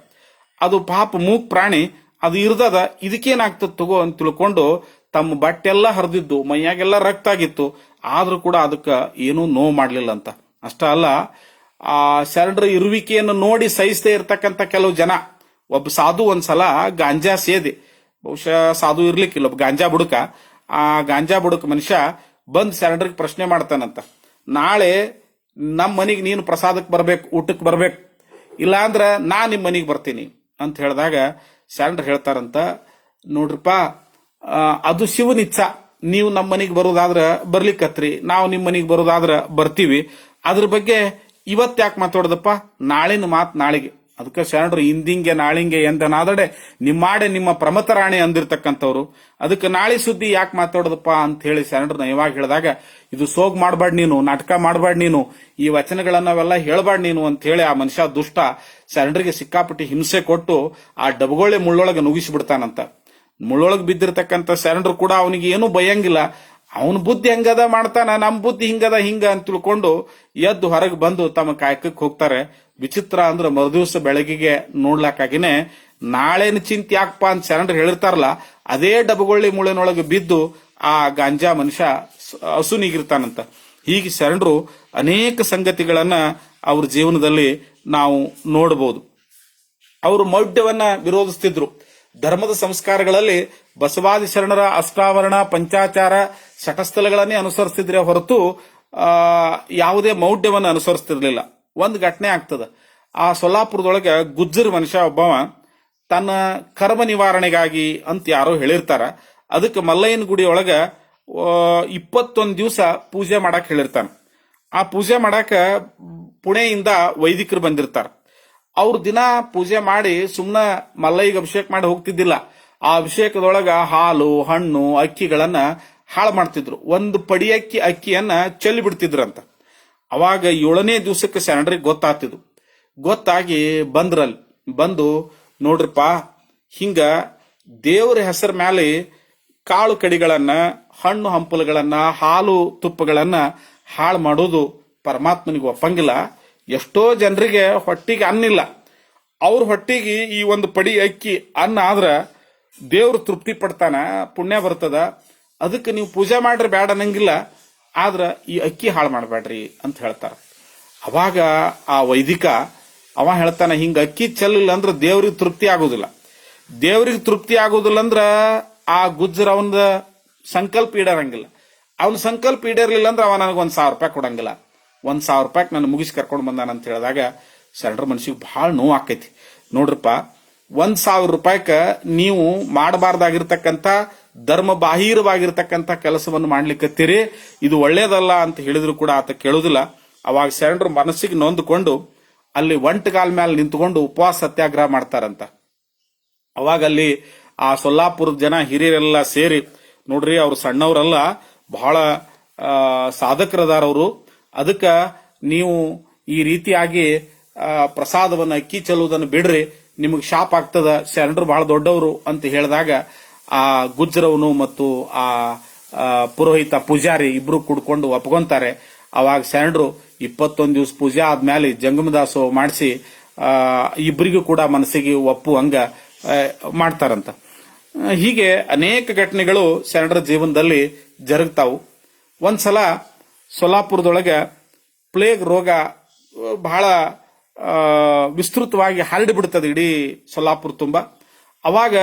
ಅದು ಪಾಪ ಮೂಕ್ ಪ್ರಾಣಿ, ಅದು ಇರ್ದದ, ಇದಕ್ಕೇನಾಗ್ತದ ತಗೋ ಅಂತ ತಿಳ್ಕೊಂಡು ತಮ್ಮ ಬಟ್ಟೆಲ್ಲ ಹರಿದಿದ್ದು, ಮೈಯಾಗೆಲ್ಲ ರಕ್ತ ಆಗಿತ್ತು. ಆದ್ರೂ ಕೂಡ ಅದಕ್ಕ ಏನೂ ನೋವು ಮಾಡ್ಲಿಲ್ಲ ಅಂತ. ಅಷ್ಟ ಅಲ್ಲ, ಆ ಶರಣರ ಇರುವಿಕೆಯನ್ನು ನೋಡಿ ಸಹಿಸದೇ ಇರ್ತಕ್ಕಂಥ ಕೆಲವು ಜನ, ಒಬ್ಬ ಸಾಧು ಒಂದ್ಸಲ ಗಾಂಜಾ ಸೇದಿ, ಬಹುಶಃ ಸಾಧು ಇರ್ಲಿಕ್ಕಿಲ್ಲ, ಒಬ್ಬ ಗಾಂಜಾ ಬುಡಕ, ಆ ಗಾಂಜಾ ಬುಡಕ ಮನುಷ್ಯ ಬಂದ್ ಶರಣರಿಗೆ ಪ್ರಶ್ನೆ ಮಾಡ್ತಾನಂತ, ನಾಳೆ ನಮ್ಮ ಮನಿಗೆ ನೀನು ಪ್ರಸಾದಕ್ಕೆ ಬರ್ಬೇಕು, ಊಟಕ್ಕೆ ಬರ್ಬೇಕು, ಇಲ್ಲ ಅಂದ್ರ ನಾ ನಿಮ್ಮ ಮನಿಗೆ ಬರ್ತೀನಿ ಅಂತ ಹೇಳಿದಾಗ ಶರಣರು ಹೇಳ್ತಾರಂತ, ನೋಡ್ರಿಪ್ಪ ಅದು ಶಿವನ ಇಚ್ಛಾ, ನೀವು ನಮ್ಮ ಮನಿಗೆ ಬರೋದಾದ್ರ ಬರ್ಲಿಕ್ಕತ್ರಿ, ನಾವು ನಿಮ್ಮ ಮನಿಗೆ ಬರೋದಾದ್ರ ಬರ್ತೀವಿ, ಅದ್ರ ಬಗ್ಗೆ ಇವತ್ತು ಯಾಕೆ ಮಾತಾಡೋದಪ್ಪ, ನಾಳಿನ ಮಾತು ನಾಳೆಗೆ. ಅದಕ್ಕೆ ಶರಣರು ಇಂದಿಂಗೆ ನಾಳಿಂಗೆ ಎಂದನಾದಡೆ ನಿಮ್ಮಾಡೆ ನಿಮ್ಮ ಪ್ರಮತರಾಣಿ ಅಂದಿರ್ತಕ್ಕಂಥವ್ರು. ಅದಕ್ಕೆ ನಾಳೆ ಸುದ್ದಿ ಯಾಕೆ ಮಾತಾಡೋದಪ್ಪ ಅಂತ ಹೇಳಿ ಶರಣರು ನಯವಾಗಿ ಹೇಳಿದಾಗ, ಇದು ಸೋಗ್ ಮಾಡಬೇಡ ನೀನು, ನಾಟಕ ಮಾಡಬೇಡ ನೀನು, ಈ ವಚನಗಳನ್ನವೆಲ್ಲ ಹೇಳ್ಬೇಡ ನೀನು ಅಂತ ಹೇಳಿ ಆ ಮನುಷ್ಯ ದುಷ್ಟ ಶರಣರಿಗೆ ಸಿಕ್ಕಾಪಟ್ಟಿ ಹಿಂಸೆ ಕೊಟ್ಟು ಆ ಡಬಗೋಳೆ ಮುಳ್ಳೊಳಗೆ ನುಗ್ಗಿಸಿಬಿಡ್ತಾನಂತ. ಮುಳ್ಳೊಳಗೆ ಬಿದ್ದಿರ್ತಕ್ಕಂಥ ಶರಣರು ಕೂಡ ಅವನಿಗೆ ಏನೂ ಭಯಂಗಿಲ್ಲ. ಅವನ ಬುದ್ಧಿ ಹೆಂಗದ ಮಾಡ್ತಾನ, ನಮ್ಮ ಬುದ್ಧಿ ಹಿಂಗದ ಹಿಂಗ ಅಂತ ತಿಳ್ಕೊಂಡು ಎದ್ದು ಹೊರಗೆ ಬಂದು ತಮ್ಮ ಕಾಯಕಕ್ಕೆ ಹೋಗ್ತಾರೆ. ವಿಚಿತ್ರ ಅಂದ್ರೆ ಮರುದಿವಸ ಬೆಳಗಿಗೆ ನೋಡ್ಲಾಕಾಗಿನೇ ನಾಳೆನ ಚಿಂತೆ ಯಾಕಪ್ಪ ಅಂತ ಶರಣರು ಹೇಳಿರ್ತಾರಲ್ಲ, ಅದೇ ಡಬಗೊಳ್ಳಿ ಮುಳ್ಳಿನೊಳಗೆ ಬಿದ್ದು ಆ ಗಾಂಜಾ ಮನುಷ್ಯ ಹಸುನೀಗಿರ್ತಾನಂತ. ಹೀಗೆ ಶರಣರು ಅನೇಕ ಸಂಗತಿಗಳನ್ನ ಅವ್ರ ಜೀವನದಲ್ಲಿ ನಾವು ನೋಡಬಹುದು. ಅವರು ಮೌಢ್ಯವನ್ನ ವಿರೋಧಿಸ್ತಿದ್ರು. ಧರ್ಮದ ಸಂಸ್ಕಾರಗಳಲ್ಲಿ ಬಸವಾದಿ ಶರಣರ ಅಷ್ಟಾವರಣ, ಪಂಚಾಚಾರ, ಶಟಸ್ಥಲಗಳನ್ನೇ ಅನುಸರಿಸ್ತಿದ್ರೆ ಹೊರತು ಯಾವುದೇ ಮೌಢ್ಯವನ್ನು ಅನುಸರಿಸ್ತಿರ್ಲಿಲ್ಲ. ಒಂದು ಘಟನೆ ಆಗ್ತದ. ಆ ಸೊಲ್ಲಾಪುರದೊಳಗೆ ಗುಜ್ಜರ್ ಮನುಷ್ಯ ಒಬ್ಬವ ತನ್ನ ಕರ್ಮ ನಿವಾರಣೆಗಾಗಿ ಅಂತ ಯಾರೋ ಹೇಳಿರ್ತಾರ. ಅದಕ್ಕೆ ಮಲ್ಲಯ್ಯನ ಗುಡಿಯೊಳಗ 21 ದಿವಸ ಪೂಜೆ ಮಾಡಕ್ ಹೇಳಿರ್ತಾನ. ಆ ಪೂಜೆ ಮಾಡಾಕ ಪುಣೆಯಿಂದ ವೈದಿಕರು ಬಂದಿರ್ತಾರ. ಅವ್ರ ದಿನ ಪೂಜೆ ಮಾಡಿ ಸುಮ್ನ ಮಲ್ಲಯ್ಯಗೆ ಅಭಿಷೇಕ ಮಾಡಿ ಹೋಗ್ತಿದ್ದಿಲ್ಲ. ಆ ಅಭಿಷೇಕದೊಳಗ ಹಾಲು, ಹಣ್ಣು, ಅಕ್ಕಿಗಳನ್ನ ಹಾಳು ಮಾಡ್ತಿದ್ರು. ಒಂದು ಪಡಿ ಅಕ್ಕಿಯನ್ನ ಚೆಲ್ಲಿ ಬಿಡ್ತಿದ್ರಂತ. ಅವಾಗ 7ನೇ ದಿವಸಕ್ಕೆ ಶರಣರಿಗೆ ಗೊತ್ತಾಗ್ತಿದ್ರು. ಗೊತ್ತಾಗಿ ಬಂದ್ರಲ್ಲಿ ಬಂದು, ನೋಡ್ರಿಪ್ಪ ಹಿಂಗ ದೇವರ ಹೆಸರ ಮೇಲೆ ಕಾಳು ಕಡಿಗಳನ್ನ, ಹಣ್ಣು ಹಂಪಲುಗಳನ್ನ, ಹಾಲು ತುಪ್ಪಗಳನ್ನ ಹಾಳು ಮಾಡೋದು ಪರಮಾತ್ಮನಿಗೆ ಒಪ್ಪಂಗಿಲ್ಲ. ಎಷ್ಟೋ ಜನರಿಗೆ ಹೊಟ್ಟಿಗೆ ಅನ್ನಿಲ್ಲ, ಅವ್ರ ಹೊಟ್ಟಿಗೆ ಈ ಒಂದು ಪಡಿ ಅಕ್ಕಿ ಅನ್ನ ಆದ್ರ ದೇವ್ರು ತೃಪ್ತಿ ಪಡ್ತಾನ, ಪುಣ್ಯ ಬರ್ತದ. ಅದಕ್ಕೆ ನೀವು ಪೂಜೆ ಮಾಡ್ರಿ ಬೇಡ ಅನ್ನಂಗಿಲ್ಲ, ಆದ್ರ ಈ ಅಕ್ಕಿ ಹಾಳು ಮಾಡಬೇಡ್ರಿ ಅಂತ ಹೇಳ್ತಾರ. ಅವಾಗ ಆ ವೈದಿಕ ಅವ ಹೇಳ್ತಾನ, ಹಿಂಗ ಅಕ್ಕಿ ಚೆಲ್ಲಿಲ್ಲ ಅಂದ್ರೆ ದೇವ್ರಿಗೆ ತೃಪ್ತಿ ಆಗೋದಿಲ್ಲ. ದೇವ್ರಿಗೆ ತೃಪ್ತಿ ಆಗೋದಿಲ್ಲ ಅಂದ್ರ ಆ ಗುಜ್ಜರ ಅವನ ಸಂಕಲ್ಪ ಈಡೇರಂಗಿಲ್ಲ. ಅವನ ಸಂಕಲ್ಪ ಈಡೇರ್ಲಿಲ್ಲ ಅಂದ್ರೆ ಅವ ನನಗೆ 1,000 ರೂಪಾಯಿ ಕೊಡಂಗಿಲ್ಲ. 1,000 ರೂಪಾಯಿಗೆ ನಾನು ಮುಗಿಸಿ ಕರ್ಕೊಂಡು ಬಂದಾನ ಅಂತ ಹೇಳಿದಾಗ ಶರಣರ ಮನಸ್ಸಿಗೆ ಬಹಳ ನೋವು ಆಕೈತಿ. ನೋಡ್ರಪ್ಪ, 1,000 ರೂಪಾಯಿಕ ನೀವು ಮಾಡಬಾರ್ದಾಗಿರ್ತಕ್ಕಂಥ ಧರ್ಮ ಬಾಹಿರವಾಗಿರ್ತಕ್ಕಂಥ ಕೆಲಸವನ್ನು ಮಾಡ್ಲಿಕ್ಕತ್ತೀರಿ, ಇದು ಒಳ್ಳೇದಲ್ಲ ಅಂತ ಹೇಳಿದ್ರು ಕೂಡ ಆತ ಕೇಳುದಿಲ್ಲ. ಅವಾಗ ಶರಣರ ಮನಸ್ಸಿಗೆ ನೊಂದುಕೊಂಡು ಅಲ್ಲಿ ಒಂಟಗಾಲ ಮೇಲೆ ನಿಂತುಕೊಂಡು ಉಪವಾಸ ಸತ್ಯಾಗ್ರಹ ಮಾಡ್ತಾರಂತ. ಅವಾಗ ಅಲ್ಲಿ ಆ ಸೊಲ್ಲಾಪುರದ ಜನ ಹಿರಿಯರೆಲ್ಲ ಸೇರಿ, ನೋಡ್ರಿ ಅವ್ರು ಸಣ್ಣವರಲ್ಲ, ಬಹಳ ಸಾಧಕರದಾರವರು, ಅದಕ್ಕ ನೀವು ಈ ರೀತಿಯಾಗಿ ಪ್ರಸಾದವನ್ನು ಅಕ್ಕಿ ಚೆಲ್ಲುವುದನ್ನು ಬಿಡ್ರಿ, ನಿಮಗೆ ಶಾಪ್ ಆಗ್ತದ, ಶರಣರು ಬಹಳ ದೊಡ್ಡವರು ಅಂತ ಹೇಳಿದಾಗ ಆ ಗುಜ್ಜರವನು ಮತ್ತು ಆ ಪುರೋಹಿತ ಪೂಜಾರಿ ಇಬ್ರು ಕುಡ್ಕೊಂಡು ಒಪ್ಕೊಂತಾರೆ. ಅವಾಗ ಶರಣರು 21 ದಿವಸ ಪೂಜೆ ಆದ್ಮೇಲೆ ಜಂಗಮದಾಸೋಹ ಮಾಡಿಸಿ ಇಬ್ಬರಿಗೂ ಕೂಡ ಮನಸ್ಸಿಗೆ ಒಪ್ಪುವಂಗ ಮಾಡ್ತಾರಂತ. ಹೀಗೆ ಅನೇಕ ಘಟನೆಗಳು ಶರಣರ ಜೀವನದಲ್ಲಿ ಜರುಗ್ತಾವು. ಒಂದ್ಸಲ ಸೊಲ್ಲಾಪುರದೊಳಗೆ ಪ್ಲೇಗ್ ರೋಗ ಬಹಳ ವಿಸ್ತೃತವಾಗಿ ಹರಡಿಬಿಡ್ತದೆ ಇಡೀ ಸೊಲ್ಲಾಪುರ ತುಂಬ. ಅವಾಗ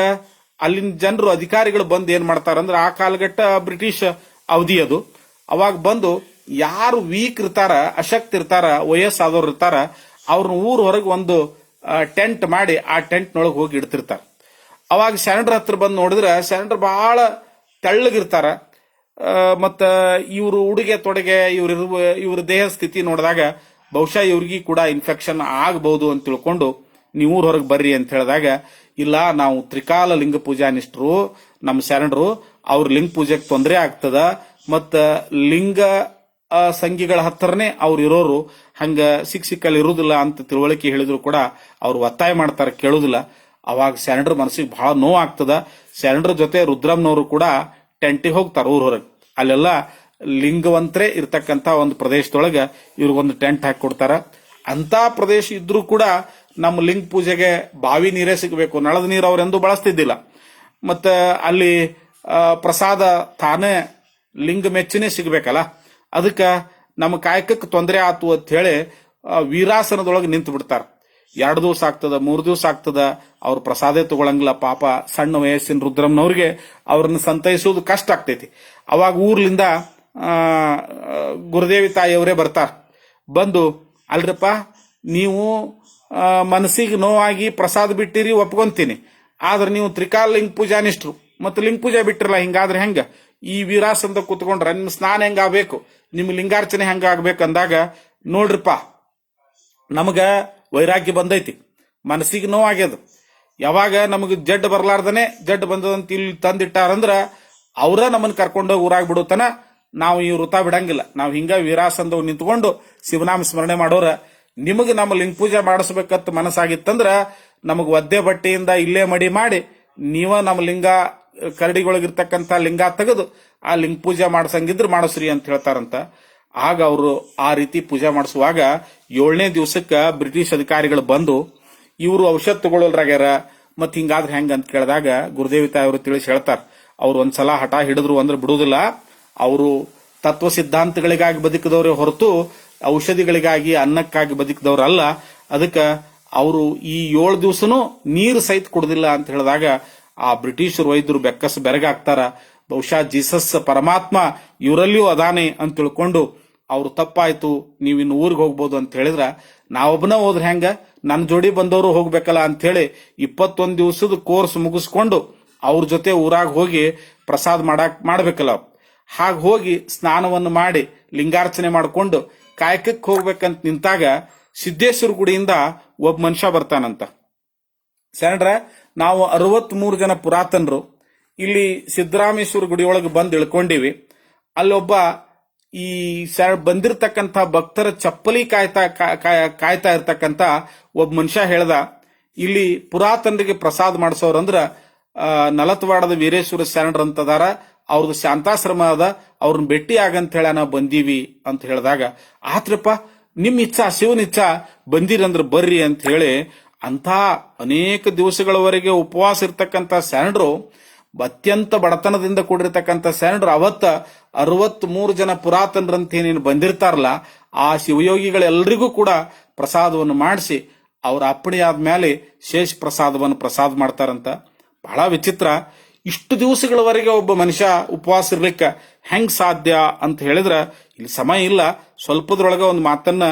ಅಲ್ಲಿನ ಜನರು, ಅಧಿಕಾರಿಗಳು ಬಂದು ಏನ್ ಮಾಡ್ತಾರಂದ್ರೆ, ಆ ಕಾಲಘಟ್ಟ ಬ್ರಿಟಿಷ್ ಅವಧಿ ಅದು, ಅವಾಗ ಬಂದು ಯಾರು ವೀಕ್ ಇರ್ತಾರ, ಅಶಕ್ತ ಇರ್ತಾರ, ವಯಸ್ಸಾದವ್ರು ಇರ್ತಾರ, ಅವ್ರನ್ನ ಊರ್ ಹೊರಗೆ ಒಂದು ಟೆಂಟ್ ಮಾಡಿ ಆ ಟೆಂಟ್ನೊಳಗೆ ಹೋಗಿ ಇಡ್ತಿರ್ತಾರೆ. ಅವಾಗ ಶರಣರ ಹತ್ರ ಬಂದು ನೋಡಿದ್ರೆ ಶರಣರು ಬಹಳ ತೆಳ್ಳಗಿರ್ತಾರ. ಮತ್ತ ಇವರು ಉಡುಗೆ ತೊಡುಗೆ ಇವ್ರ ದೇಹ ಸ್ಥಿತಿ ನೋಡಿದಾಗ ಬಹುಶಃ ಇವ್ರಿಗೆ ಕೂಡ ಇನ್ಫೆಕ್ಷನ್ ಆಗಬಹುದು ಅಂತ ತಿಳ್ಕೊಂಡು ನೀವು ಊರ್ ಹೊರಗೆ ಬರ್ರಿ ಅಂತ ಹೇಳಿದಾಗ, ಇಲ್ಲ ನಾವು ತ್ರಿಕಾಲ ಲಿಂಗ ಪೂಜಾ ನಿಷ್ಠರು, ನಮ್ಮ ಶರಣರು, ಅವ್ರ ಲಿಂಗ ಪೂಜೆಗೆ ತೊಂದರೆ ಆಗ್ತದ, ಮತ್ತ ಲಿಂಗ ಸಂಘಿಗಳ ಹತ್ರನೇ ಅವ್ರು ಇರೋರು, ಹಂಗ ಸಿಕ್ಕಲ್ಲಿ ಇರುವುದಿಲ್ಲ ಅಂತ ತಿಳುವಳಿಕೆ ಹೇಳಿದ್ರು ಕೂಡ ಅವ್ರು ಒತ್ತಾಯ ಮಾಡ್ತಾರೆ, ಕೇಳುದಿಲ್ಲ. ಅವಾಗ ಶರಣರ ಮನಸ್ಸಿಗೆ ಬಹಳ ನೋವು ಆಗ್ತದ. ಶರಣರ ಜೊತೆ ರುದ್ರಮ್ನವರು ಕೂಡ ಟೆಂಟಿಗೆ ಹೋಗ್ತಾರೆ ಊರ್ ಹೊರಗೆ. ಅಲ್ಲೆಲ್ಲ ಲಿಂಗವಂತರೇ ಇರ್ತಕ್ಕಂಥ ಒಂದು ಪ್ರದೇಶದೊಳಗೆ ಇವ್ರಿಗೊಂದು ಟೆಂಟ್ ಹಾಕಿ ಕೊಡ್ತಾರ. ಅಂತ ಪ್ರದೇಶ ಇದ್ರೂ ಕೂಡ ನಮ್ಮ ಲಿಂಗ ಪೂಜೆಗೆ ಬಾವಿ ನೀರೇ ಸಿಗಬೇಕು, ನಳದ ನೀರು ಅವರೆಂದೂ ಬಳಸ್ತಿದ್ದಿಲ್ಲ. ಮತ್ತ ಅಲ್ಲಿ ಪ್ರಸಾದ ತಾನೇ ಲಿಂಗ ಮೆಚ್ಚನೆ ಸಿಗ್ಬೇಕಲ್ಲ, ಅದಕ್ಕೆ ನಮ್ಮ ಕಾಯಕಕ್ಕೆ ತೊಂದರೆ ಆತು ಅಂತ ಹೇಳಿ ವೀರಾಸನದೊಳಗೆ ನಿಂತು ಬಿಡ್ತಾರ. 2 ದಿವಸ ಆಗ್ತದ, 3 ದಿವಸ ಆಗ್ತದ, ಅವ್ರ ಪ್ರಸಾದೇ ತಗೊಳಂಗಿಲ್ಲ. ಪಾಪ ಸಣ್ಣ ವಯಸ್ಸಿನ ರುದ್ರಮ್ನವ್ರಿಗೆ ಅವ್ರನ್ನ ಸಂತೈಸೋದು ಕಷ್ಟ ಆಗ್ತೈತಿ. ಅವಾಗ ಊರ್ಲಿಂದ ಗುರುದೇವಿ ತಾಯಿಯವರೇ ಬರ್ತಾರ. ಬಂದು, ಅಲ್ರಪ್ಪ ನೀವು ಮನಸ್ಸಿಗೆ ನೋವಾಗಿ ಪ್ರಸಾದ ಬಿಟ್ಟಿರಿ, ಒಪ್ಕೊಂತೀನಿ. ಆದ್ರೆ ನೀವು ತ್ರಿಕಾಲ ಲಿಂಗ ಪೂಜಾ ನಿಷ್ಠರು ಮತ್ತು ಲಿಂಗ ಪೂಜೆ ಬಿಟ್ಟಿರಲ್ಲ, ಹಿಂಗಾದ್ರೆ ಹೆಂಗ? ಈ ವೀರಾಸಂತ ಕೂತ್ಕೊಂಡ್ರ ನಿಮ್ ಸ್ನಾನ ಹೆಂಗಾಗಬೇಕು, ನಿಮ್ ಲಿಂಗಾರ್ಚನೆ ಹೆಂಗ ಆಗ್ಬೇಕು ಅಂದಾಗ, ನೋಡ್ರಿಪ್ಪ ನಮಗ ವೈರಾಗ್ಯ ಬಂದೈತಿ, ಮನಸ್ಸಿಗೆ ನೋವಾಗ್ಯದ. ಯಾವಾಗ ನಮಗ್ ಜಡ್ ಬರ್ಲಾರ್ದನೆ ಜಡ್ ಬಂದದಂತ ಇಲ್ಲಿ ತಂದಿಟ್ಟಾರಂದ್ರ ಅವ್ರ ನಮ್ಮನ್ನ ಕರ್ಕೊಂಡೋಗಿ ಊರಾಗ ಬಿಡುತ್ತಾನ. ನಾವು ಈ ವೃತ ಬಿಡಂಗಿಲ್ಲ, ನಾವು ಹಿಂಗ ವೀರಾಸಂದವ್ ನಿಂತ್ಕೊಂಡು ಶಿವನಾಮ ಸ್ಮರಣೆ ಮಾಡೋರ. ನಿಮಗೆ ನಮ್ಮ ಲಿಂಗ ಪೂಜೆ ಮಾಡಿಸ್ಬೇಕಂತ ಮನಸ್ಸಾಗಿತ್ತಂದ್ರ ನಮಗ್ ಒದ್ದೆ ಬಟ್ಟೆಯಿಂದ ಇಲ್ಲೇ ಮಡಿ ಮಾಡಿ ನೀವ ನಮ್ಮ ಲಿಂಗ ಕರಡಿಗೊಳಗಿರ್ತಕ್ಕಂಥ ಲಿಂಗ ತೆಗೆದು ಆ ಲಿಂಗ ಪೂಜೆ ಮಾಡ್ಸಂಗಿದ್ರು ಮಾಡಿಸ್ರಿ ಅಂತ ಹೇಳ್ತಾರಂತ. ಆಗ ಅವರು ಆ ರೀತಿ ಪೂಜೆ ಮಾಡಿಸುವಾಗ 7ನೇ ದಿವಸಕ್ಕೆ ಬ್ರಿಟಿಷ್ ಅಧಿಕಾರಿಗಳು ಬಂದು ಇವರು ಔಷಧ ತಗೊಳ್ಳೋದ್ರಾಗ್ಯಾರ, ಮತ್ ಹಿಂಗಾದ್ರೆ ಹೆಂಗ ಅಂತ ಕೇಳಿದಾಗ ಗುರುದೇವಿ ತಾಯಿಯವರು ತಿಳಿಸಿ ಹೇಳ್ತಾರ, ಅವ್ರು ಒಂದ್ಸಲ ಹಠ ಹಿಡಿದ್ರು ಅಂದ್ರೆ ಬಿಡುವುದಿಲ್ಲ. ಅವರು ತತ್ವ ಸಿದ್ಧಾಂತಗಳಿಗಾಗಿ ಬದುಕಿದವ್ರೆ ಹೊರತು ಔಷಧಿಗಳಿಗಾಗಿ ಅನ್ನಕ್ಕಾಗಿ ಬದುಕಿದವ್ರಲ್ಲ. ಅದಕ್ಕೆ ಅವರು ಈ 7 ದಿವಸನೂ ನೀರು ಸಹಿತ ಕುಡುದಿಲ್ಲ ಅಂತ ಹೇಳಿದಾಗ ಆ ಬ್ರಿಟಿಷರು ವೈದ್ಯರು ಬೆಕ್ಕಸ್ ಬೆರಗಾಗ್ತಾರ. ಬಹುಶಃ ಜೀಸಸ್ ಪರಮಾತ್ಮ ಇವರಲ್ಲಿಯೂ ಅದಾನೆ ಅಂತ ತಿಳ್ಕೊಂಡು ಅವ್ರು ತಪ್ಪಾಯ್ತು, ನೀವಿನ್ನು ಊರಿಗೆ ಹೋಗ್ಬೋದು ಅಂತ ಹೇಳಿದ್ರ, ನಾವೊಬ್ಬನ ಹೋದ್ರೆ ಹೆಂಗ, ನನ್ನ ಜೋಡಿ ಬಂದವರು ಹೋಗ್ಬೇಕಲ್ಲ ಅಂತ ಹೇಳಿ 21 ದಿವಸದ ಕೋರ್ಸ್ ಮುಗಿಸ್ಕೊಂಡು ಅವ್ರ ಜೊತೆ ಊರಾಗ ಹೋಗಿ ಪ್ರಸಾದ ಮಾಡ್ಬೇಕಲ್ಲ. ಹಾಗೆ ಹೋಗಿ ಸ್ನಾನವನ್ನು ಮಾಡಿ ಲಿಂಗಾರ್ಚನೆ ಮಾಡಿಕೊಂಡು ಕಾಯಕಕ್ಕೆ ಹೋಗ್ಬೇಕಂತ ನಿಂತಾಗ ಸಿದ್ದೇಶ್ವರ ಗುಡಿಯಿಂದ ಒಬ್ಬ ಮನುಷ್ಯ ಬರ್ತಾನಂತ. ಶರಣರ, ನಾವು 63 ಜನ ಪುರಾತನರು ಇಲ್ಲಿ ಸಿದ್ದರಾಮೇಶ್ವರ ಗುಡಿಯೊಳಗೆ ಬಂದು ಇಳ್ಕೊಂಡಿವಿ. ಅಲ್ಲೊಬ್ಬ ಈ ಬಂದಿರತಕ್ಕಂಥ ಭಕ್ತರ ಚಪ್ಪಲಿ ಕಾಯ್ತಾ ಇರ್ತಕ್ಕಂಥ ಒಬ್ಬ ಮನುಷ್ಯ ಹೇಳ್ದ, ಇಲ್ಲಿ ಪುರಾತನರಿಗೆ ಪ್ರಸಾದ ಮಾಡಿಸೋರಂದ್ರ ನಲತ್ವಾಡದ ವೀರೇಶ್ವರ ಶರಣರಂತದಾರ, ಅವ್ರದ್ದು ಶಾಂತಾಶ್ರಮ ಅದ, ಅವ್ರನ್ನ ಭೇಟಿ ಆಗಂತ ಹೇಳ ನಾವು ಬಂದೀವಿ ಅಂತ ಹೇಳಿದಾಗ, ಆತ್ರಪ್ಪ ನಿಮ್ ಇಚ್ಛಾ, ಶಿವನ ಇಚ್ಛಾ, ಬಂದಿರಂದ್ರ ಬರ್ರಿ ಅಂತ ಹೇಳಿ ಅಂತ ಅನೇಕ ದಿವಸಗಳವರೆಗೆ ಉಪವಾಸ ಇರ್ತಕ್ಕಂಥ ಶರಣರು, ಅತ್ಯಂತ ಬಡತನದಿಂದ ಕೂಡಿರ್ತಕ್ಕಂಥ ಶರಣರು ಅವತ್ತ 63 ಜನ ಪುರಾತನರಂತ ಏನೇನು ಬಂದಿರ್ತಾರಲ್ಲ ಆ ಶಿವಯೋಗಿಗಳೆಲ್ಲರಿಗೂ ಕೂಡ ಪ್ರಸಾದವನ್ನು ಮಾಡಿಸಿ ಅವ್ರ ಅಪ್ಪಣೆ ಆದ್ಮೇಲೆ ಶೇಷ ಪ್ರಸಾದ ಮಾಡ್ತಾರಂತ. ಬಹಳ ವಿಚಿತ್ರ. ಇಷ್ಟು ದಿವಸಗಳವರೆಗೆ ಒಬ್ಬ ಮನುಷ್ಯ ಉಪವಾಸ ಇರ್ಲಿಕ್ಕೆ ಹೆಂಗ್ ಸಾಧ್ಯ ಅಂತ ಹೇಳಿದ್ರ, ಇಲ್ಲಿ ಸಮಯ ಇಲ್ಲ. ಸ್ವಲ್ಪದ್ರೊಳಗೆ ಒಂದು ಮಾತನ್ನ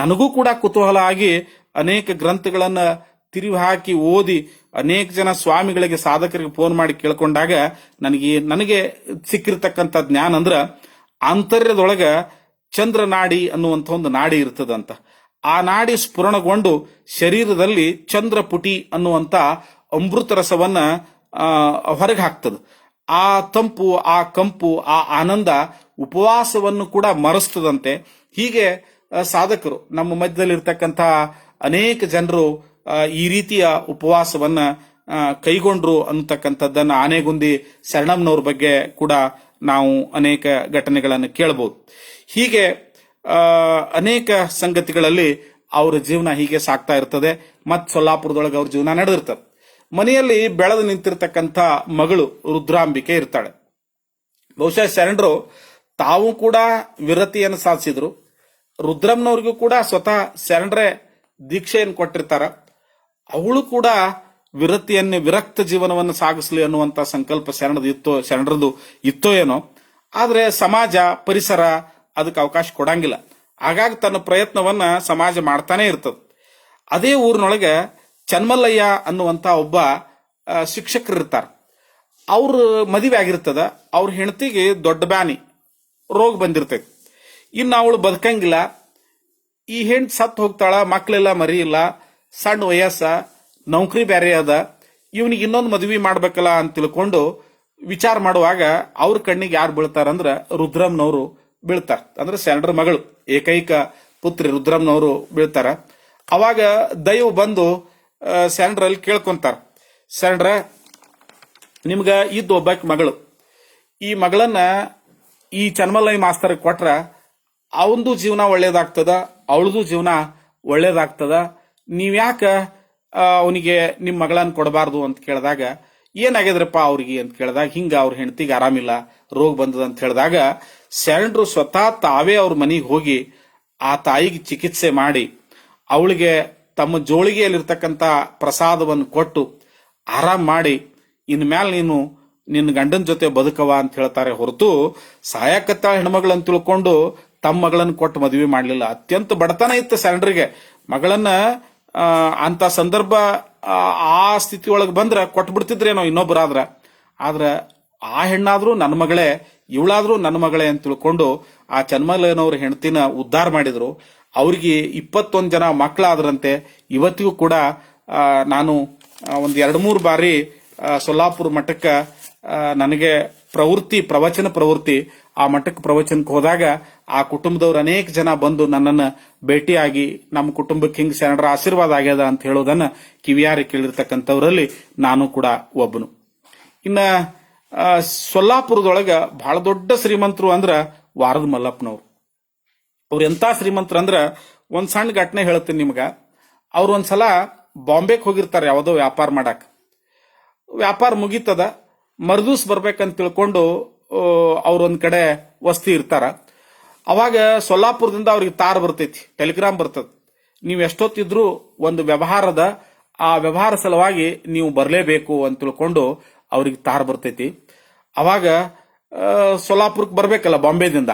ನನಗೂ ಕೂಡ ಕುತೂಹಲ ಆಗಿ ಅನೇಕ ಗ್ರಂಥಗಳನ್ನ ತಿರುವಿ ಹಾಕಿ ಓದಿ ಅನೇಕ ಜನ ಸ್ವಾಮಿಗಳಿಗೆ ಸಾಧಕರಿಗೆ ಫೋನ್ ಮಾಡಿ ಕೇಳ್ಕೊಂಡಾಗ ನನಗೆ ಸಿಕ್ಕಿರ್ತಕ್ಕಂಥ ಜ್ಞಾನ ಅಂದ್ರ, ಆಂತರ್ಯದೊಳಗ ಚಂದ್ರ ನಾಡಿ ಅನ್ನುವಂಥ ಒಂದು ನಾಡಿ ಇರ್ತದಂತ. ಆ ನಾಡಿ ಸ್ಫುರಣಗೊಂಡು ಶರೀರದಲ್ಲಿ ಚಂದ್ರಪುಟಿ ಅನ್ನುವಂಥ ಅಮೃತ ರಸವನ್ನ ಹೊರಗೆ ಹಾಕ್ತದ. ಆ ತಂಪು, ಆ ಕಂಪು, ಆ ಆನಂದ ಉಪವಾಸವನ್ನು ಕೂಡ ಮರೆಸ್ತದಂತೆ. ಹೀಗೆ ಸಾಧಕರು ನಮ್ಮ ಮಧ್ಯದಲ್ಲಿರ್ತಕ್ಕಂಥ ಅನೇಕ ಜನರು ಈ ರೀತಿಯ ಉಪವಾಸವನ್ನ ಕೈಗೊಂಡ್ರು ಅನ್ನತಕ್ಕಂಥದ್ದನ್ನ ಆನೆಗುಂದಿ ಶರಣಮ್ಮನವ್ರ ಬಗ್ಗೆ ಕೂಡ ನಾವು ಅನೇಕ ಘಟನೆಗಳನ್ನು ಕೇಳಬಹುದು. ಹೀಗೆ ಅನೇಕ ಸಂಗತಿಗಳಲ್ಲಿ ಅವರ ಜೀವನ ಹೀಗೆ ಸಾಕ್ತಾ ಇರ್ತದೆ. ಮತ್ ಸೊಲ್ಲಾಪುರದೊಳಗೆ ಅವ್ರ ಜೀವನ ನಡೆದಿರ್ತದೆ. ಮನೆಯಲ್ಲಿ ಬೆಳೆದು ನಿಂತಿರ್ತಕ್ಕಂಥ ಮಗಳು ರುದ್ರಾಂಬಿಕೆ ಇರ್ತಾಳೆ. ಬಹುಶಃ ಶರಣರು ತಾವು ಕೂಡ ವಿರತಿಯನ್ನು ಸಾಧಿಸಿದ್ರು. ರುದ್ರಮ್ಮನವ್ರಿಗೂ ಕೂಡ ಸ್ವತಃ ಶರಣರೇ ದೀಕ್ಷೆಯನ್ನು ಕೊಟ್ಟಿರ್ತಾರ. ಅವಳು ಕೂಡ ವಿರಕ್ತ ಜೀವನವನ್ನು ಸಾಗಿಸ್ಲಿ ಅನ್ನುವಂತ ಸಂಕಲ್ಪ ಶರಣರದು ಇತ್ತೋ ಏನೋ. ಆದ್ರೆ ಸಮಾಜ, ಪರಿಸರ ಅದಕ್ಕೆ ಅವಕಾಶ ಕೊಡಂಗಿಲ್ಲ. ಹಾಗಾಗಿ ತನ್ನ ಪ್ರಯತ್ನವನ್ನ ಸಮಾಜ ಮಾಡ್ತಾನೆ ಇರ್ತದೆ. ಅದೇ ಊರಿನೊಳಗೆ ಚನ್ಮಲ್ಲಯ್ಯ ಅನ್ನುವಂತ ಒಬ್ಬ ಶಿಕ್ಷಕರಿರ್ತಾರ. ಅವ್ರ ಮದುವೆ ಆಗಿರ್ತದ. ಅವ್ರ ಹೆಂಡತಿಗೆ ದೊಡ್ಡ ಬ್ಯಾನಿ ರೋಗ ಬಂದಿರ್ತೈತಿ. ಇನ್ನು ಅವಳು ಬದುಕಂಗಿಲ್ಲ. ಈ ಹೆಂಡತಿ ಸತ್ತು ಹೋಗ್ತಾಳ. ಮಕ್ಳೆಲ್ಲ ಮರಿ ಇಲ್ಲ, ಸಣ್ಣ ವಯಸ್ಸ, ನೌಕರಿ ಬೇರೆ ಅದ. ಇವನಿಗೆ ಇನ್ನೊಂದು ಮದುವೆ ಮಾಡ್ಬೇಕಲ್ಲ ಅಂತ ತಿಳ್ಕೊಂಡು ವಿಚಾರ ಮಾಡುವಾಗ ಅವ್ರ ಕಣ್ಣಿಗೆ ಯಾರು ಬೀಳ್ತಾರಂದ್ರ ರುದ್ರಮ್ನವರು ಬೀಳ್ತಾರ. ಅಂದ್ರೆ ಸೆಂಡ್ರ ಮಗಳು, ಏಕೈಕ ಪುತ್ರಿ ರುದ್ರಮ್ನವರು ಬೀಳ್ತಾರ. ಅವಾಗ ದೈವ ಬಂದು ಸೆಂಡ್ರಲ್ಲಿ ಕೇಳ್ಕೊಂತಾರ, ಸೆಂಡ್ರ ನಿಮ್ಗ ಇದ್ದ ಒಬ್ಬಾಕಿ ಮಗಳು, ಈ ಮಗಳನ್ನ ಈ ಚನ್ಮಲ್ಲಯ್ಯ ಮಾಸ್ತರ್ ಕೊಟ್ರ ಅವಂದು ಜೀವನ ಒಳ್ಳೇದಾಗ್ತದ, ಅವಳದು ಜೀವನ ಒಳ್ಳೇದಾಗ್ತದ. ನೀವ್ಯಾಕ ಅವನಿಗೆ ನಿಮ್ ಮಗಳನ್ನ ಕೊಡಬಾರ್ದು ಅಂತ ಕೇಳಿದಾಗ, ಏನಾಗ್ಯದ್ರಪ್ಪ ಅವ್ರಿಗೆ ಅಂತ ಕೇಳಿದಾಗ, ಹಿಂಗ ಅವ್ರ ಹೆಂಡತಿಗೆ ಆರಾಮಿಲ್ಲ, ರೋಗ ಬಂದದ ಅಂತ ಹೇಳಿದಾಗ ಶರಣರು ಸ್ವತಃ ತಾವೇ ಅವ್ರ ಮನೆಗೆ ಹೋಗಿ ಆ ತಾಯಿಗೆ ಚಿಕಿತ್ಸೆ ಮಾಡಿ ಅವಳಿಗೆ ತಮ್ಮ ಜೋಳಿಗೆಯಲ್ಲಿರ್ತಕ್ಕಂಥ ಪ್ರಸಾದವನ್ನು ಕೊಟ್ಟು ಆರಾಮ್ ಮಾಡಿ, ಇನ್ಮ್ಯಾಲ ನೀನು ನಿನ್ನ ಗಂಡನ ಜೊತೆ ಬದುಕವ ಅಂತ ಹೇಳ್ತಾರೆ ಹೊರತು ಸಾಯಕತ್ತಾಳ ಹೆಣ್ಮಗಳನ್ನ ತಿಳ್ಕೊಂಡು ತಮ್ಮ ಮಗಳನ್ನ ಕೊಟ್ಟು ಮದುವೆ ಮಾಡಲಿಲ್ಲ. ಅತ್ಯಂತ ಬಡತನ ಇತ್ತು ಶರಣರಿಗೆ. ಮಗಳನ್ನ ಅಂತ ಸಂದರ್ಭ ಆ ಸ್ಥಿತಿಯೊಳಗೆ ಬಂದ್ರ ಕೊಟ್ಟು ಬಿಡ್ತಿದ್ರೇನೋ ಇನ್ನೊಬ್ಬರಾದ್ರ. ಆದ್ರ ಆ ಹೆಣ್ಣಾದ್ರೂ ನನ್ನ ಮಗಳೇ, ಇವಳಾದ್ರೂ ನನ್ನ ಮಗಳೇ ಅಂತ ತಿಳ್ಕೊಂಡು ಆ ಚನ್ಮಲ್ಲಯ್ಯನವ್ರ ಹೆಂಡತಿನ ಉದ್ಧಾರ ಮಾಡಿದ್ರು. ಅವ್ರಿಗೆ 21 ಜನ ಮಕ್ಕಳಾದ್ರಂತೆ. ಇವತ್ತಿಗೂ ಕೂಡ ನಾನು ಒಂದ್ 2-3 ಬಾರಿ ಸೊಲ್ಲಾಪುರ ಮಠಕ್ಕೆ ನನಗೆ ಪ್ರವಚನ ಪ್ರವೃತ್ತಿ, ಆ ಮಠಕ್ಕೆ ಪ್ರವಚನಕ್ಕೆ ಹೋದಾಗ ಆ ಕುಟುಂಬದವ್ರು ಅನೇಕ ಜನ ಬಂದು ನನ್ನನ್ನು ಭೇಟಿಯಾಗಿ ನಮ್ಮ ಕುಟುಂಬಕ್ಕೆ ಹಿಂಗ್ ಶರಣರ ಆಶೀರ್ವಾದ ಆಗ್ಯದ ಅಂತ ಹೇಳೋದನ್ನ ಕಿವಿಯಾರಿ ಕೇಳಿರ್ತಕ್ಕಂಥವ್ರಲ್ಲಿ ನಾನು ಕೂಡ ಒಬ್ಬನು. ಇನ್ನ ಸೊಲ್ಲಾಪುರದೊಳಗ ಬಹಳ ದೊಡ್ಡ ಶ್ರೀಮಂತರು ಅಂದ್ರ ವಾರದ ಮಲ್ಲಪ್ಪನವ್ರು. ಅವ್ರು ಎಂತ ಶ್ರೀಮಂತರು ಅಂದ್ರ ಒಂದ್ ಸಣ್ಣ ಘಟನೆ ಹೇಳ್ತೀನಿ ನಿಮ್ಗ. ಅವ್ರು ಒಂದ್ಸಲ ಬಾಂಬೆಗೆ ಹೋಗಿರ್ತಾರೆ ಯಾವುದೋ ವ್ಯಾಪಾರ ಮಾಡಕ್. ವ್ಯಾಪಾರ ಮುಗೀತದ, ಮರುದಿವ್ಸ ಬರ್ಬೇಕಂತ ತಿಳ್ಕೊಂಡು ಅವ್ರೊಂದ್ ಕಡೆ ವಸ್ತಿ ಇರ್ತಾರ. ಅವಾಗ ಸೊಲ್ಲಾಪುರದಿಂದ ಅವ್ರಿಗೆ ತಾರ್ ಬರ್ತೈತಿ, ಟೆಲಿಗ್ರಾಮ್ ಬರ್ತದ, ನೀವು ಎಷ್ಟೊತ್ತಿದ್ರು ಒಂದು ವ್ಯವಹಾರದ ಆ ವ್ಯವಹಾರ ಸಲುವಾಗಿ ನೀವು ಬರಲೇಬೇಕು ಅಂತ ತಿಳ್ಕೊಂಡು ಅವ್ರಿಗೆ ತಾರ್ ಬರ್ತೈತಿ. ಅವಾಗ ಸೊಲ್ಲಾಪುರಕ್ಕೆ ಬರ್ಬೇಕಲ್ಲ ಬಾಂಬೆದಿಂದ,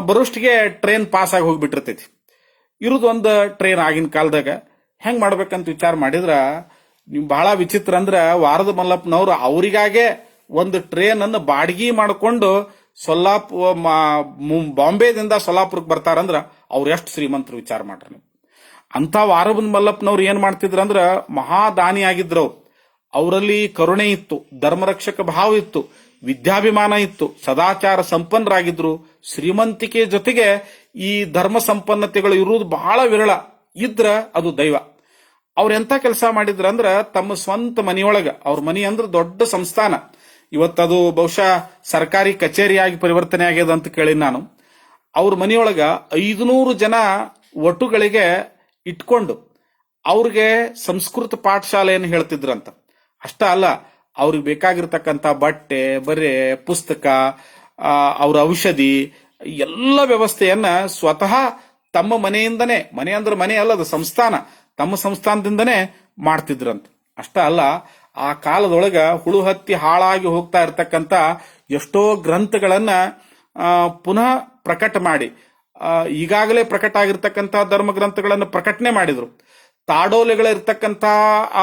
ಬರೋಷ್ಟಿಗೆ ಟ್ರೈನ್ ಪಾಸ್ ಆಗಿ ಹೋಗ್ಬಿಟ್ಟಿರ್ತೈತಿ. ಇರೋದೊಂದು ಟ್ರೈನ್ ಆಗಿನ ಕಾಲದಾಗ. ಹೆಂಗ್ ಮಾಡ್ಬೇಕಂತ ವಿಚಾರ ಮಾಡಿದ್ರ ನೀವು ಬಹಳ ವಿಚಿತ್ರ ಅಂದ್ರ ವಾರದ ಮಲ್ಲಪ್ಪನವ್ರು ಅವರಿಗಾಗೆ ಒಂದು ಟ್ರೈನ್ ಅನ್ನು ಬಾಡಿಗೆ ಮಾಡಿಕೊಂಡು ಬಾಂಬೆದಿಂದ ಸೊಲ್ಲಾಪುರಕ್ಕೆ ಬರ್ತಾರಂದ್ರ ಅವ್ರು ಎಷ್ಟು ಶ್ರೀಮಂತರು ವಿಚಾರ ಮಾಡ್ರಿ ನೀವು. ಅಂತ ವಾರದ ಮಲ್ಲಪ್ಪನವ್ರು ಏನ್ ಮಾಡ್ತಿದ್ರಂದ್ರ ಮಹಾದಾನಿ ಆಗಿದ್ರು. ಅವರಲ್ಲಿ ಕರುಣೆ ಇತ್ತು, ಧರ್ಮರಕ್ಷಕ ಭಾವ ಇತ್ತು, ವಿದ್ಯಾಭಿಮಾನ ಇತ್ತು, ಸದಾಚಾರ ಸಂಪನ್ನರಾಗಿದ್ರು. ಶ್ರೀಮಂತಿಕೆ ಜೊತೆಗೆ ಈ ಧರ್ಮ ಸಂಪನ್ನತೆಗಳು ಇರುವುದು ಬಹಳ ವಿರಳ. ಇದ್ರ ಅದು ದೈವ. ಅವ್ರ ಎಂತ ಕೆಲಸ ಮಾಡಿದ್ರ ಅಂದ್ರ ತಮ್ಮ ಸ್ವಂತ ಮನೆಯೊಳಗ, ಅವ್ರ ಮನಿ ಅಂದ್ರ ದೊಡ್ಡ ಸಂಸ್ಥಾನ, ಇವತ್ತದು ಬಹುಶಃ ಸರ್ಕಾರಿ ಕಚೇರಿಯಾಗಿ ಪರಿವರ್ತನೆ ಆಗ್ಯದ ಅಂತ ಕೇಳಿ ನಾನು. ಅವ್ರ ಮನೆಯೊಳಗ 500 ಜನ ಒಟುಗಳಿಗೆ ಇಟ್ಕೊಂಡು ಅವ್ರಿಗೆ ಸಂಸ್ಕೃತ ಪಾಠಶಾಲೆಯನ್ನು ಹೇಳ್ತಿದ್ರಂತ. ಅಷ್ಟ ಅಲ್ಲ, ಅವ್ರಿಗೆ ಬೇಕಾಗಿರ್ತಕ್ಕಂಥ ಬಟ್ಟೆ, ಬರೆ, ಪುಸ್ತಕ, ಅವ್ರ ಔಷಧಿ ಎಲ್ಲ ವ್ಯವಸ್ಥೆಯನ್ನ ಸ್ವತಃ ತಮ್ಮ ಮನೆಯಿಂದನೇ, ಮನೆ ಅಂದ್ರೆ ಮನೆ ಅಲ್ಲದ ಸಂಸ್ಥಾನ, ತಮ್ಮ ಸಂಸ್ಥಾನದಿಂದನೇ ಮಾಡ್ತಿದ್ರಂತ. ಅಷ್ಟ ಅಲ್ಲ, ಆ ಕಾಲದೊಳಗ ಹುಳು ಹತ್ತಿ ಹಾಳಾಗಿ ಹೋಗ್ತಾ ಇರ್ತಕ್ಕಂಥ ಎಷ್ಟೋ ಗ್ರಂಥಗಳನ್ನ ಪುನಃ ಪ್ರಕಟ ಮಾಡಿ, ಈಗಾಗಲೇ ಪ್ರಕಟ ಆಗಿರ್ತಕ್ಕಂಥ ಧರ್ಮ ಗ್ರಂಥಗಳನ್ನು ಪ್ರಕಟಣೆ ಮಾಡಿದ್ರು. ತಾಡೋಲೆಗಳಿರ್ತಕ್ಕಂಥ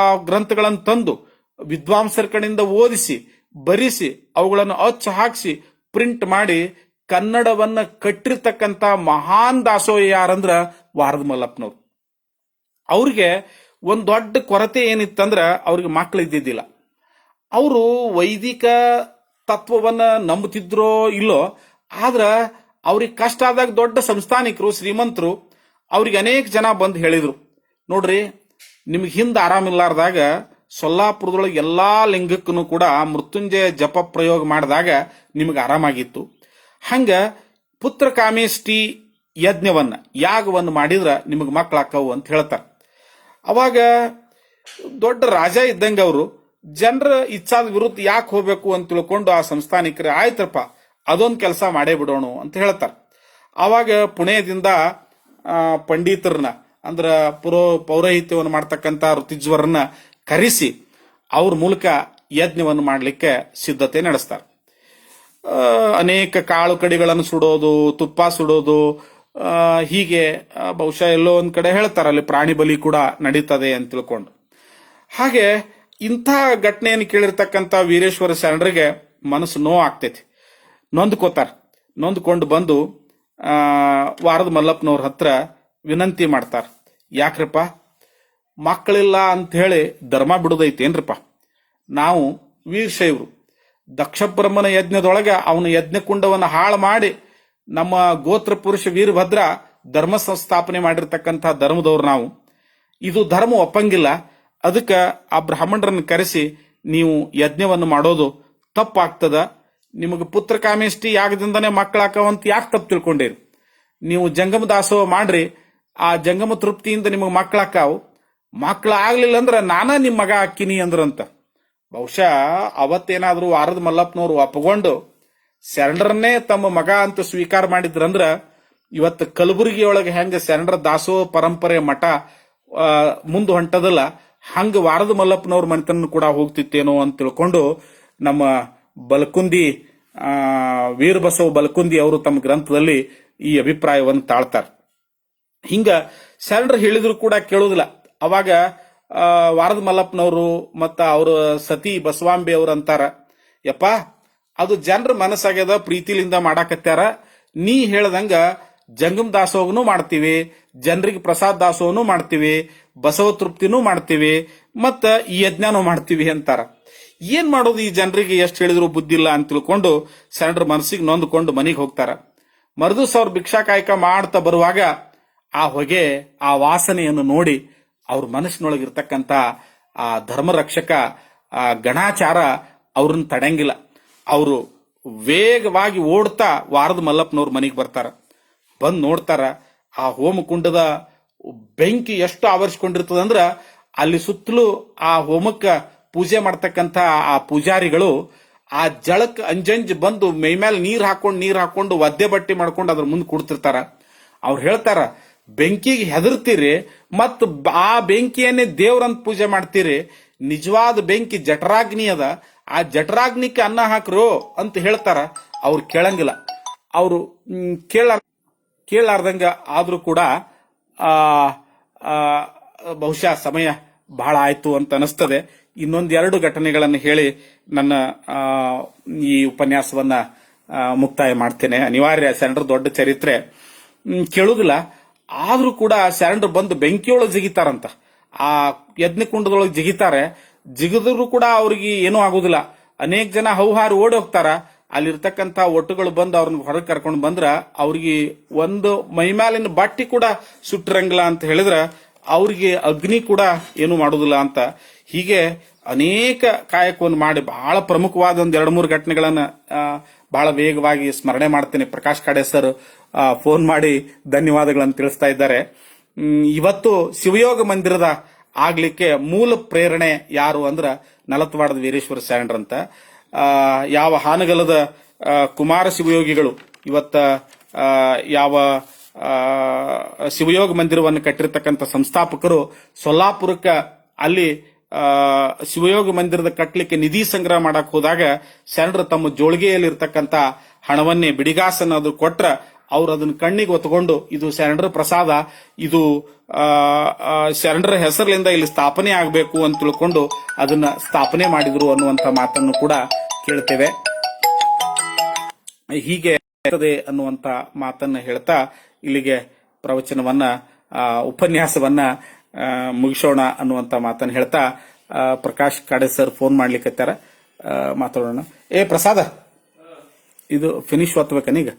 ಆ ಗ್ರಂಥಗಳನ್ನು ತಂದು ವಿದ್ವಾಂಸರ ಕಡೆಯಿಂದ ಓದಿಸಿ, ಬರಿಸಿ, ಅವುಗಳನ್ನು ಅಚ್ಚು ಹಾಕಿಸಿ ಪ್ರಿಂಟ್ ಮಾಡಿ ಕನ್ನಡವನ್ನ ಕಟ್ಟಿರ್ತಕ್ಕಂಥ ಮಹಾನ್ ದಾಸೋಹ ಯಾರಂದ್ರ ವಾರದ ಮಲ್ಲಪ್ಪನವ್ರು. ಅವ್ರಿಗೆ ಒಂದ್ ದೊಡ್ಡ ಕೊರತೆ ಏನಿತ್ತಂದ್ರ ಅವ್ರಿಗೆ ಮಕ್ಕಳು ಇದ್ದಿದ್ದಿಲ್ಲ. ಅವರು ವೈದಿಕ ತತ್ವವನ್ನ ನಂಬುತ್ತಿದ್ರೋ ಇಲ್ಲೋ, ಆದ್ರ ಅವ್ರಿಗೆ ಕಷ್ಟ ಆದಾಗ ದೊಡ್ಡ ಸಂಸ್ಥಾನಿಕರು, ಶ್ರೀಮಂತರು ಅವ್ರಿಗೆ ಅನೇಕ ಜನ ಬಂದು ಹೇಳಿದ್ರು, ನೋಡ್ರಿ ನಿಮ್ಗೆ ಹಿಂದೆ ಆರಾಮಿಲ್ಲಾರ್ದಾಗ ಸೊಲ್ಲಾಪುರದೊಳಗೆ ಎಲ್ಲಾ ಲಿಂಗಕ್ಕೂ ಕೂಡ ಮೃತ್ಯುಂಜಯ ಜಪ ಪ್ರಯೋಗ ಮಾಡಿದಾಗ ನಿಮ್ಗೆ ಆರಾಮಾಗಿತ್ತು. ಹಂಗ ಪುತ್ರ ಕಾಮೇಷ್ಟಿ ಯಜ್ಞವನ್ನ, ಯಾಗವನ್ನು ಮಾಡಿದ್ರ ನಿಮಗೆ ಮಕ್ಕಳಾಕ್ಕವು ಅಂತ ಹೇಳ್ತಾರೆ. ಅವಾಗ ದೊಡ್ಡ ರಾಜ ಇದ್ದಂಗ ಅವರು ಜನರ ಇಚ್ಛಾದ ವಿರುದ್ಧ ಯಾಕೆ ಹೋಗ್ಬೇಕು ಅಂತ ತಿಳ್ಕೊಂಡು ಆ ಸಂಸ್ಥಾನಿಕರೇ ಆಯ್ತಪ್ಪ ಅದೊಂದು ಕೆಲಸ ಮಾಡೇ ಬಿಡೋಣ ಅಂತ ಹೇಳ್ತಾರೆ. ಆವಾಗ ಪುಣೆದಿಂದ ಪಂಡಿತರನ್ನ ಅಂದ್ರ ಪೌರೋಹಿತ್ಯವನ್ನು ಮಾಡ್ತಕ್ಕಂಥ ಋತಿಜ್ವರನ್ನ ಕರೆಸಿ ಅವ್ರ ಮೂಲಕ ಯಜ್ಞವನ್ನು ಮಾಡಲಿಕ್ಕೆ ಸಿದ್ಧತೆ ನಡೆಸ್ತಾರೆ. ಅನೇಕ ಕಾಳು ಕಡಿಗಳನ್ನು ಸುಡೋದು, ತುಪ್ಪ ಸುಡೋದು, ಹೀಗೆ ಬಹುಶಃ ಎಲ್ಲೋ ಒಂದ್ ಕಡೆ ಹೇಳ್ತಾರೆ ಅಲ್ಲಿ ಪ್ರಾಣಿ ಬಲಿ ಕೂಡ ನಡೀತದೆ ಅಂತ ತಿಳ್ಕೊಂಡು. ಹಾಗೆ ಇಂಥ ಘಟನೆಯನ್ನು ಕೇಳಿರ್ತಕ್ಕಂಥ ವೀರೇಶ್ವರ ಶರಣರಿಗೆ ಮನಸ್ಸು ನೋವು ಆಗ್ತೈತಿ, ನೊಂದ್ಕೊಂಡು ಬಂದು ವಾರದ ಮಲ್ಲಪ್ಪನವ್ರ ಹತ್ರ ವಿನಂತಿ ಮಾಡ್ತಾರ. ಯಾಕ್ರಪ್ಪ ಮಕ್ಕಳಿಲ್ಲ ಅಂತ ಹೇಳಿ ಧರ್ಮ ಬಿಡುದೈತೇನ್ರಪ್ಪ? ನಾವು ವೀರಶೈವರು ದಕ್ಷ ಬ್ರಹ್ಮನ ಯಜ್ಞದೊಳಗೆ ಅವನ ಯಜ್ಞಕುಂಡವನ್ನು ಹಾಳು ಮಾಡಿ ನಮ್ಮ ಗೋತ್ರ ಪುರುಷ ವೀರಭದ್ರ ಧರ್ಮ ಸಂಸ್ಥಾಪನೆ ಮಾಡಿರ್ತಕ್ಕಂಥ ಧರ್ಮದವ್ರು ನಾವು. ಇದು ಧರ್ಮ ಒಪ್ಪಂಗಿಲ್ಲ. ಅದಕ್ಕೆ ಆ ಬ್ರಾಹ್ಮಣರನ್ನು ಕರೆಸಿ ನೀವು ಯಜ್ಞವನ್ನು ಮಾಡೋದು ತಪ್ಪಾಗ್ತದ. ನಿಮಗೆ ಪುತ್ರ ಕಾಮೇಷ್ಟಿ ಯಾಗದಿಂದನೇ ಮಕ್ಕಳಾಕವಂತ ಯಾಕೆ ತಪ್ಪು ತಿಳ್ಕೊಂಡಿರಿ? ನೀವು ಜಂಗಮ ದಾಸೋಹ ಮಾಡ್ರಿ, ಆ ಜಂಗಮ ತೃಪ್ತಿಯಿಂದ ನಿಮಗೆ ಮಕ್ಕಳಾಕಾವು. ಮಕ್ಕಳು ಆಗ್ಲಿಲ್ಲ ಅಂದ್ರೆ ನಾನ ನಿಮ್ಮ ಮಗ ಹಾಕಿನಿ ಅಂದ್ರಂತ. ಬಹುಶಃ ಅವತ್ತೇನಾದ್ರೂ ವಾರದ ಮಲ್ಲಪ್ಪನವ್ರು ಒಪ್ಪಗೊಂಡು ಶರಣರನ್ನೇ ತಮ್ಮ ಮಗ ಅಂತ ಸ್ವೀಕಾರ ಮಾಡಿದ್ರಂದ್ರ ಇವತ್ತು ಕಲಬುರಗಿ ಒಳಗೆ ಹೆಂಗ ಶರಣರ ದಾಸೋಹ ಪರಂಪರೆ ಮಠ ಮುಂದೆ ಹೊಂಟದಲ್ಲ, ಹಂಗ ವಾರದ ಮಲ್ಲಪ್ಪನವ್ರ ಮನೆತನ ಕೂಡ ಹೋಗ್ತಿತ್ತೇನೋ ಅಂತ ತಿಳ್ಕೊಂಡು ನಮ್ಮ ಬಲಕುಂದಿ ವೀರಬಸವ ಬಲಕುಂದಿ ಅವರು ತಮ್ಮ ಗ್ರಂಥದಲ್ಲಿ ಈ ಅಭಿಪ್ರಾಯವನ್ನು ತಾಳ್ತಾರೆ. ಹಿಂಗ ಶರಣರು ಹೇಳಿದ್ರು ಕೂಡ ಕೇಳುದಿಲ್ಲ. ಅವಾಗ ವಾರದ ಮಲ್ಲಪ್ಪನವರು ಮತ್ತ ಅವ್ರ ಸತಿ ಬಸವಾಂಬೆ ಅವ್ರು ಅಂತಾರ, ಯಪ್ಪ ಅದು ಜನರ ಮನಸ್ಸಾಗ್ಯದ, ಪ್ರೀತಿಲಿಂದ ಮಾಡಾಕತ್ಯಾರ. ನೀ ಹೇಳ್ದಂಗ ಜಂಗಮ್ ದಾಸೋಹನೂ ಮಾಡ್ತೀವಿ, ಜನರಿಗೆ ಪ್ರಸಾದ ದಾಸೋಹನೂ ಮಾಡ್ತೀವಿ, ಬಸವ ತೃಪ್ತಿನೂ ಮಾಡ್ತೀವಿ, ಮತ್ತ ಈ ಯಜ್ಞನೂ ಮಾಡ್ತೀವಿ ಅಂತಾರ. ಏನ್ ಮಾಡೋದು ಈ ಜನರಿಗೆ ಎಷ್ಟು ಹೇಳಿದ್ರು ಬುದ್ಧಿ ಇಲ್ಲ ಅಂತ ತಿಳ್ಕೊಂಡು ಶರಣರ ಮನಸ್ಸಿಗೆ ನೊಂದ್ಕೊಂಡು ಮನೆಗೆ ಹೋಗ್ತಾರ. ಮರುದಿವ್ಸ ಅವ್ರ ಭಿಕ್ಷಾ ಕಾಯಕ ಮಾಡ್ತಾ ಬರುವಾಗ ಆ ಹೊಗೆ, ಆ ವಾಸನೆಯನ್ನು ನೋಡಿ ಅವ್ರ ಮನಸ್ಸಿನೊಳಗಿರ್ತಕ್ಕಂಥ ಆ ಧರ್ಮರಕ್ಷಕ ಆ ಗಣಾಚಾರ ಅವ್ರನ್ನ ತಡೆಯಂಗಿಲ್ಲ. ಅವರು ವೇಗವಾಗಿ ಓಡ್ತಾ ವಾರದ ಮಲ್ಲಪ್ಪನವ್ರ ಮನೆಗೆ ಬರ್ತಾರ. ಬಂದು ನೋಡ್ತಾರ ಆ ಹೋಮಕುಂಡದ ಬೆಂಕಿ ಎಷ್ಟು ಆವರಿಸಿಕೊಂಡಿರ್ತದಂದ್ರ ಅಲ್ಲಿ ಸುತ್ತಲೂ ಆ ಹೋಮಕ್ಕ ಪೂಜೆ ಮಾಡ್ತಕ್ಕಂಥ ಆ ಪೂಜಾರಿಗಳು ಆ ಜಳಕ್ ಅಂಜಂಜ್ ಬಂದು ಮೈಮೇಲೆ ನೀರ್ ಹಾಕೊಂಡು ಒದ್ದೆ ಬಟ್ಟೆ ಮಾಡ್ಕೊಂಡು ಅದ್ರ ಮುಂದೆ ಕೂಡ್ತಿರ್ತಾರ. ಅವ್ರು ಹೇಳ್ತಾರ, ಬೆಂಕಿಗೆ ಹೆದರ್ತೀರಿ ಮತ್ತು ಆ ಬೆಂಕಿಯನ್ನೇ ದೇವ್ರಂತ ಪೂಜೆ ಮಾಡ್ತೀರಿ. ನಿಜವಾದ ಬೆಂಕಿ ಜಠರಾಗ್ನಿ ಅದ, ಆ ಜಠರಾಗ್ನಿಕ್ಕೆ ಅನ್ನ ಹಾಕ್ರು ಅಂತ ಹೇಳ್ತಾರ. ಅವ್ರು ಕೇಳಂಗಿಲ್ಲ. ಅವರು ಕೇಳಾರ್ದಂಗ ಆದ್ರೂ ಕೂಡ ಬಹುಶಃ ಸಮಯ ಬಹಳ ಆಯ್ತು ಅಂತ ಅನಿಸ್ತದೆ. ಇನ್ನೊಂದೆರಡು ಘಟನೆಗಳನ್ನು ಹೇಳಿ ನನ್ನ ಈ ಉಪನ್ಯಾಸವನ್ನ ಮುಕ್ತಾಯ ಮಾಡ್ತೇನೆ. ಅನಿವಾರ್ಯ, ಶರಣರ ದೊಡ್ಡ ಚರಿತ್ರೆ ಕೇಳುದಿಲ್ಲ. ಆದ್ರೂ ಕೂಡ ಶರಣರು ಬಂದು ಬೆಂಕಿಯೊಳಗೆ ಜಿಗಿತಾರಂತ, ಆ ಯಜ್ಞಕುಂಡದೊಳಗೆ ಜಿಗಿತಾರೆ. ಜಿಗಿದ್ರು ಕೂಡ ಅವ್ರಿಗೆ ಏನೂ ಆಗುದಿಲ್ಲ. ಅನೇಕ ಜನ ಹೌಹಾರು ಓಡಿ ಹೋಗ್ತಾರ. ಅಲ್ಲಿರ್ತಕ್ಕಂಥ ಒಟ್ಟುಗಳು ಬಂದು ಅವ್ರನ್ನ ಹೊರಗೆ ಕರ್ಕೊಂಡು ಬಂದ್ರ ಅವ್ರಿಗೆ ಒಂದು ಮೈಮ್ಯಾಲಿನ ಬಟ್ಟೆ ಕೂಡ ಸುಟ್ಟಿರಂಗಿಲ್ಲ ಅಂತ ಹೇಳಿದ್ರ ಅವ್ರಿಗೆ ಅಗ್ನಿ ಕೂಡ ಏನು ಮಾಡುದಿಲ್ಲ ಅಂತ. ಹೀಗೆ ಅನೇಕ ಕಾಯಕವನ್ನು ಮಾಡಿ ಬಹಳ ಪ್ರಮುಖವಾದ ಒಂದ್ 2-3 ಘಟನೆಗಳನ್ನ ಬಹಳ ವೇಗವಾಗಿ ಸ್ಮರಣೆ ಮಾಡ್ತೇನೆ. ಪ್ರಕಾಶ್ ಕಾಡೆ ಸರ್ ಫೋನ್ ಮಾಡಿ ಧನ್ಯವಾದಗಳನ್ನು ತಿಳಿಸ್ತಾ ಇದ್ದಾರೆ. ಇವತ್ತು ಶಿವಯೋಗ ಮಂದಿರದ ಆಗ್ಲಿಕ್ಕೆ ಮೂಲ ಪ್ರೇರಣೆ ಯಾರು ಅಂದ್ರ ನಲತ್ವಾಡದ ವೀರೇಶ್ವರ ಶರಣರಂತ. ಯಾವ ಹಾನಗಲದ ಕುಮಾರ ಶಿವಯೋಗಿಗಳು ಇವತ್ತ ಯಾವ ಶಿವಯೋಗ ಮಂದಿರವನ್ನು ಕಟ್ಟಿರ್ತಕ್ಕಂಥ ಸಂಸ್ಥಾಪಕರು ಸೊಲ್ಲಾಪುರಕ್ಕ ಅಲ್ಲಿ ಶಿವಯೋಗ ಮಂದಿರದ ಕಟ್ಟಲಿಕ್ಕೆ ನಿಧಿ ಸಂಗ್ರಹ ಮಾಡಕ್ ಹೋದಾಗ ಶರಣರು ತಮ್ಮ ಜೋಳಿಗೆಯಲ್ಲಿರ್ತಕ್ಕಂಥ ಹಣವನ್ನೇ ಬಿಡಿಗಾಸನ್ನ ಅದು ಕೊಟ್ರ ಅವ್ರು ಅದನ್ನ ಕಣ್ಣಿಗೆ ಒತ್ಕೊಂಡು ಇದು ಶರಣರ ಪ್ರಸಾದ, ಇದು ಶರಣರ ಹೆಸರಿನಿಂದ ಇಲ್ಲಿ ಸ್ಥಾಪನೆ ಆಗಬೇಕು ಅಂತ ತಿಳ್ಕೊಂಡು ಅದನ್ನ ಸ್ಥಾಪನೆ ಮಾಡಿದ್ರು ಅನ್ನುವಂಥ ಮಾತನ್ನು ಕೂಡ ಕೇಳ್ತೇವೆ. ಹೀಗೆ ಅನ್ನುವಂತ ಮಾತನ್ನ ಹೇಳ್ತಾ ಇಲ್ಲಿಗೆ ಪ್ರವಚನವನ್ನ ಉಪನ್ಯಾಸವನ್ನ ಮುಗಿಸೋಣ ಅನ್ನುವಂತ ಮಾತನ್ನ ಹೇಳ್ತಾ ಪ್ರಕಾಶ್ ಕಾಡೆ ಸರ್ ಫೋನ್ ಮಾಡ್ಲಿಕ್ಕೆ ಮಾತಾಡೋಣ. ಪ್ರಸಾದ, ಇದು ಫಿನಿಶ್ ಒತ್ತಬೇಕನೀಗ?